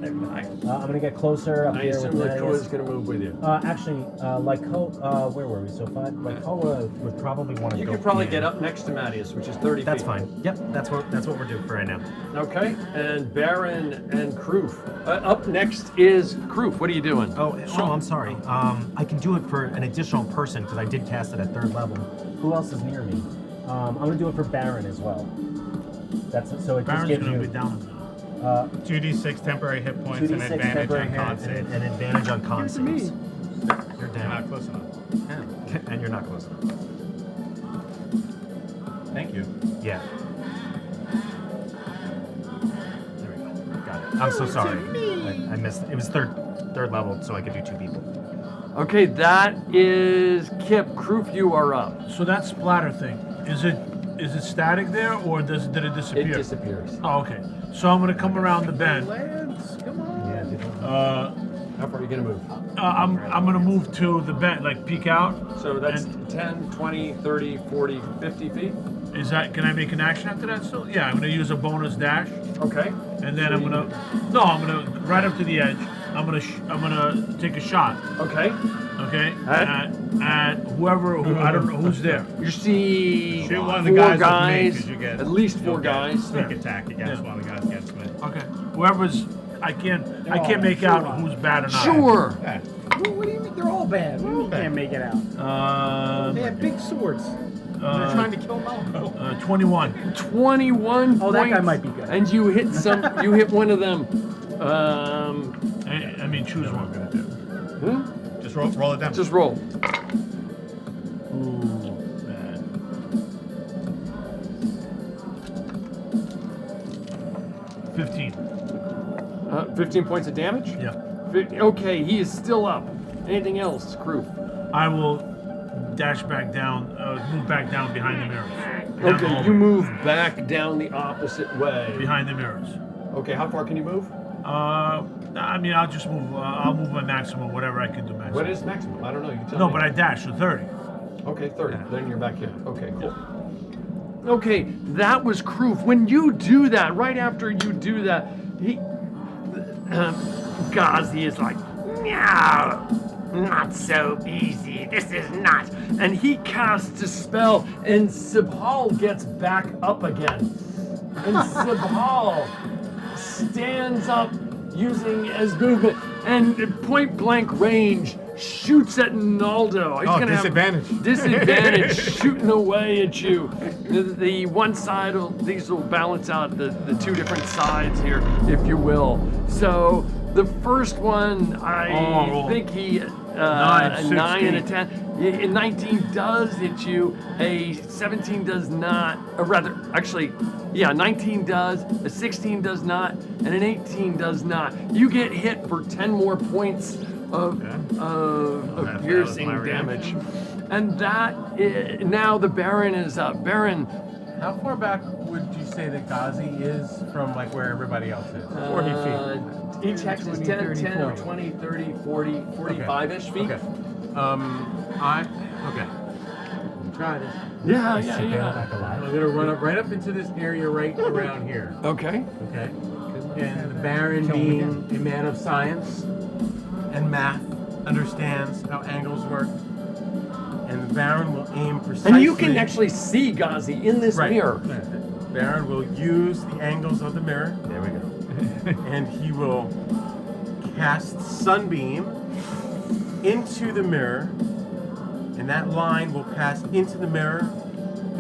I'm gonna get closer up I here assume with Lycoa's going to move with you. Actually, Lycoa, where were we? So 5. Lycoa would probably want to You go. could probably in. get up next to Mattias, which is 30 That's feet. fine. Yep, that's what we're doing for right now. Okay, and Baron and Kroof. Up next is Kroof. What are you doing? Oh, I'm sorry. I can do it for an additional person because I did cast it at 3rd level. Who else is near me? I'm gonna do it for Baron as well. That's so it Baron's just gives gonna you be down. 2d6 temporary hit points and advantage on con saves. and advantage on con Give it to me. saves. You're down. Not close enough. And you're not close enough. Thank you. Yeah. There we go. Got it. I'm so sorry. I missed it. It was third level, so I could do 2 people. Okay, that is Kip. Kroof, you are up. So that splatter thing, is it static there or did it disappear? It disappears. Oh, okay. So I'm gonna come around the bend. Come on. How far are you going to move? I'm gonna move to the bend, like peek out. So that's 10, 20, 30, 40, 50 feet? Can I make an action after that still? Yeah, I'm gonna use a bonus dash. Okay. And then I'm gonna right up to the edge. I'm gonna take a shot. Okay. Okay. At whoever, I don't know who's there. You see Shoot one of the 4 guys, guys, with me, 'cause you get, at least 4 you'll get guys. Sneak attack against one of the guys against me. Okay. Whoever's, I can't make out who's bad or not. Sure. Yeah. What do you mean they're all bad? What do you mean you can't make it out? They have big swords. They're trying to kill Malco. 21. 21 Oh, that guy points, might be good. And you hit you hit one of them. I mean, choose one. Just roll it down. Just roll. Ooh, man. 15. 15 points of damage? Yeah. Okay, he is still up. Anything else, Kroof? I will dash back down, move back down behind the mirrors. Down the Okay, hallway. you move back down the opposite way. Behind the mirrors. Okay, how far can you move? I mean, I'll just move. I'll move my maximum, whatever I can do maximum. What is maximum? I don't know. You tell No, me. but I dash to 30. Okay, 30. Then you're back here. Okay, cool. Okay, that was Kroof. When you do that, right after you do that, Ghazi is like, no, not so easy. This is not. And he casts a spell, and Sibhal gets back up again. And Sibhal stands up using as movement and at point blank range shoots at Naldo. He's gonna disadvantage. Have disadvantage shooting away at you. The one side, these will balance out the 2 different sides here, if you will. So the first one, I think he, a 9 and a 10. A 19 does hit you, a 17 does not, or rather, actually, yeah, 19 does, a 16 does not, and an 18 does not. You get hit for 10 more points of piercing damage. And now the Baron is up. Baron. How far back would you say that Ghazi is from like where everybody else is? 40 feet. Each hex is 10, 30, 10 or 40. 20, 30, 40, 45-ish feet. Okay. Okay. try this. Yeah, Is yeah, Sahel yeah. back alive? I'm gonna run up right up into this area right around here. Okay. Okay. And the Baron, being a man of science and math, understands how angles work. And the Baron will aim precisely. And you can actually see Ghazi in this mirror. Baron will use the angles of the mirror. There we go. And he will cast Sunbeam into the mirror, and that line will pass into the mirror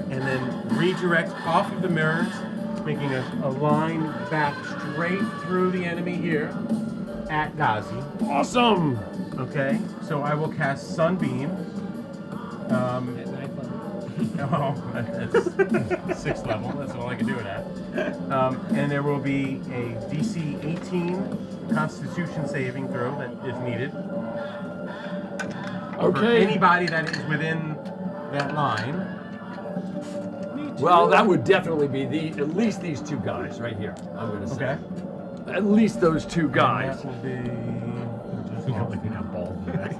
and then redirect off of the mirrors, making a line back straight through the enemy here at Ghazi. Awesome! Okay, so I will cast Sunbeam. Oh, that's 6th level. That's all I can do it at. And there will be a DC 18 Constitution saving throw that is needed. For Okay. anybody that is within that line. Well, that would definitely be at least these two guys right here, I'm going to say. Okay. At least those two guys. That will be. You look like you got bald in the back.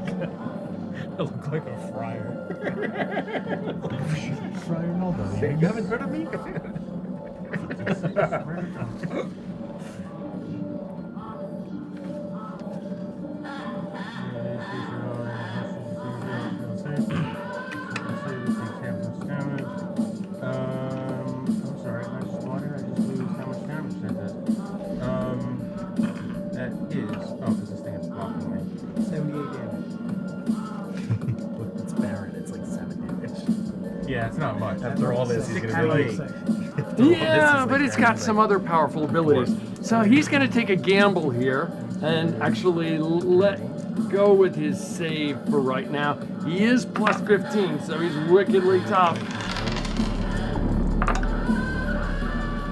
I look like a friar. Friar Naldo. You haven't heard of me? I'm sorry, I just water. I just lose how much damage that does. That is. Oh, because this thing is blocking me. 78 damage. It's Baron. It's like 7 damage. Yeah, it's not much. After all this, he's gonna be like. Yeah, but it's got some other powerful abilities. So he's going to take a gamble here and actually let go with his save for right now. He is plus 15, so he's wickedly tough.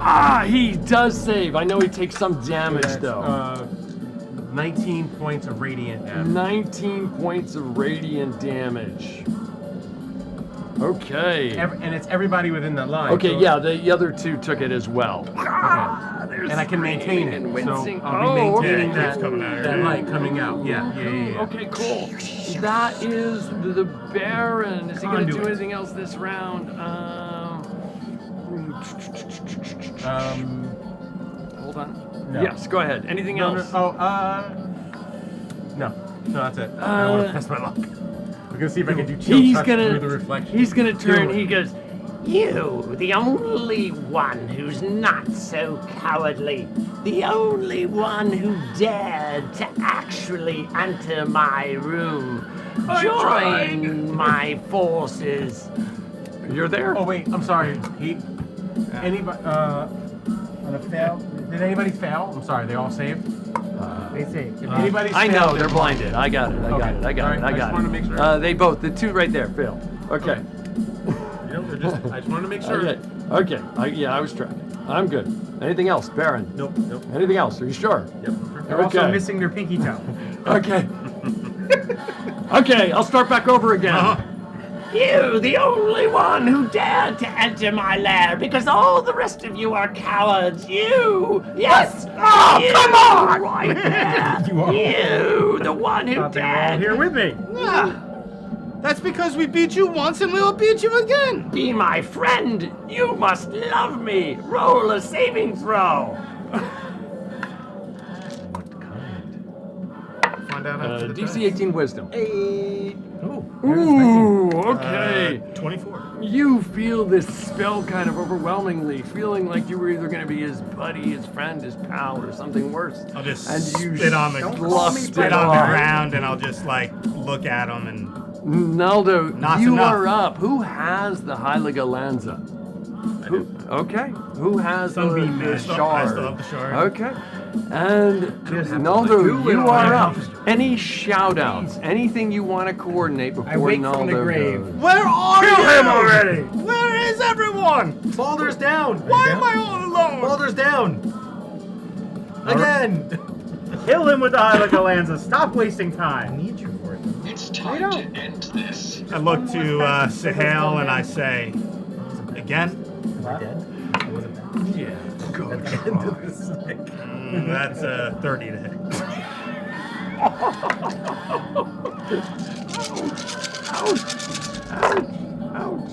Ah, he does save. I know he takes some damage though. 19 points of radiant damage. 19 points of radiant damage. Okay. And it's everybody within that line. Okay, so yeah, the other two took it as well. And I can maintain it. and So wincing. I'll be Oh, maintaining okay. that light coming out. Yeah. Okay, cool. That is the Baron. Is he going to do Conduit. anything else this round? Hold on. No. Yes, go ahead. Anything No, else? No, that's it. I don't want to test my luck. We're gonna see if I can do chill He's touch gonna, through the reflection. he's gonna turn. Do it. He goes, You, the only one who's not so cowardly, the only one who dared to actually enter my room, join my forces. You're there? Oh wait, I'm sorry. Anybody? On a fail? Did anybody fail? I'm sorry. They all saved. They saved. If anybody's I failed, know they're blinded. I got it. I got it. I got it. I I just got wanted it. to make sure. They both. The two right there failed. Okay. I just wanted to make sure. Okay. Yeah, I was tracking. I'm good. Anything else, Baron? Nope. Anything else? Are you sure? Yep. They're also missing their pinky toe. Okay. Okay, I'll start back over again. You, the only one who dared to enter my lair, because all the rest of you are cowards. You! Yes! Oh, you, come on! Right there! you, the one who Thought they were all dared. here with me. Yeah. That's because we beat you once and we'll beat you again. Be my friend. You must love me. Roll a saving throw. Find out after the DC 18 Wisdom. Ooh, Ooh, okay. 24. You feel this spell kind of overwhelmingly, feeling like you were either going to be his buddy, his friend, his pal, or something worse. I'll just and you spit on the off. ground, and I'll just like look at him and. Naldo, Not you enough. are up. Who has the Heilige Lanza? Okay. Who has Sunbeam the Man. I still shard? have the shard. Okay. And Naldo, you are up. Any shout outs? Anything you want to coordinate before wake Naldo from the grave. goes? Where are you? Kill him already! Where is everyone? Baldur's down! Why am I all alone? Baldur's down! Again! Kill him with the Heilige Lanza. Stop wasting time. I need you for it. It's time to end this. I look to Sahel and I say, again? Am I dead? Yeah. Go That's 30 to hit. Ouch! Ouch!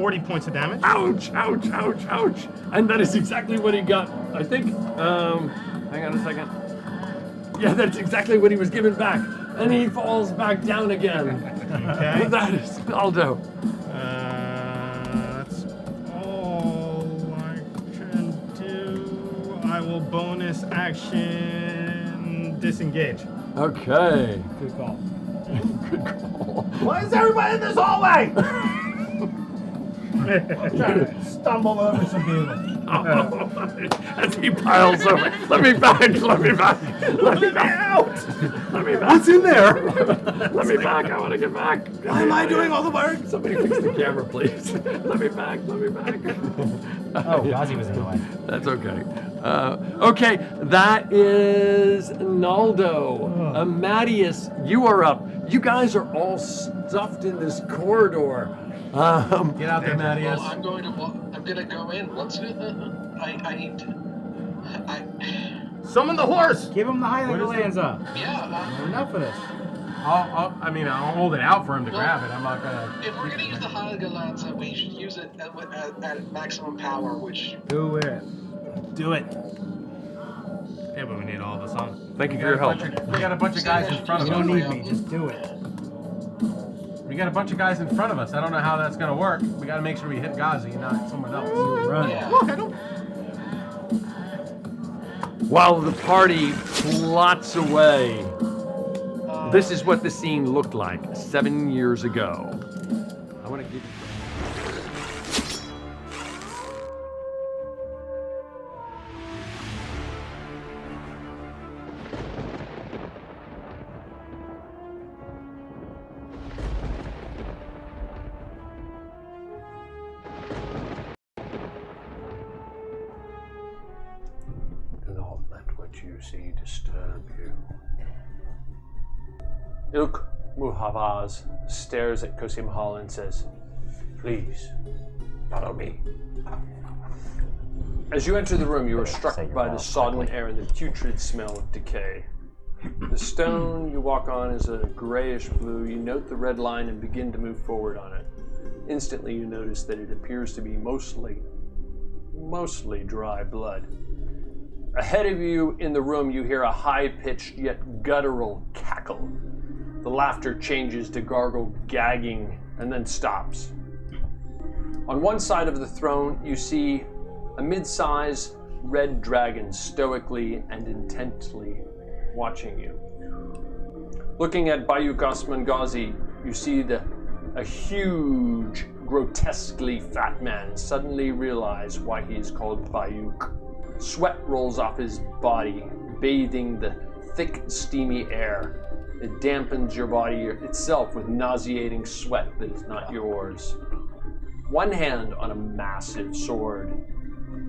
40 points of damage. Ouch, ouch, ouch, ouch. And that is exactly what he got, I think. Hang on a second. Yeah, that's exactly what he was given back. And he falls back down again. Okay. That is Aldo. That's all I can do. I will bonus action disengage. Okay. Good call. Good call. Why is everybody in this hallway? I'm trying to stumble over some people. As he piles over. Let me back, let me back. Let me back. Out. Let me back. What's in there? Let me back, I want to get back. Why am I doing all the work? Somebody fix the camera, please. Let me back, let me back. Oh, Gazi was in the way. That's okay. Okay, that is Naldo. Mattias, you are up. You guys are all stuffed in this corridor. Get out there, Mattias. Well, I'm going to go in. I need to. Summon the horse. Give him the Highlander What is it? lands up. Yeah. Enough of this. I'll hold it out for him to grab it. I'm not gonna. If we're going to use the Highlander Lancer, we should use it at maximum power, which. Do it. Do it. Yeah, but we need all of us on. Thank you for your help. We got a bunch of guys in front of You us. don't need me. Just do it. We got a bunch of guys in front of us. I don't know how that's gonna work. We gotta make sure we hit Gazi, not someone else. Run. Yeah. Look, I don't. While the party plots away, this is what the scene looked like 7 years ago. I want to give you. Do not let what you see disturb you. Ilk Muhavaz stares at Kosim Hall and says, "Please, follow me." As you enter the room, you are struck by the sodden air and the putrid smell of decay. The stone you walk on is a grayish blue. You note the red line and begin to move forward on it. Instantly, you notice that it appears to be mostly dry blood. Ahead of you in the room, you hear a high-pitched yet guttural cackle. The laughter changes to gargled gagging and then stops. On one side of the throne, you see a mid-sized red dragon stoically and intently watching you. Looking at Bayuk Osman Ghazi, you see a huge, grotesquely fat man suddenly realize why he is called Bayuk. Sweat rolls off his body, bathing the thick, steamy air. It dampens your body itself with nauseating sweat that is not yours. One hand on a massive sword.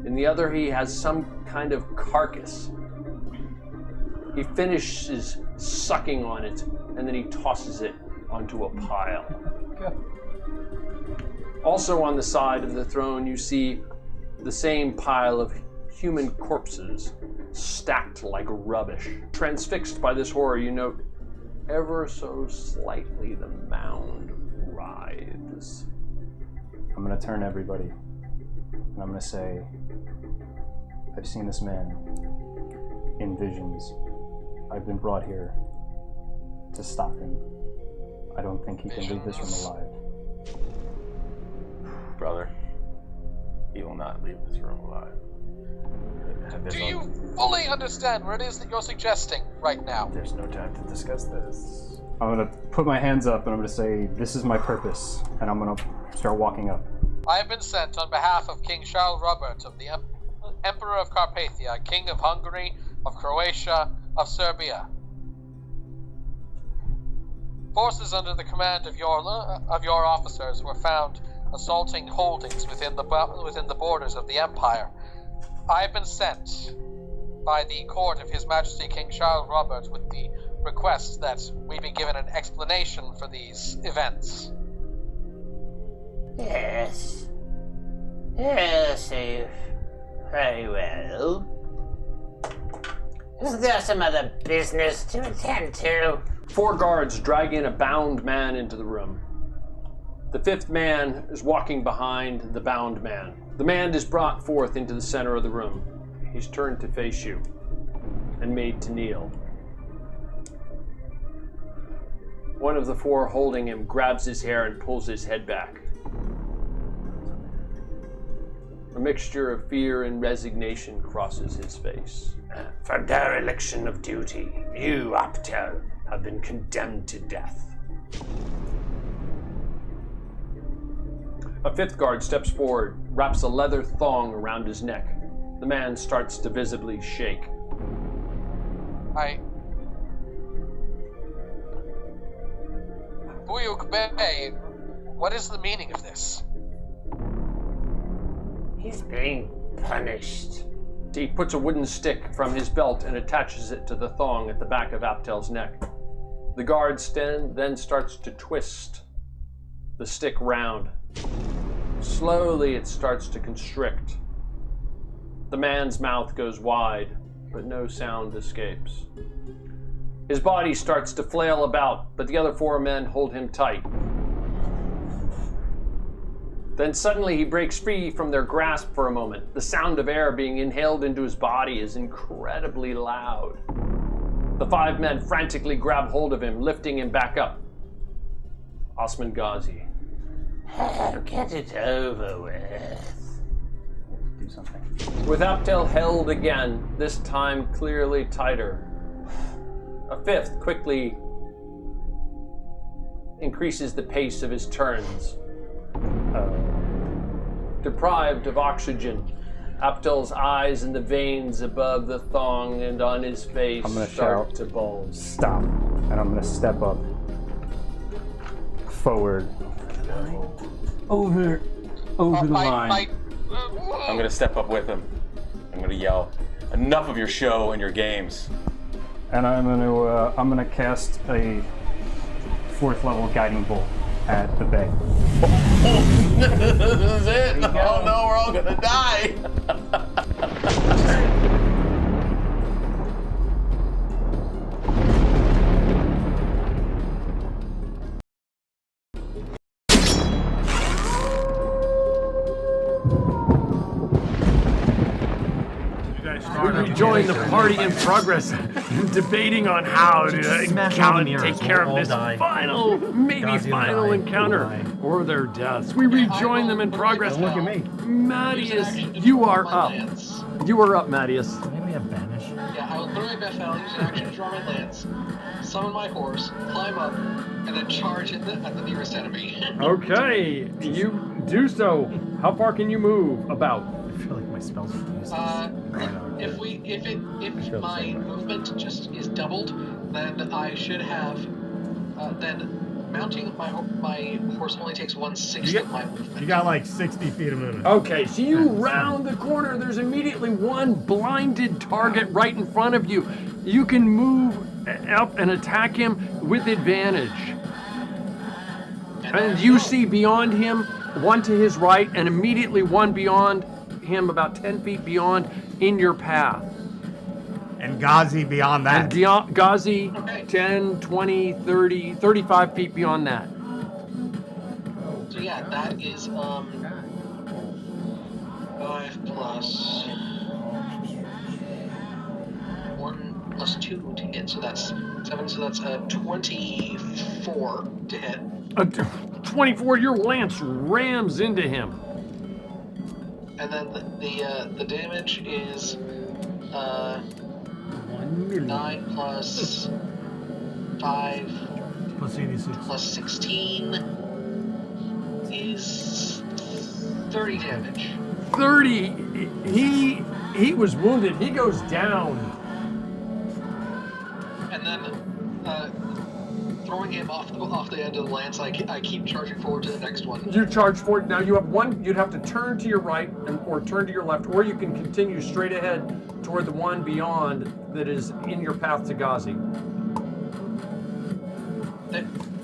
In the other, he has some kind of carcass. He finishes sucking on it, and then he tosses it onto a pile. Also on the side of the throne, you see the same pile of human corpses stacked like rubbish. Transfixed by this horror, you note ever so slightly the mound writhes. I'm gonna turn to everybody, and I'm gonna say, I've seen this man in visions. I've been brought here to stop him. I don't think he can leave this room alive. Brother, he will not leave this room alive. Do you fully understand what it is that you're suggesting right now? There's no time to discuss this. I'm gonna put my hands up and I'm gonna say, this is my purpose, and I'm gonna start walking up. I have been sent on behalf of King Charles Robert of the Emperor of Carpathia, King of Hungary, of Croatia, of Serbia. Forces under the command of your officers were found assaulting holdings within the borders of the Empire. I have been sent by the court of His Majesty King Charles Robert with the request that we be given an explanation for these events. Yes. Yes, very well. Isn't there some other business to attend to? 4 guards drag in a bound man into the room. The fifth man is walking behind the bound man. The man is brought forth into the center of the room. He's turned to face you and made to kneel. One of the four holding him grabs his hair and pulls his head back. A mixture of fear and resignation crosses his face. For dereliction of duty, you, Aptel, have been condemned to death. A fifth guard steps forward, wraps a leather thong around his neck. The man starts to visibly shake. Buyuk Bey, what is the meaning of this? He's being punished. He puts a wooden stick from his belt and attaches it to the thong at the back of Aptel's neck. The guard then starts to twist the stick round. Slowly it starts to constrict. The man's mouth goes wide, but no sound escapes. His body starts to flail about, but the other four men hold him tight. Then suddenly he breaks free from their grasp for a moment. The sound of air being inhaled into his body is incredibly loud. The five men frantically grab hold of him, lifting him back up. Osman Ghazi. Get it over with. Do something. With Aptel held again, this time clearly tighter. A fifth quickly increases the pace of his turns. Deprived of oxygen, Aptel's eyes and the veins above the thong and on his face I'm gonna start shout, to bulge. Stop. And I'm gonna step up. Forward. Over the line. I'm gonna step up with him. I'm gonna yell, "Enough of your show and your games!" And I'm gonna cast a 4th level guiding bolt at the bay. This is it! Oh no, we're all gonna die! We rejoin the party in progress, debating on how to take care of this final, maybe final encounter, or their deaths. We rejoin them in progress. Look at me. Mattias, you are up. You are up, Mattias. Maybe a banish. Yeah, I will throw my Bethel, use an action to draw my lance, summon my horse, climb up, and then charge at the nearest enemy. Okay, you do so. How far can you move? About? I feel like my spells are useless. If my movement just is doubled, then I should have. Then mounting my horse only takes 1/6 of my movement. You got like 60 feet of movement. Okay, so you round the corner. There's immediately one blinded target right in front of you. You can move up and attack him with advantage. And you see beyond him, one to his right, and immediately one beyond him, about 10 feet beyond, in your path. And Ghazi beyond that. And Ghazi, 10, 20, 30, 35 feet beyond that. So yeah, that is 5 plus 1 plus 2 to hit, so that's 7. So that's 24 to hit. 24, your lance rams into him. And then the damage is 9 plus 5 plus 86 plus 16 is 30 damage. 30. He was wounded. He goes down. And then throwing him off the end of the lance, I keep charging forward to the next one. You charge forward. Now you have one. You'd have to turn to your right or turn to your left, or you can continue straight ahead toward the one beyond that is in your path to Ghazi.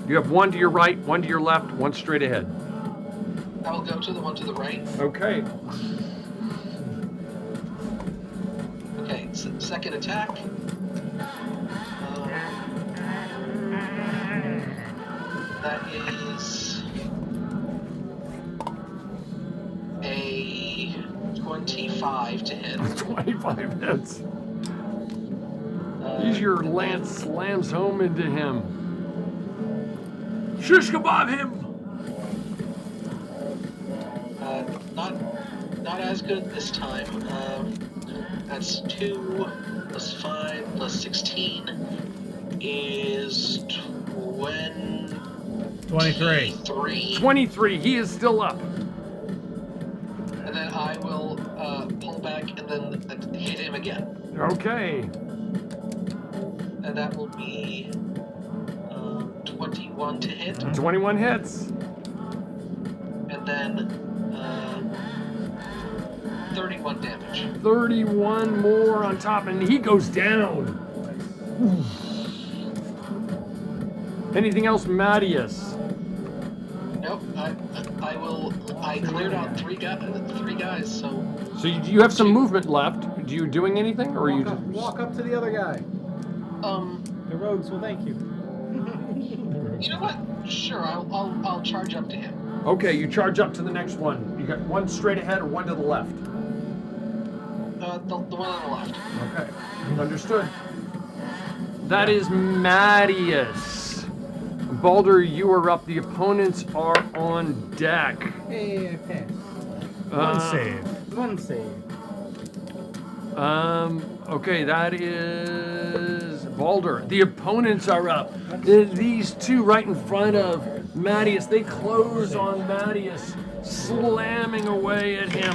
You have one to your right, one to your left, one straight ahead. I will go to the one to the right. Okay. Okay, so second attack. That is 25 to hit. 25 hits. Your lance slams home into him. Shish kebab him! Not as good this time. That's 2 plus 5 plus 16 is 23. 23. He is still up. And then I will pull back and then hit him again. Okay. And that will be 21 to hit. 21 hits. And then 31 damage. 31 more on top, and he goes down. Anything else, Mattias? Nope. I cleared out three guys, so. So you have some movement left. Are you doing anything, or are you just... Walk up to the other guy. The rogues will thank you. You know what? Sure, I'll charge up to him. Okay, you charge up to the next one. You got one straight ahead or one to the left? The one on the left. Okay, understood. That is Mattias. Baldur, you are up. The opponents are on deck. Hey, I passed. One save. Okay, that is Baldur. The opponents are up. These two right in front of Mattias, they close on Mattias, slamming away at him.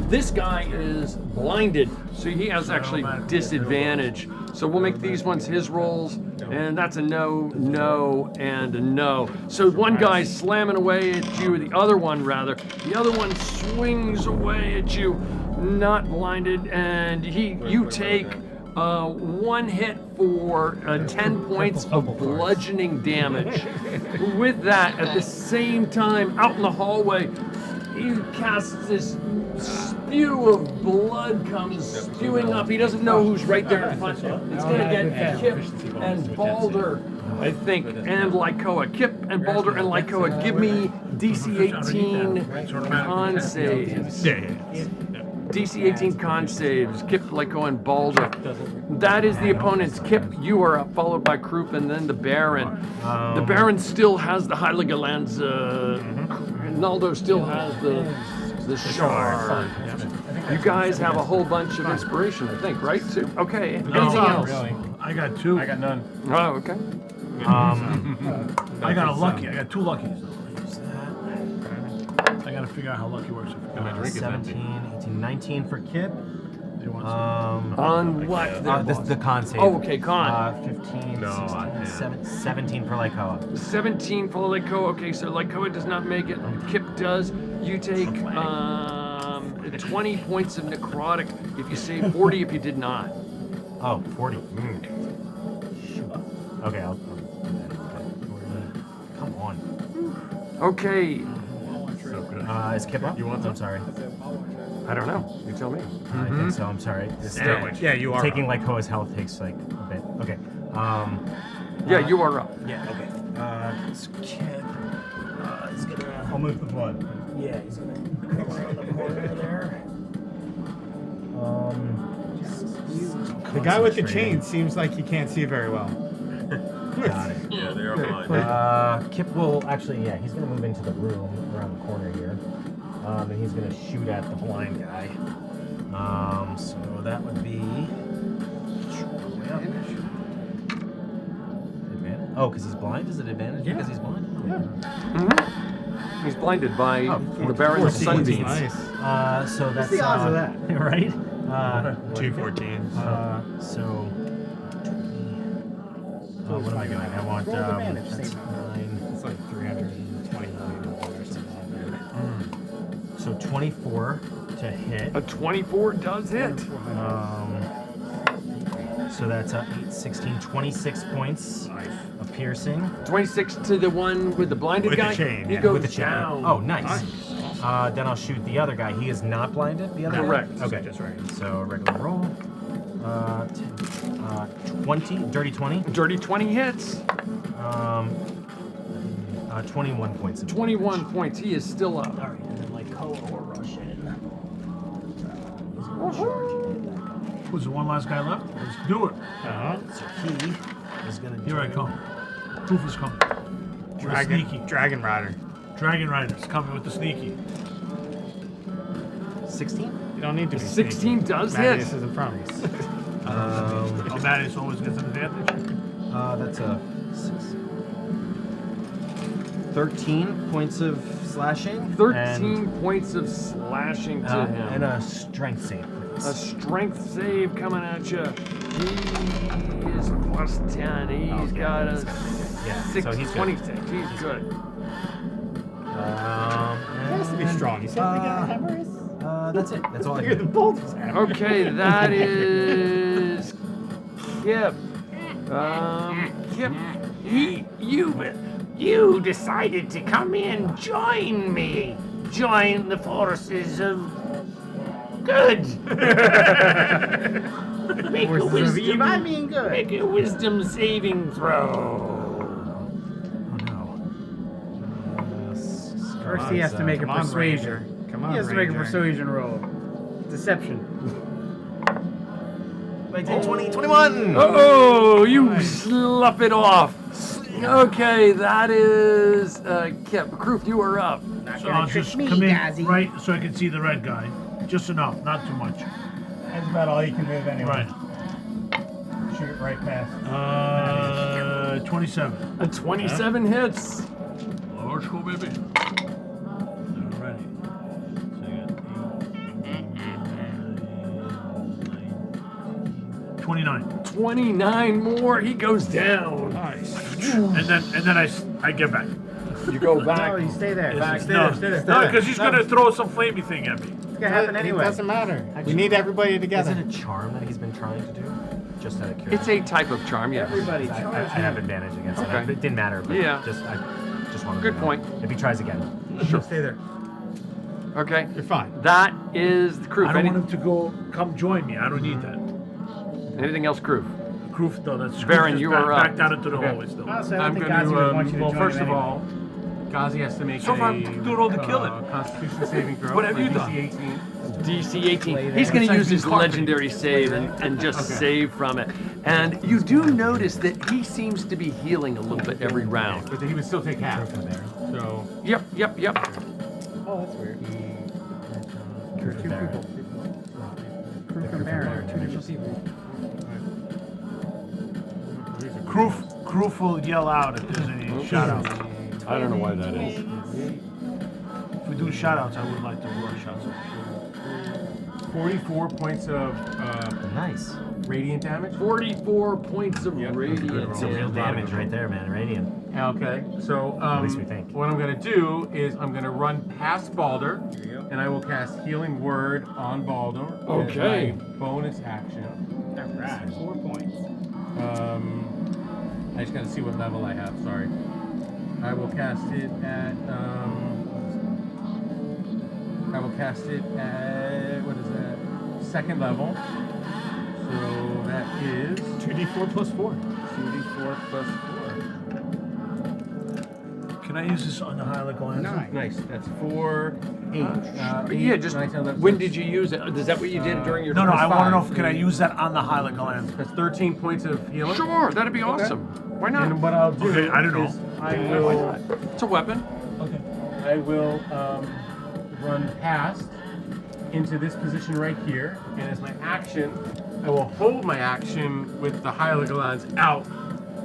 This guy is blinded, so he has actually disadvantage. So we'll make these ones his rolls, and that's a no, no, and a no. So one guy's slamming away at you, the other one swings away at you, not blinded, and you take one hit for 10 points of bludgeoning damage. With that, at the same time, out in the hallway, he casts this spew of blood comes spewing up. He doesn't know who's right there in front of him. It's going to get Kip and Baldur, I think, and Lycoa. Kip and Baldur and Lycoa, give me DC 18 con saves. DC 18 con saves. Kip, Lycoa, and Baldur. That is the opponents. Kip, you are up, followed by Krupp, and then the Baron. The Baron still has the Heilige Lanze. Naldo still has the shard. You guys have a whole bunch of inspiration, I think, right? Too? Okay. Anything else? Really. I got 2. I got none. Oh, okay. I got a lucky. I got 2 luckies. I gotta figure out how lucky works. 17, 18, 19 for Kip. On what? The con save. Oh, okay, con. 15, 16, 17 for Lycoa. 17 for Lycoa. Okay, so Lycoa does not make it. Kip does. You take 20 points of necrotic if you save 40 if you did not. Oh, 40. Okay, I'll come on. Okay. Is Kip up? You want I'm sorry. I don't know. You tell me. I think so. I'm sorry. Yeah, you are. Taking Lycoa's health takes like a bit. Okay. Yeah, you are up. Yeah. Okay. It's Kip. He's gonna. I'll move the blood. Yeah, he's gonna come around the corner there. The guy with the chain seems like he can't see very well. Got it. Yeah, they are blind. Kip will actually, he's gonna move into the room around the corner here. And he's gonna shoot at the blind guy. So that would be advantage. Oh, because he's blind? Is it advantage because he's blind? Yeah. Mm-hmm. He's blinded by the Baron's sunbeams. Nice. So that's What's the odds of that? Right? 214. So what am I doing? I want advantage, that's same 9. It's like $320 million or something. So 24 to hit. A 24 does hit. So that's 8, 16, 26 points of piercing. 26 to the one with the blinded With guy. the chain, He yeah. goes With the chain. down. Oh, nice. Then I'll shoot the other guy. He is not blinded. The other Correct. guy? Okay. That's right. So regular roll. 20, dirty 20. Dirty 20 hits. 21 points of 21 points. He is still up. All right, and then Koa or rush in. Was there one last guy left? Let's do it. So he is gonna. Here I come. Proof is coming. Sneaky. Dragon Rider. Dragon Rider's coming with the sneaky. 16? You don't need to be 16 sneaky. does Mattias hit. isn't promised. Mattias always gets an advantage. That's a 13 points of slashing. 13 points of slashing to him. And a strength save, please. A strength save coming at you. He is plus 10. He's got a so he's 26. He's good. He has to be strong. You see how big that hammer is? That's it. That's all I Bigger can than Boulder's hammer. Okay, that is Kip. Kip, You decided to come in, join me. Join the forces of good. Make a wisdom. I mean good. Make a wisdom saving throw. First, he has to make a persuasion. Come on, He has to make a Ranger. persuasion roll. Deception. 19, 20, 21! Oh, you slough it off. Okay, that is Kip. Kroof, you are up. So I'll just come in right so I can see the red guy. Just enough, not too much. That's about all you can move anyway. Right. Shoot it right past. 27. A 27 hits. Let's go, baby. Alrighty. So I got 29. 29 more. He goes down. Nice. And then I get back. You go back. No, you stay there. Yes, Stay no, there. no, because he's gonna throw some flamey thing at me. It's gonna happen anyway. It doesn't matter. We need everybody together. Is it a charm that he's been trying to do? Just out of curiosity. It's a type of charm, yes. Everybody, I have advantage against it. Okay. It didn't matter. But Yeah. I just wanted Good to know. point. If he tries again. Sure. Stay there. Okay. You're fine. That is the Kroof. I don't want him to come join me. I don't need that. Anything else, Kroof? Kroof, though, that's Baron, Kroof you just are back up. down into the Okay. hallway still. Honestly, I don't I'm think going Gazi would want you to well, join first him of anyway. all, Gazi has to make So far, I'm doing all the killing. Constitution saving throw. What have you DC done? 18. DC 18. He's going to use his legendary save and just save from it. And you do notice that he seems to be healing a little bit every round. But he would still take half. So. Yep. Oh, that's weird. Two people. Kroof and Baron are two different people. Kroof will yell out if there's any shout-outs. I don't know why that is. If we do shout-outs, I would like to rush shout 44 points of Nice. radiant damage. 44 points of radiant It's a real damage right there, man. Radiant. Okay, so At least we think. what I'm going to do is I'm going to run past Balder, and I will cast Healing Word on Balder. Okay. As my bonus action. Alright, 4 points. I just got to see what level I have. Sorry. I will cast it at. What is that? Second level. So that is 2d4 plus 4. 2d4 plus 4. Can I use this on the highlight lens? Nice. That's 4, 8. Yeah, just when did you use it? Is that what you did during your No, I want to know five. if can I use that on the highlight lens? That's 13 points of healing. Sure, that'd be awesome. Why not? And what I'll do Okay, I don't know. is I will. It's a weapon. Okay. I will run past into this position right here, and as my action, I will hold my action with the Hyligalons out,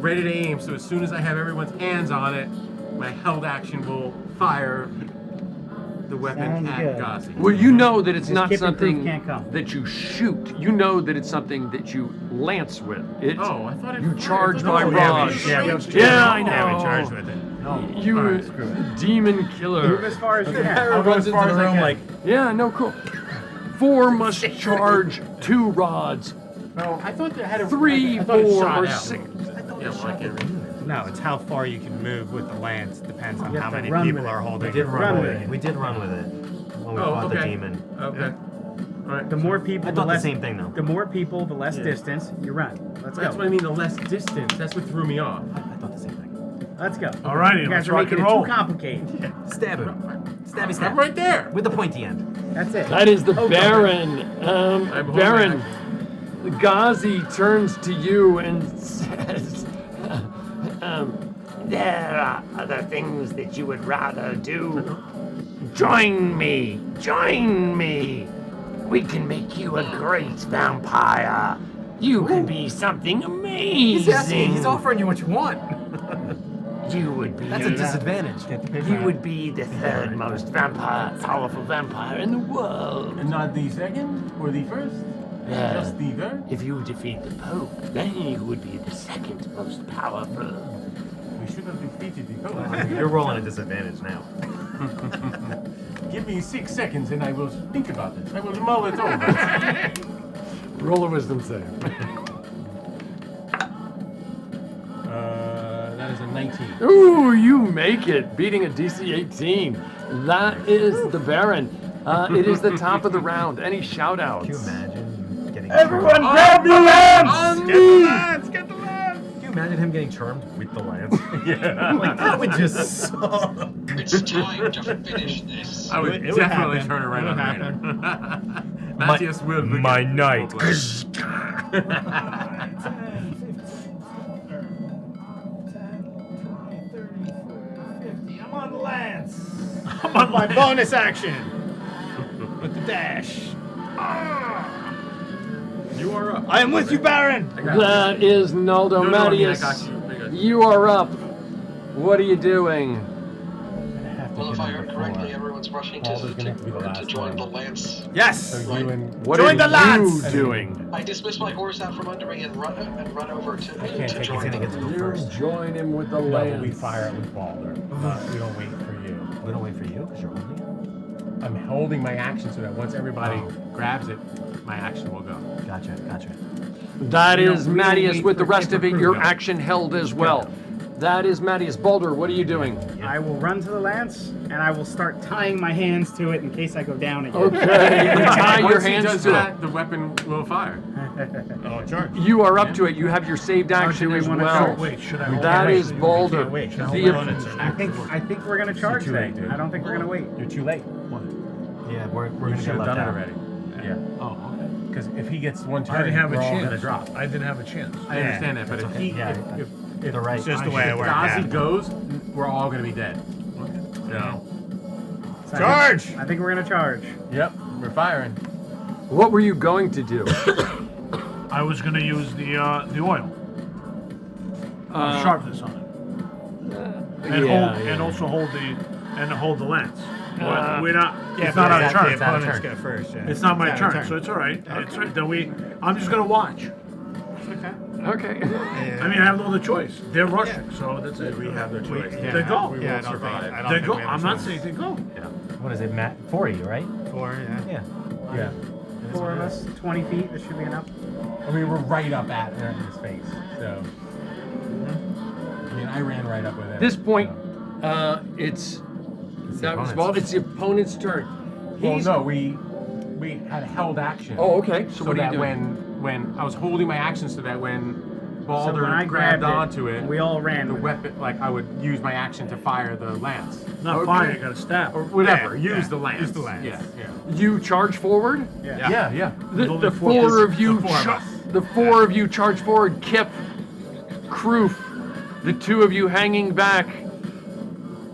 ready to aim. So as soon as I have everyone's hands on it, my held action will fire the weapon Sounds at good. Gazi. Well, you know that it's Just not Kip and Kroof something can't come. that you shoot. You know that it's something that you lance with. It's, Oh, I thought it you fired. charge I by thought it rods. was- Yeah, I know. Yeah, we charged with it. No. You All right, screw it. demon killer. Move as far as you can. I'll go as far as I can. Yeah, no, cool. 4 must charge 2 rods. No, I thought they had a 3, I thought it 4, shot or out. 6. Yeah, well, I can't read. No, it's how far you can move with the lance. Depends on You how have to many run people with it. are We holding did it. run with it. We did run with it when we fought the demon. Okay. All right. The more people, I the thought the less. same thing though. The more people, the less distance. You run. Let's That's go. what I mean. The less distance. That's what threw me off. I thought the same thing. Let's go. Alrighty, you let's guys are rock making and it roll. too complicated. Stab him. Stabby stab. I'm right there. With the pointy end. That's it. That is the Oh, Baron. Baron, action. Ghazi turns to you and says, There are other things that you would rather do. Join me. Join me. We can make you a great vampire. You can be something amazing. He's offering you what you want. You would be. That's a disadvantage. You would be the third most powerful vampire in the world. And not the second or the first? Just the third? If you defeat the Pope, then you would be the second most powerful. We should have defeated the Pope. You're rolling a disadvantage now. Give me 6 seconds and I will think about this. I will mull it over. roll a wisdom save. That is a 19. Ooh, you make it, beating a DC 18. That is the Baron. It is the top of the round. Any shout-outs? Can you imagine getting Everyone charmed? grab the lance! Get the lance! Get the lance! Can you imagine him getting charmed with the lance? Yeah. Like, that would just suck. It's time to finish this. I would definitely turn it right on Rainer. Matthias will begin. My knight. I'm on the lance. I'm on my bonus action with the dash. You are up. I am with you, Baron. That is Naldo No, I mean, I Mattias. got you. I got you. You are up. What are you doing? Well, if I heard correctly, everyone's rushing to join the lance. Yes. What Join are the lance. you doing? I dismiss my horse out from under me and run over to join it. them. You join him with the No, lance. we fire it with Balder. We don't wait for you. We don't wait for you because you're holding it. I'm holding my action so that once everybody grabs it, my action will go. Gotcha. That We is don't Mattias wait with the for rest of it. Kipper Your Kruger. action held as well. That is Mattias. Baldur, what are you doing? I will run to the lance and I will start tying my hands to it in case I go down again. Okay, you tie your Once he hands does to that, it. the weapon will fire. Oh, charge. You are up to it. You have your saved action we as wanna well. charge? Wait, should I- That wait. is Baldur. Wait, The- I think we're gonna charge too late, then. dude. I don't think we're gonna wait. You're too late. What? Yeah, we're You gonna should get have left done it out. already. Yeah. Oh, okay. Because if he gets one turn, I didn't have a we're all chance. gonna drop. I didn't have a chance. I understand that, but That's if okay. he, Yeah, if they're right. It's just the way it if worked Ghazi out. goes, we're all gonna be dead. No. Charge! I think we're gonna charge. Yep, we're firing. What were you going to do? I was going to use the oil. Sharpness on it. And also hold the lance. But we're not. It's not our turn. The opponent's go first. Yeah. It's not my It's our turn, so it's all right. It's all right. Then I'm just gonna watch. Okay. I mean, I have no other choice. They're rushing, so that's it. We have their choice. They go. Yeah, I don't think- I don't They think go. we have a I'm not choice. saying they go. What is it, Matt? 40, right? 4, yeah. Yeah. 4 of us, 20 feet. This should be enough. I mean, we're right up at his face, so. I mean, I ran right up with it. At this point, it's the opponent's turn. Well, no, we had held action. Oh, okay. So what are you that doing? when I was holding my action so that when Baldur when I grabbed grabbed it, onto it, we all ran the with it. weapon, like I would use my action to fire the lance. Not fire. You gotta stab. Or whatever. Yeah, use yeah, the lance. use the lance. Yeah. You charge forward. Yeah. The four of you, the four of you charge forward. Kip, Kroof, the two of you hanging back.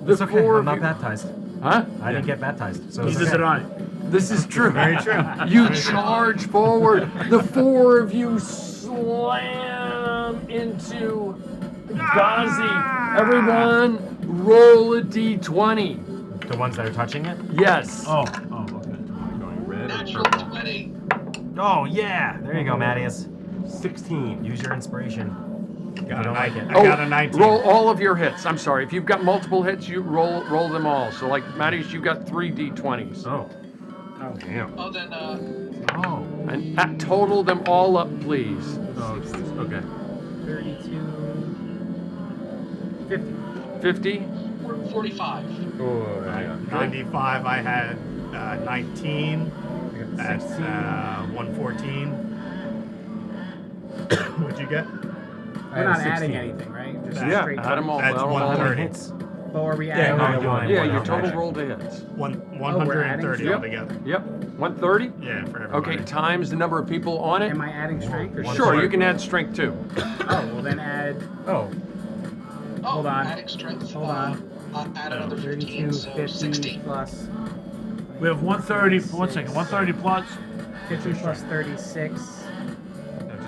The It's okay. four I'm of not you. baptized. Huh? I didn't get baptized. So Neither it's did okay. I. This is true. Very true. You charge forward. The four of you slam into Ghazi. Everyone, roll a d20. The ones that are touching it? Yes. Oh, okay. Going red or Natural purple? 20. Oh, yeah. There you go, Mattias. 16. Use your inspiration. Got I don't like it. I got a 19. Roll all of your hits. I'm sorry. If you've got multiple hits, you roll them all. So like Mattias, you got 3 d20s. Oh. Damn. Oh, then, Oh. And total them all up, please. Oh, okay. 32, 50. 50. 45. Oh, yeah. 95, I had 19. That's 114. What'd you get? We're not adding anything, right? Just straight add them all. That's add 'em all 130. hits. But are we adding? Yeah, your total roll to hits. 130 Yep. altogether. Yep. 130? Yeah, for everybody. Okay, times the number of people on it. Am I adding strength? Or Sure, you can add strength too. Oh, well then add. Oh. Hold on. Adding strength. Hold on. Add another 32, 15, so 50 60. plus. We have 130. 1 second. 130 plus. 50 plus 36.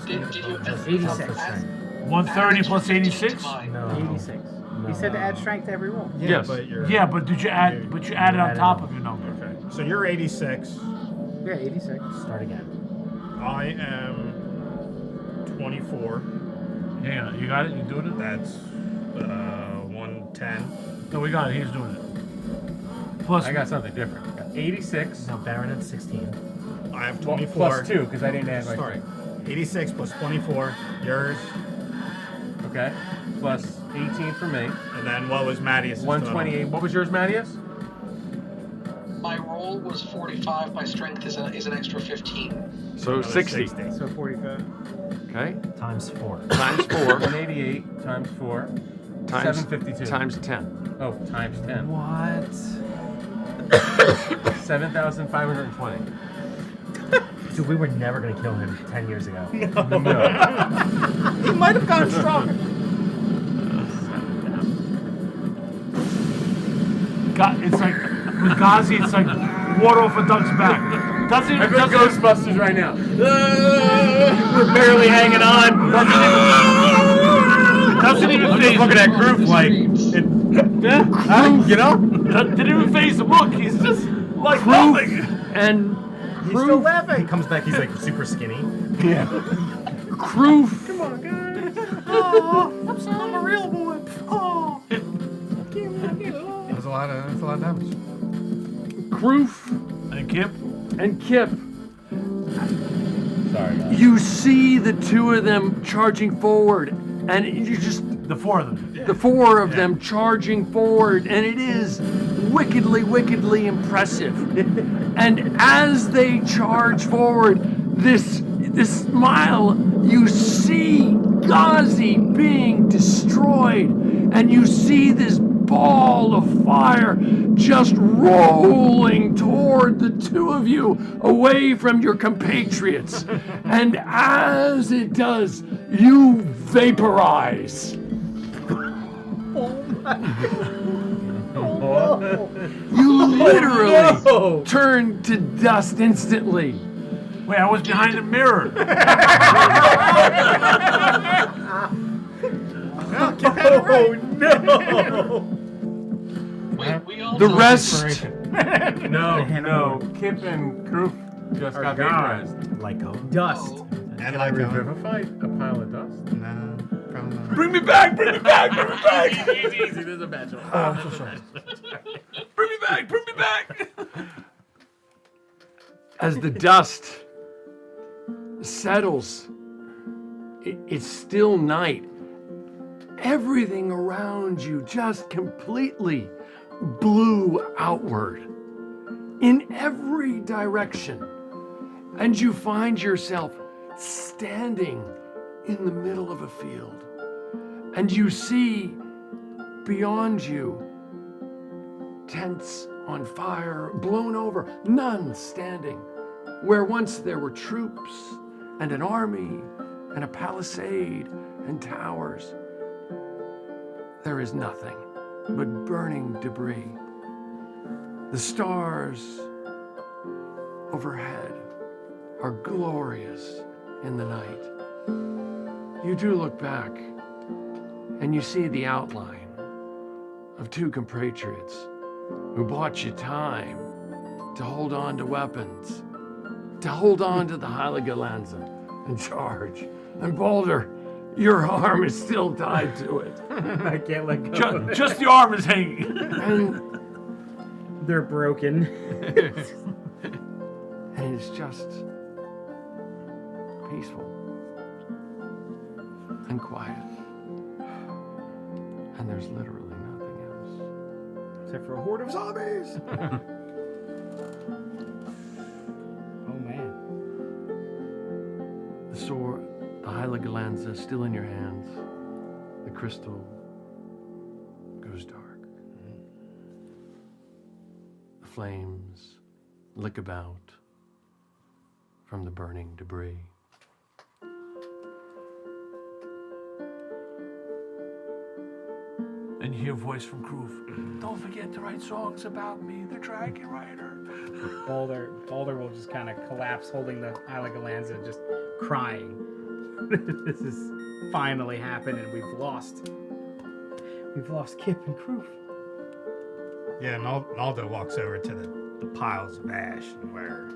Did you 86. 130 plus 86. No. 86. He said to add strength to every roll. Yeah, but you're. Yeah, but did you add? But you added on top of your number. Okay. So you're 86. Yeah, 86. Start again. I am 24. Hang on, you got it? You doing it? That's 110. No, we got it. He's doing it. Plus, I got something different. I got 86. No, Baron at 16. I have Well, 24. plus 2, because I didn't add my Sorry. strength. 86 plus 24. Yours. Okay. Plus 18 for me. And then what was Mattias? 128. What was yours, Mattias? My roll was 45. My strength is an extra 15. So 60. So 45. Okay. Times 4. Times 4. 188 times 4. Times 752. Times 10. Oh, times 10. What? 7,520. Dude, we were never going to kill him 10 years ago. He might have gotten stronger. It's like with Ghazi, it's like water off a duck's back. Doesn't I feel Ghostbusters right now. We're barely hanging on. Doesn't even I'm phase just looking at Groove like, you know? Didn't even phase him. Look, he's just like nothing. And He's still laughing. He comes back, he's like super skinny. Yeah. Kroof. Come on, guys. Oh, I'm a real boy. Oh. That's a lot of damage. Kroof. And Kip. And Kip. Sorry, guys. You see the two of them charging forward, and you just the four of them. The four of them charging forward, and it is wickedly, wickedly impressive. And as they charge forward, this smile, you see Ghazi being destroyed, and you see this ball of fire just rolling toward the two of you away from your compatriots. And as it does, you vaporize. Oh my God. You literally turn to dust instantly. Wait, I was behind the mirror. Oh no! The rest. No. Kip and Kroof just got vaporized. Lyco. Dust. Can I revivify a pile of dust? No, probably not. Bring me back! Bring me back! Bring me back! Easy. There's a batch of. Oh, I'm so sorry. Bring me back! Bring me back! As the dust settles, it's still night. Everything around you just completely blew outward in every direction. And you find yourself standing in the middle of a field. And you see beyond you tents on fire, blown over, none standing. Where once there were troops and an army and a palisade and towers, there is nothing but burning debris. The stars overhead are glorious in the night. You do look back and you see the outline of two compatriots who bought you time to hold on to weapons, to hold on to the Heilige and charge. And Balder, your arm is still tied to it. I can't let go. Just the arm is hanging. And they're broken. and it's just peaceful and quiet. And there's literally nothing else. Except for a horde of zombies. Oh man. The sword, the Heilige Lanza, still in your hands. crystal goes dark. The flames lick about from the burning debris. And you hear a voice from Groove. Don't forget to write songs about me, the Dragon Rider. Balder will just kind of collapse, holding the Eye Like a Lanza, just crying. This has finally happened, and we've lost Kip and Kroof. Yeah, Naldo walks over to the piles of ash where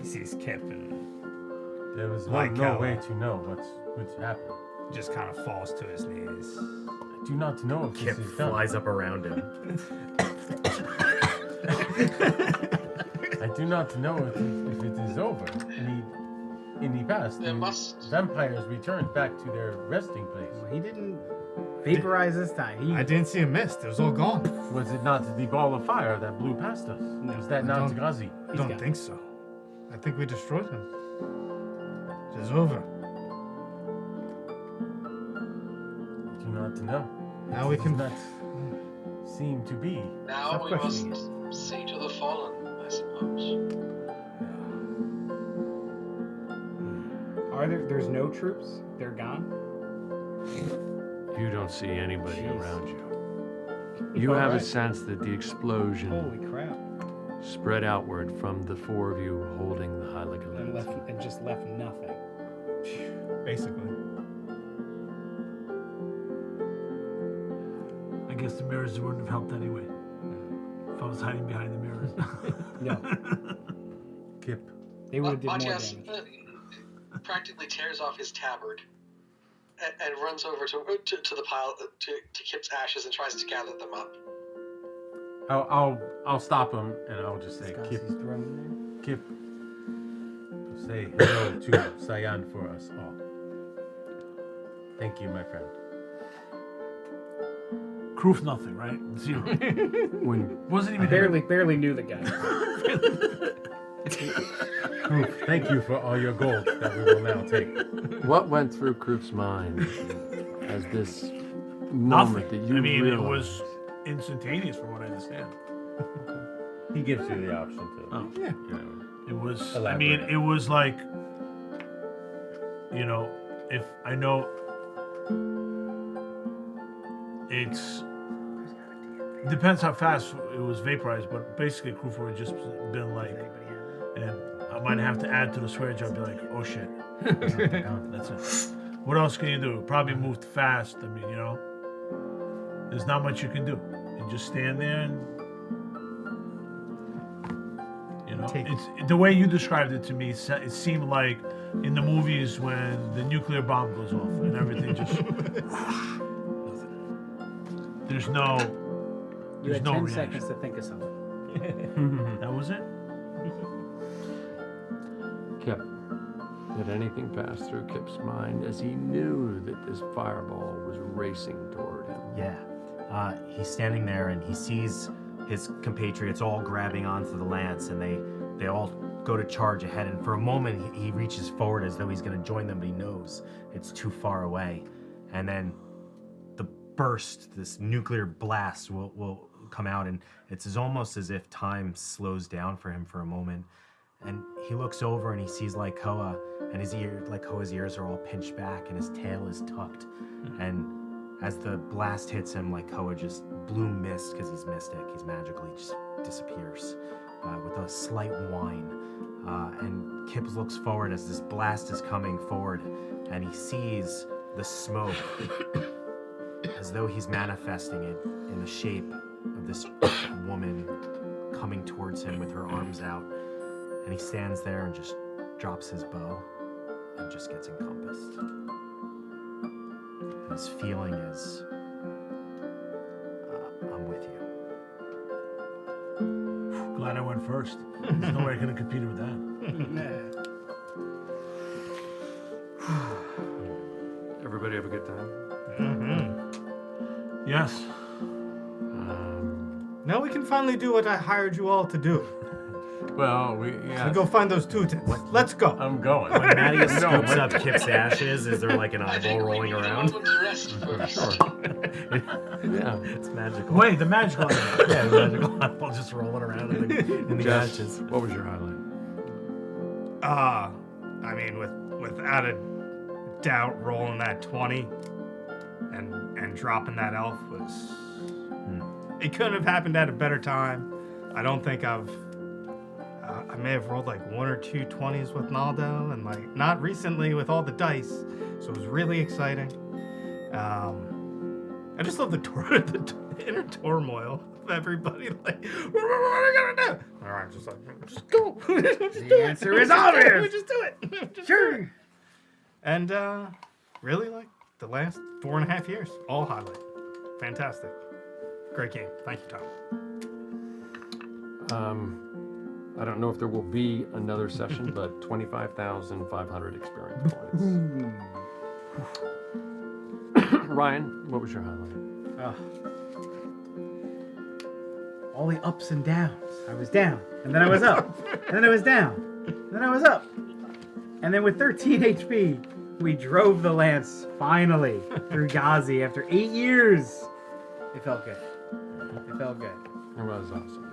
he sees Kip and There was like no how, way to know what's happened. just kind of falls to his knees. I do not know if Kip this is done. flies up around him. I do not know if it is over. In the past, vampires returned back to their resting place. He didn't vaporize this time. I didn't see a mist. It was all gone. Was it not the ball of fire that blew past us? Was that not Grazi? I don't think so. I think we destroyed him. It's over. Do not know. Now we can. Not seem to be. Now we must see to the fallen, I suppose. There's no troops? They're gone? You don't see anybody around you. You have a sense that the explosion Holy crap. spread outward from the four of you holding the High Like a Lanza. And just left nothing. Basically. I guess the mirrors wouldn't have helped anyway. If I was hiding behind the mirrors. No. Kip. They would have did more Matthias damage. practically tears off his tabard and runs over to the pile to Kip's ashes and tries to gather them up. I'll stop him and I'll just say, Kip, say hello to Cyan for us all. Thank you, my friend. Kroof nothing, right? Zero. Wasn't even barely knew the guy. Kroof, thank you for all your gold that we will now take. What went through Kroof's mind as this Nothing. moment that you I mean, realized? it was instantaneous from what I understand. He gives you the option to. Oh, yeah. It was. Elaborate. I mean, it was like, you know, if I know, it's depends how fast it was vaporized, but basically, Kroof would have just been like, and I might have to add to the swear jar. I'd be like, oh shit, that's it. What else can you do? Probably moved fast. I mean, you know, there's not much you can do. You just stand there and. You know, it's the way you described it to me. It seemed like in the movies when the nuclear bomb goes off and everything just. There's no. You had no 10 reaction. seconds to think of something. That was it. Kip, did anything pass through Kip's mind as he knew that this fireball was racing toward him? Yeah. He's standing there and he sees his compatriots all grabbing onto the lance, and they all go to charge ahead. And for a moment, he reaches forward as though he's going to join them, but he knows it's too far away. And then the burst, this nuclear blast, will come out, and it's almost as if time slows down for him for a moment. And he looks over and he sees Lycoa, and Lycoa's ears are all pinched back, and his tail is tucked. And as the blast hits him, Lycoa just blue mist, because he's mystic, he's magical, he just disappears with a slight whine. And Kip looks forward as this blast is coming forward, and he sees the smoke as though he's manifesting it in the shape of this woman coming towards him with her arms out. And he stands there and just drops his bow and just gets encompassed. And his feeling is, I'm with you. Glad I went first. There's no way I could have competed with that. Everybody have a good time? Yes. Now we can finally do what I hired you all to do. Well, So go find those Teutons. Let's go. I'm going. When Matty scoops up Kip's ashes, is there like an eyeball rolling around? Sure. Yeah. It's magical. Wait, the magical eyeball. Yeah, the magical eyeball just rolling around in the Jess, ashes. what was your highlight? I mean, without a doubt, rolling that 20 and dropping that elf was. It couldn't have happened at a better time. I don't think I may have rolled like 1 or 2 20s with Naldo, and like not recently with all the dice, so it was really exciting. I just love the inner turmoil of everybody. Like, what are we gonna do? All right, just go. The answer is obvious. We just do it. Sure. And really, like the last 4.5 years, all highlight. Fantastic. Great game. Thank you, Tom. I don't know if there will be another session, but 25,500 experience points. Ryan, what was your highlight? All the ups and downs. I was down, and then I was up, and then I was down, and then I was up. And then with 13 HP, we drove the lance finally through Ghazi after 8 years. It felt good. It felt good. It was awesome.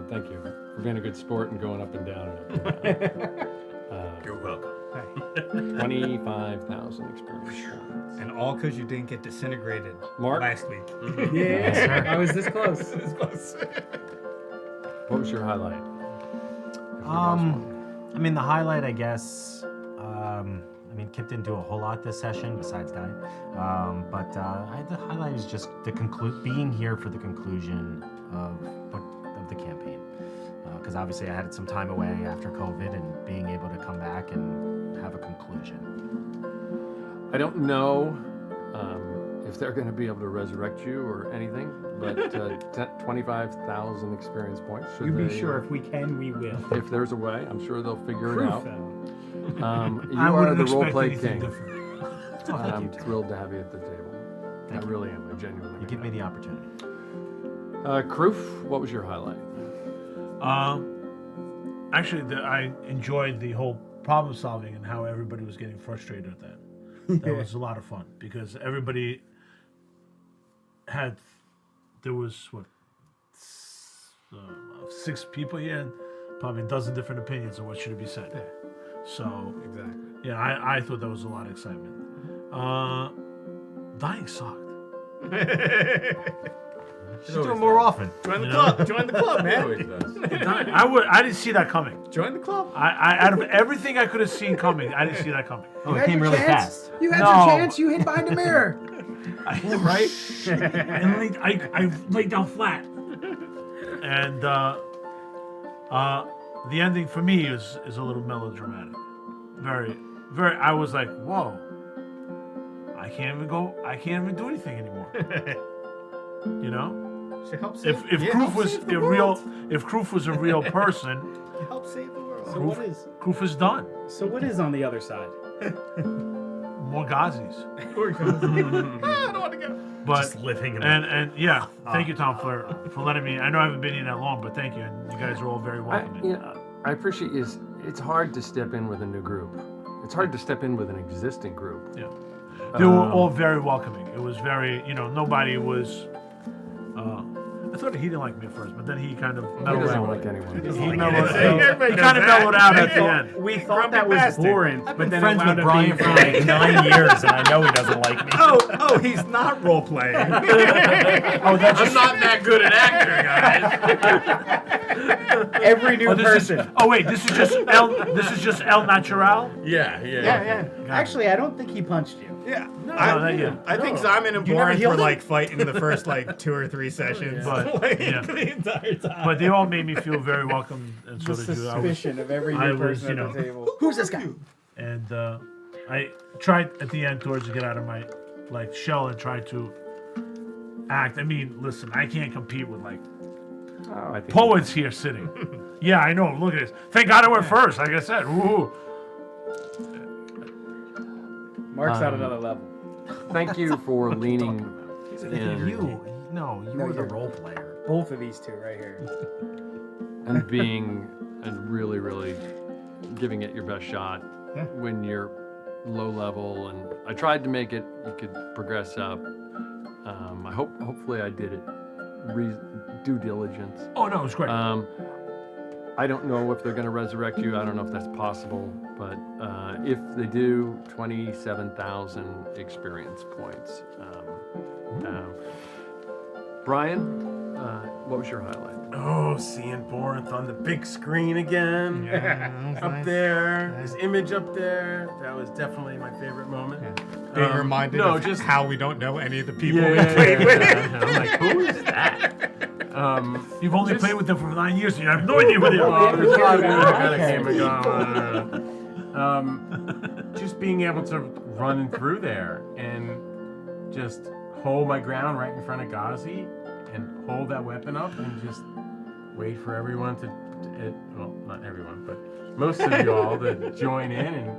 Thank you for being a good sport and going up and down and up and down. You're welcome. 25,000 experience points. And all because you didn't get disintegrated Mark? last week. Yeah, I was this close. This close. What was your highlight? I mean, the highlight, I guess. I mean, Kip didn't do a whole lot this session besides die, but the highlight is just being here for the conclusion of the campaign. Because obviously, I had some time away after COVID, and being able to come back and have a conclusion. I don't know if they're going to be able to resurrect you or anything, but 25,000 experience points. You be sure if we can, we will. If there's a way, I'm sure they'll figure it out. You I are wouldn't the expect role-play anything king. different. And I'm thrilled to have you at the table. I really am. I genuinely. You give me the opportunity. Kroof, what was your highlight? Actually, I enjoyed the whole problem solving and how everybody was getting frustrated at that. That was a lot of fun because everybody there was 6 people here and probably a dozen different opinions on what should be said. So exactly. Yeah, I thought that was a lot of excitement. Dying sucked. Should do it more often. Join the club. Join the club, man. I didn't see that coming. Join the club. I out of everything I could have seen coming, I didn't see that coming. Oh, it came really fast. You had your chance. You hid behind a mirror. Right? And I laid down flat. And the ending for me is a little melodramatic. Very, very. I was like, whoa. I can't even do anything anymore. You know? If Kroof was a real person, help save the world. So what is? Kroof is done. So what is on the other side? More Ghazis. I don't want to go. But just living in and yeah, thank you, Tom, for letting me. I know I haven't been here that long, but thank you, and you guys are all very welcoming. I appreciate it's hard to step in with a new group. It's hard to step in with an existing group. Yeah, they were all very welcoming. It was very, nobody was. I thought he didn't like me at first, but then he kind of mellowed doesn't out. like anyone. He kind of mellowed out at the end. We thought that was boring, but then friends it wound with up Brian being for like 9 years, and I know he doesn't like me. Oh, he's not role playing. I'm not that good an actor, guys. Every new person. Wait, this is just El Natural. Yeah. Actually, I don't think he punched you. Yeah. No, I think Simon and You never Boris healed were him? like fighting the first like 2 or 3 sessions. But, the entire time. But they all made me feel very welcome, and so The did you. suspicion of every new person at the table. Who's this guy? And I tried at the end towards to get out of my shell and try to act. I mean, listen, I can't compete with poets here sitting. Yeah, I know. Look at this. Thank God I went first. Like I said. Ooh. Mark's at another level. Thank you for leaning in You were the role player. Both of these two right here. and being and really, really giving it your best shot. Yeah. When you're low level, and I tried to make it, you could progress up. Hopefully I did it due diligence. Oh no, it was great. I don't know if they're going to resurrect you. I don't know if that's possible, but if they do, 27,000 experience points. Brian, what was your highlight? Oh, seeing Borinth on the big screen again. Yeah, Up nice. there, his image up there. That was definitely my favorite moment. Being reminded no, of just how we don't know any of the people we yeah, played with. I'm like, who is that? You've only played with them for 9 years, so you have no idea who they are. There's 5 years I kind of came and gone. Just being able to run through there and just hold my ground right in front of Ghazi and hold that weapon up and just wait for everyone to well, not everyone, but most of you all to join in and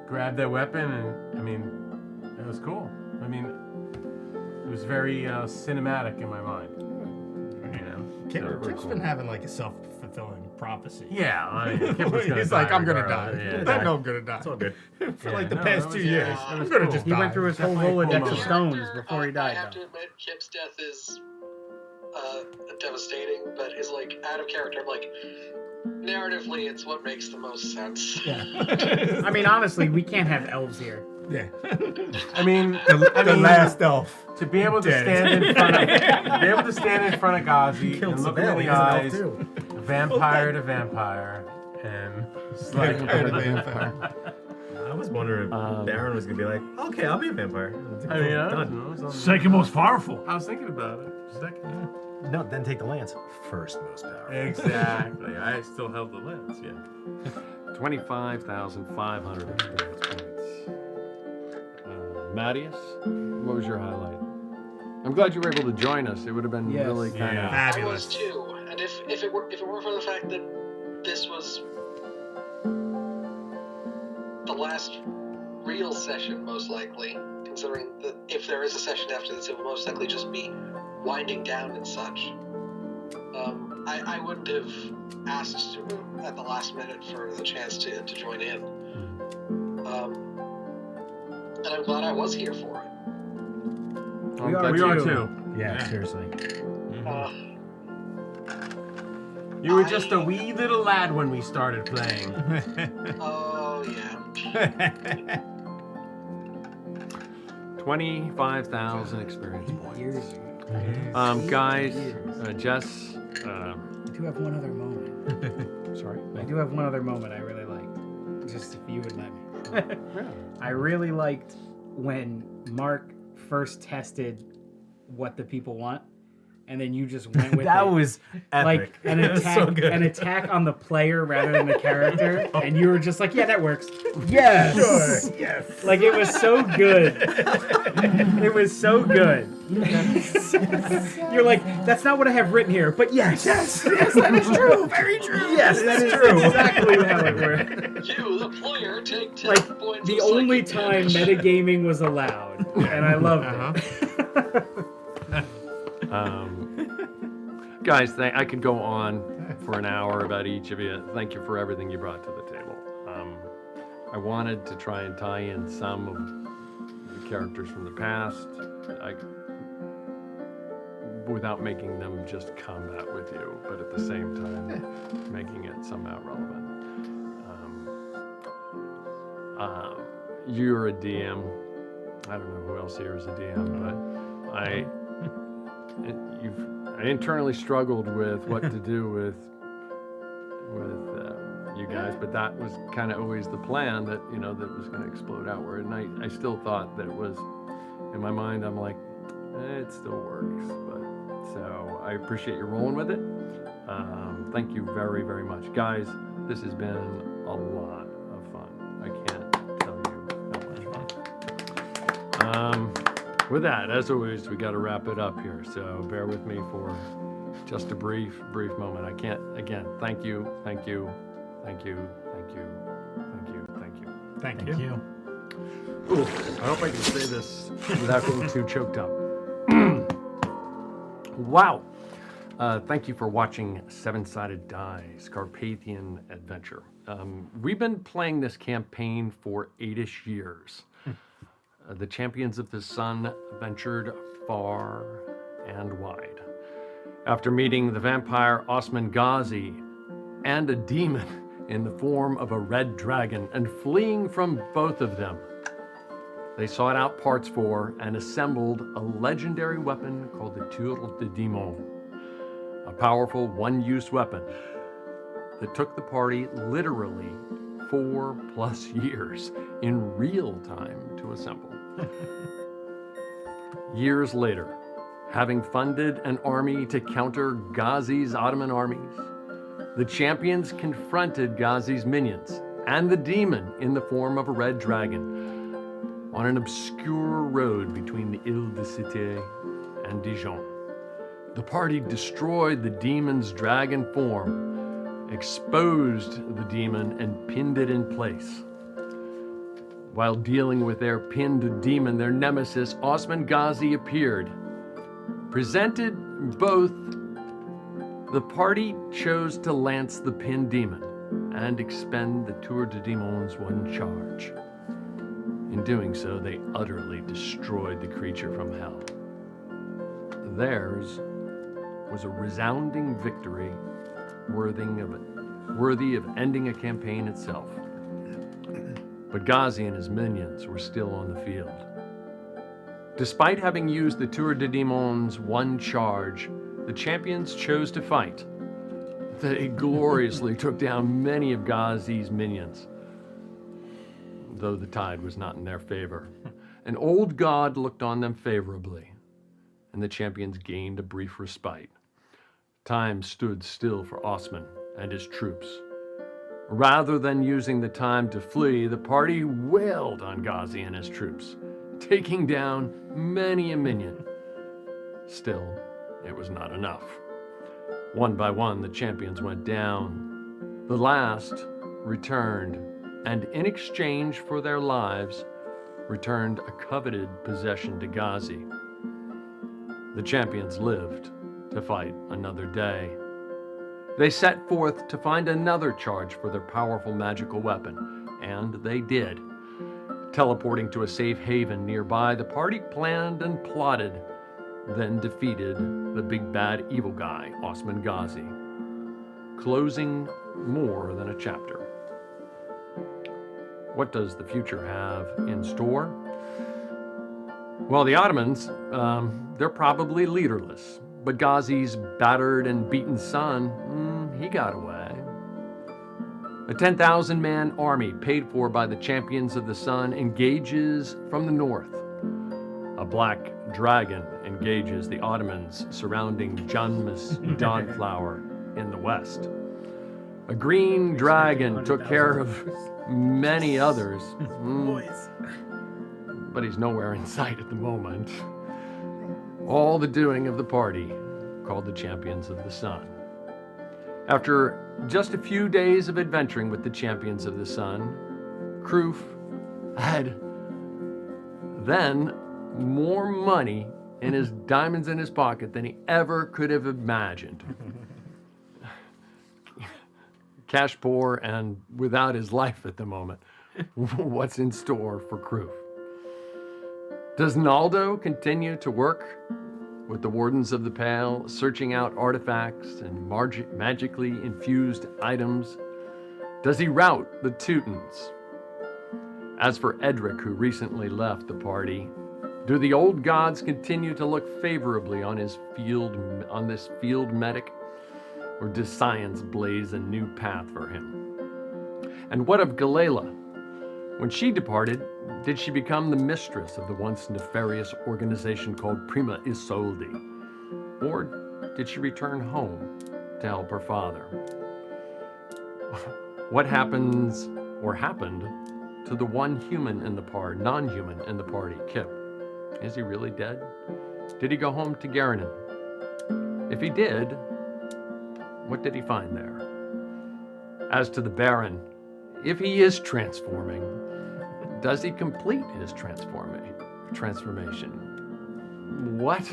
grab that weapon. And I mean, it was cool. I mean, it was very cinematic in my mind. You know, Kip's been having like a self-fulfilling prophecy. Yeah, I mean, Kip was gonna he's like, die I'm gonna regardless. die. Yeah, I know I'm gonna die. It's all good. For Yeah, like the no, past that 2 was- years, yeah, I'm was gonna cool. just He die. went through his whole Definitely a cool Rolodex of moment. stones before he I died. have to admit, Kip's death is devastating, but is like out of character. Like narratively, it's what makes the most sense. Yeah. I mean, honestly, we can't have elves here. Yeah. I mean, The last elf. to be able to Dead. stand in front of, to be able to stand in front of Ghazi Killed and look him Sabelle, in the he's an elf eyes, too. vampire to vampire, and it's like, I was wondering if Baron was gonna be like, okay, I'll be a vampire. I mean, Done. Second most powerful. I was thinking about it. Second. No, then take the lance. First most powerful. Exactly. I still held the lens. Yeah. 25,500 experience points. Mattias, what was your highlight? I'm glad you were able to join us. It would have been really kind of I was too, and if it weren't for the fact that this was the last real session, most likely, considering that if there is a session after this, it will most likely just be winding down and such. I wouldn't have asked at the last minute for the chance to join in. And I'm glad I was here for it. We are too. Yeah, seriously. You were just a wee little lad when we started playing. Oh, yeah. 25,000 experience points. Guys, Jess. I do have one other moment. Sorry? I do have one other moment I really like. Just if you would let me. I really liked when Mark first tested what the people want, and then you just went with That it. was like epic. an It was attack, so good. an attack on the player rather than the character, and you were just like, yeah, that works. Yes, Sure, yes. Like it was so good. It was so good. You're like, that's not what I have written here, but yes, yes, that is true, very true. Yes, that is true. Exactly how it worked. You, the player, take 10 Like points the of only psychic time damage. metagaming was allowed, and I loved it. Guys, I could go on for an hour about each of you. Thank you for everything you brought to the table. I wanted to try and tie in some of the characters from the past, without making them just combat with you, but at the same time making it somehow relevant. You're a DM. I don't know who else here is a DM, but I internally struggled with what to do with you guys, but that was kind of always the plan, that that was going to explode outward. And I still thought that it was, in my mind, I'm like, it still works. But so I appreciate you rolling with it. Thank you very, very much, guys. This has been a lot of fun. I can't tell you how much fun. With that, as always, we got to wrap it up here. So bear with me for just a brief moment. I can't, again, thank you. Ooh, I hope I can say this without getting too choked up. Wow. Thank you for watching Seven-Sided Dice, Carpathian Adventure. We've been playing this campaign for 8-ish years. The Champions of the Sun ventured far and wide. After meeting the vampire Osman Ghazi and a demon in the form of a red dragon and fleeing from both of them, they sought out parts for and assembled a legendary weapon called the Tour de Dimon, a powerful one-use weapon that took the party literally 4+ years in real time to assemble. Years later, having funded an army to counter Ghazi's Ottoman armies, the champions confronted Ghazi's minions and the demon in the form of a red dragon on an obscure road between the Ile-de-Cité and Dijon. The party destroyed the demon's dragon form, exposed the demon, and pinned it in place. While dealing with their pinned demon, their nemesis, Osman Ghazi, appeared. Presented both, the party chose to lance the pinned demon and expend the Tour de Dimon's one charge. In doing so, they utterly destroyed the creature from hell. Theirs was a resounding victory worthy of ending a campaign itself. But Ghazi and his minions were still on the field. Despite having used the Tour de Dimon's one charge, the champions chose to fight. They gloriously took down many of Ghazi's minions, though the tide was not in their favor. An old god looked on them favorably, and the champions gained a brief respite. Time stood still for Osman and his troops. Rather than using the time to flee, the party wailed on Ghazi and his troops, taking down many a minion. Still, it was not enough. One by one, the champions went down. The last returned, and in exchange for their lives, returned a coveted possession to Ghazi. The champions lived to fight another day. They set forth to find another charge for their powerful magical weapon, and they did. Teleporting to a safe haven nearby, the party planned and plotted, then defeated the big bad evil guy, Osman Ghazi, closing more than a chapter. What does the future have in store? Well, the Ottomans, they're probably leaderless, but Ghazi's battered and beaten son, he got away. A 10,000-man army paid for by the Champions of the Sun engages from the north. A black dragon engages the Ottomans surrounding Janmus Dawnflower in the west. A green dragon took care of many others, but he's nowhere in sight at the moment. All the doing of the party called the Champions of the Sun. After just a few days of adventuring with the Champions of the Sun, Kroof had then more money in his diamonds in his pocket than he ever could have imagined. Cash poor and without his life at the moment. What's in store for Kroof? Does Naldo continue to work with the Wardens of the Pale, searching out artifacts and magically infused items? Does he rout the Teutons? As for Edric, who recently left the party, do the old gods continue to look favorably on this field medic, or does science blaze a new path for him? And what of Galila? When she departed, did she become the mistress of the once nefarious organization called Prima Isolde? Or did she return home to help her father? What happens or happened to the one human in the party, non-human in the party, Kip? Is he really dead? Did he go home to Garanon? If he did, what did he find there? As to the Baron, if he is transforming, does he complete his transformation? What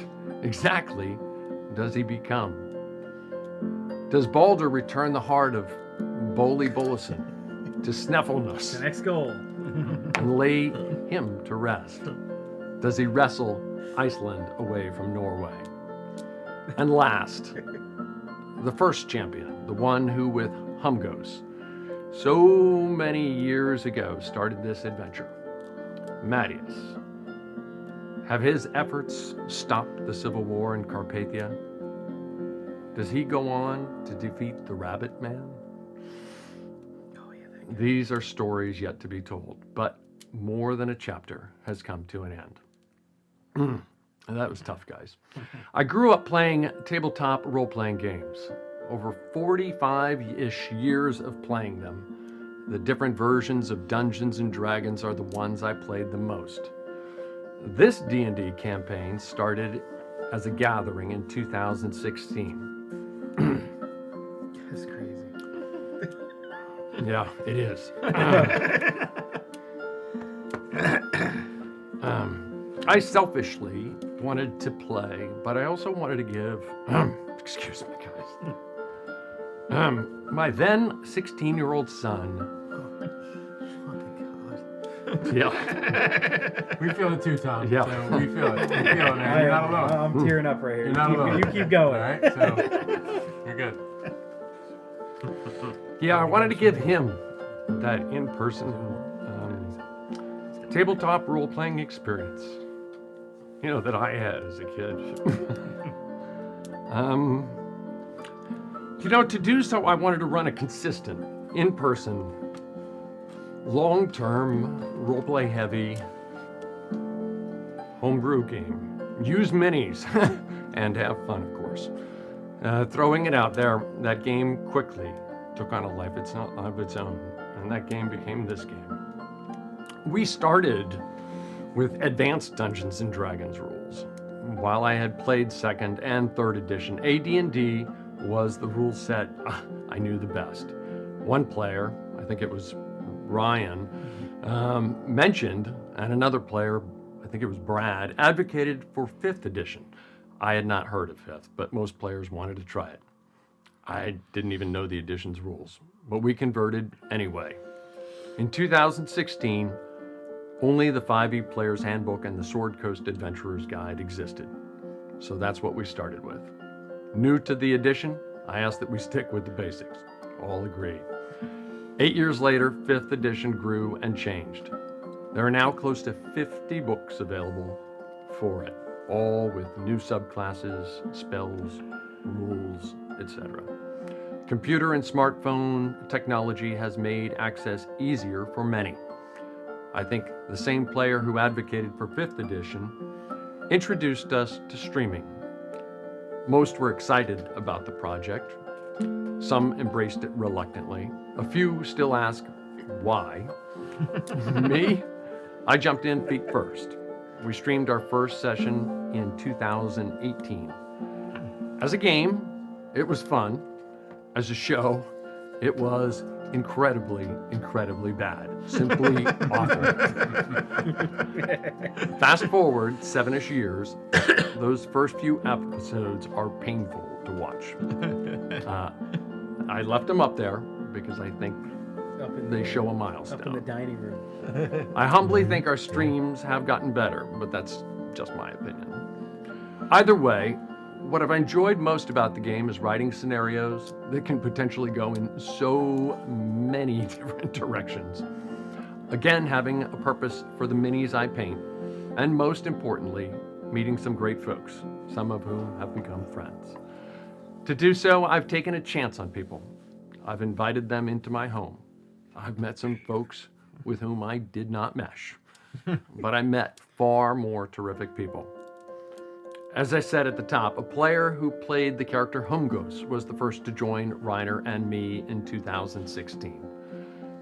exactly does he become? Does Balder return the heart of Boli Bolison to Sneffelnus The next goal. and lay him to rest? Does he wrestle Iceland away from Norway? And last, the first champion, the one who with Humgos so many years ago started this adventure, Mattias. Have his efforts stopped the civil war in Carpathia? Does he go on to defeat the Rabbit Man? These are stories yet to be told, but more than a chapter has come to an end. That was tough, guys. I grew up playing tabletop role-playing games. Over 45-ish years of playing them, the different versions of Dungeons and Dragons are the ones I played the most. This D&D campaign started as a gathering in 2016. That's crazy. Yeah, it is. I selfishly wanted to play, but I also wanted to give, excuse me, guys, my then 16-year-old son. Yeah. We feel it too, Tom. Yeah. So we feel it. We feel it, man. You're not alone. I'm tearing up right here. You're not alone. You keep going. All right. So you're good. Yeah, I wanted to give him that in-person tabletop role-playing experience, you know, that I had as a kid. You know, to do so, I wanted to run a consistent, in-person, long-term, role-play heavy, homebrew game. Use minis and have fun, of course. Throwing it out there, that game quickly took on a life of its own, and that game became this game. We started with advanced Dungeons and Dragons rules. While I had played 2nd and 3rd edition, AD&D was the rule set I knew the best. One player, I think it was Ryan, mentioned, and another player, I think it was Brad, advocated for 5th edition. I had not heard of 5th, but most players wanted to try it. I didn't even know the edition's rules, but we converted anyway. In 2016, only the 5e Player's Handbook and the Sword Coast Adventurer's Guide existed. So that's what we started with. New to the edition, I asked that we stick with the basics. All agreed. 8 years later, 5th edition grew and changed. There are now close to 50 books available for it, all with new subclasses, spells, rules, etc. Computer and smartphone technology has made access easier for many. I think the same player who advocated for 5th edition introduced us to streaming. Most were excited about the project. Some embraced it reluctantly. A few still ask why. Me? I jumped in feet first. We streamed our first session in 2018. As a game, it was fun. As a show, it was incredibly, incredibly bad. Simply awful. Fast forward 7-ish years, those first few episodes are painful to watch. I left them up there because I think they show a milestone. Up in the dining room. I humbly think our streams have gotten better, but that's just my opinion. Either way, what I've enjoyed most about the game is writing scenarios that can potentially go in so many different directions. Again, having a purpose for the minis I paint, and most importantly, meeting some great folks, some of whom have become friends. To do so, I've taken a chance on people. I've invited them into my home. I've met some folks with whom I did not mesh, but I met far more terrific people. As I said at the top, a player who played the character Humgos was the first to join Reiner and me in 2016.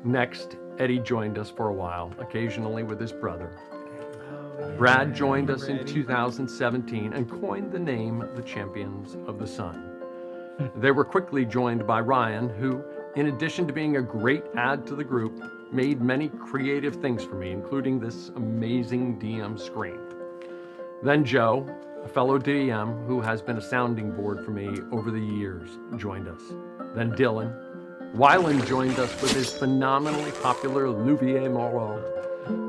Next, Eddie joined us for a while, occasionally with his brother. Brad joined us in 2017 and coined the name the Champions of the Sun. They were quickly joined by Ryan, who, in addition to being a great add to the group, made many creative things for me, including this amazing DM screen. Then Joe, a fellow DM who has been a sounding board for me over the years, joined us. Then Dylan. Wyland joined us with his phenomenally popular Louvier Moreau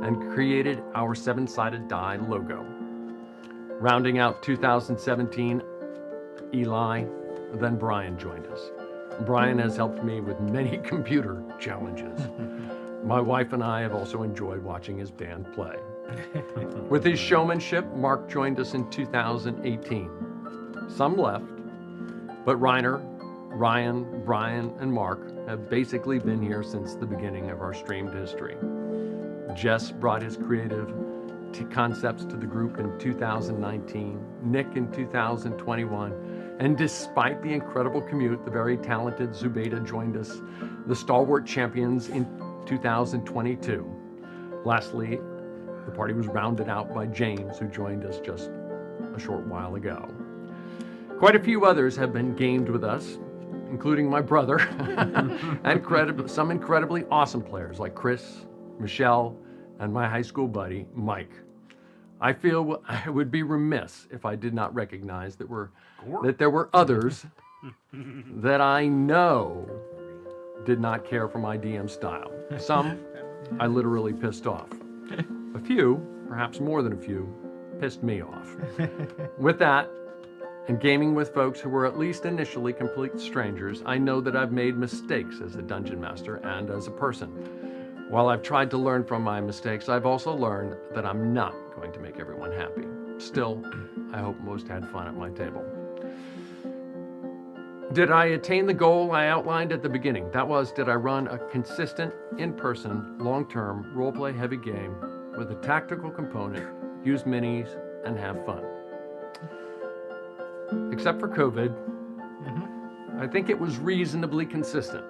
and created our 7-sided die logo. Rounding out 2017, Eli, then Brian joined us. Brian has helped me with many computer challenges. My wife and I have also enjoyed watching his band play. With his showmanship, Mark joined us in 2018. Some left, but Reiner, Ryan, Brian, and Mark have basically been here since the beginning of our streamed history. Jess brought his creative concepts to the group in 2019, Nick in 2021, and despite the incredible commute, the very talented Zubaida joined us, the stalwart champions in 2022. Lastly, the party was rounded out by James, who joined us just a short while ago. Quite a few others have been gamed with us, including my brother, and some incredibly awesome players like Chris, Michelle, and my high school buddy, Mike. I feel I would be remiss if I did not recognize that there were others that I know did not care for my DM style. Some I literally pissed off. A few, perhaps more than a few, pissed me off. With that, and gaming with folks who were at least initially complete strangers, I know that I've made mistakes as a dungeon master and as a person. While I've tried to learn from my mistakes, I've also learned that I'm not going to make everyone happy. Still, I hope most had fun at my table. Did I attain the goal I outlined at the beginning? That was, did I run a consistent, in-person, long-term, roleplay heavy game with a tactical component, use minis, and have fun? Except for COVID, I think it was reasonably consistent.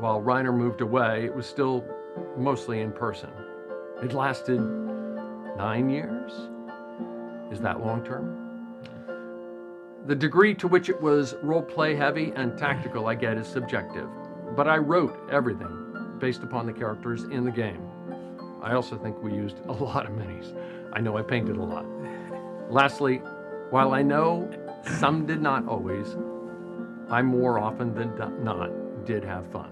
While Reiner moved away, it was still mostly in person. It lasted 9 years? Is that long term? The degree to which it was role-play heavy and tactical, I get, is subjective. But I wrote everything based upon the characters in the game. I also think we used a lot of minis. I know I painted a lot. Lastly, while I know some did not always, I more often than not did have fun.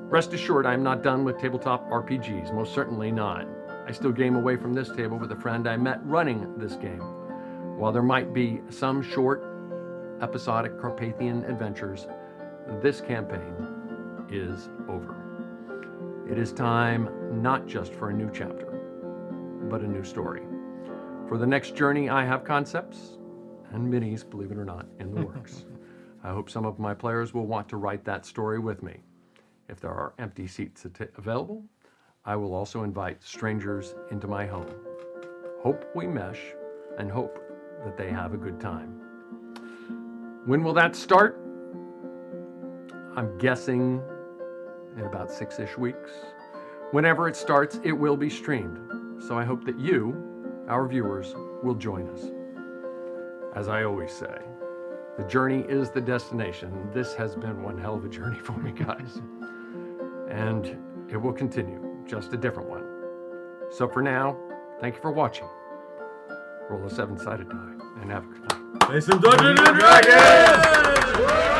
Rest assured, I am not done with tabletop RPGs, most certainly not. I still game away from this table with a friend I met running this game. While there might be some short, episodic Carpathian adventures, this campaign is over. It is time not just for a new chapter, but a new story. For the next journey, I have concepts and minis, believe it or not, in the works. I hope some of my players will want to write that story with me. If there are empty seats available, I will also invite strangers into my home. Hope we mesh and hope that they have a good time. When will that start? I'm guessing in about 6-ish weeks. Whenever it starts, it will be streamed. So I hope that you, our viewers, will join us. As I always say, the journey is the destination. This has been one hell of a journey for me, guys. And it will continue, just a different one. So for now, thank you for watching. Roll a 7-sided die and have a good night. Play some Dungeons and Dragons!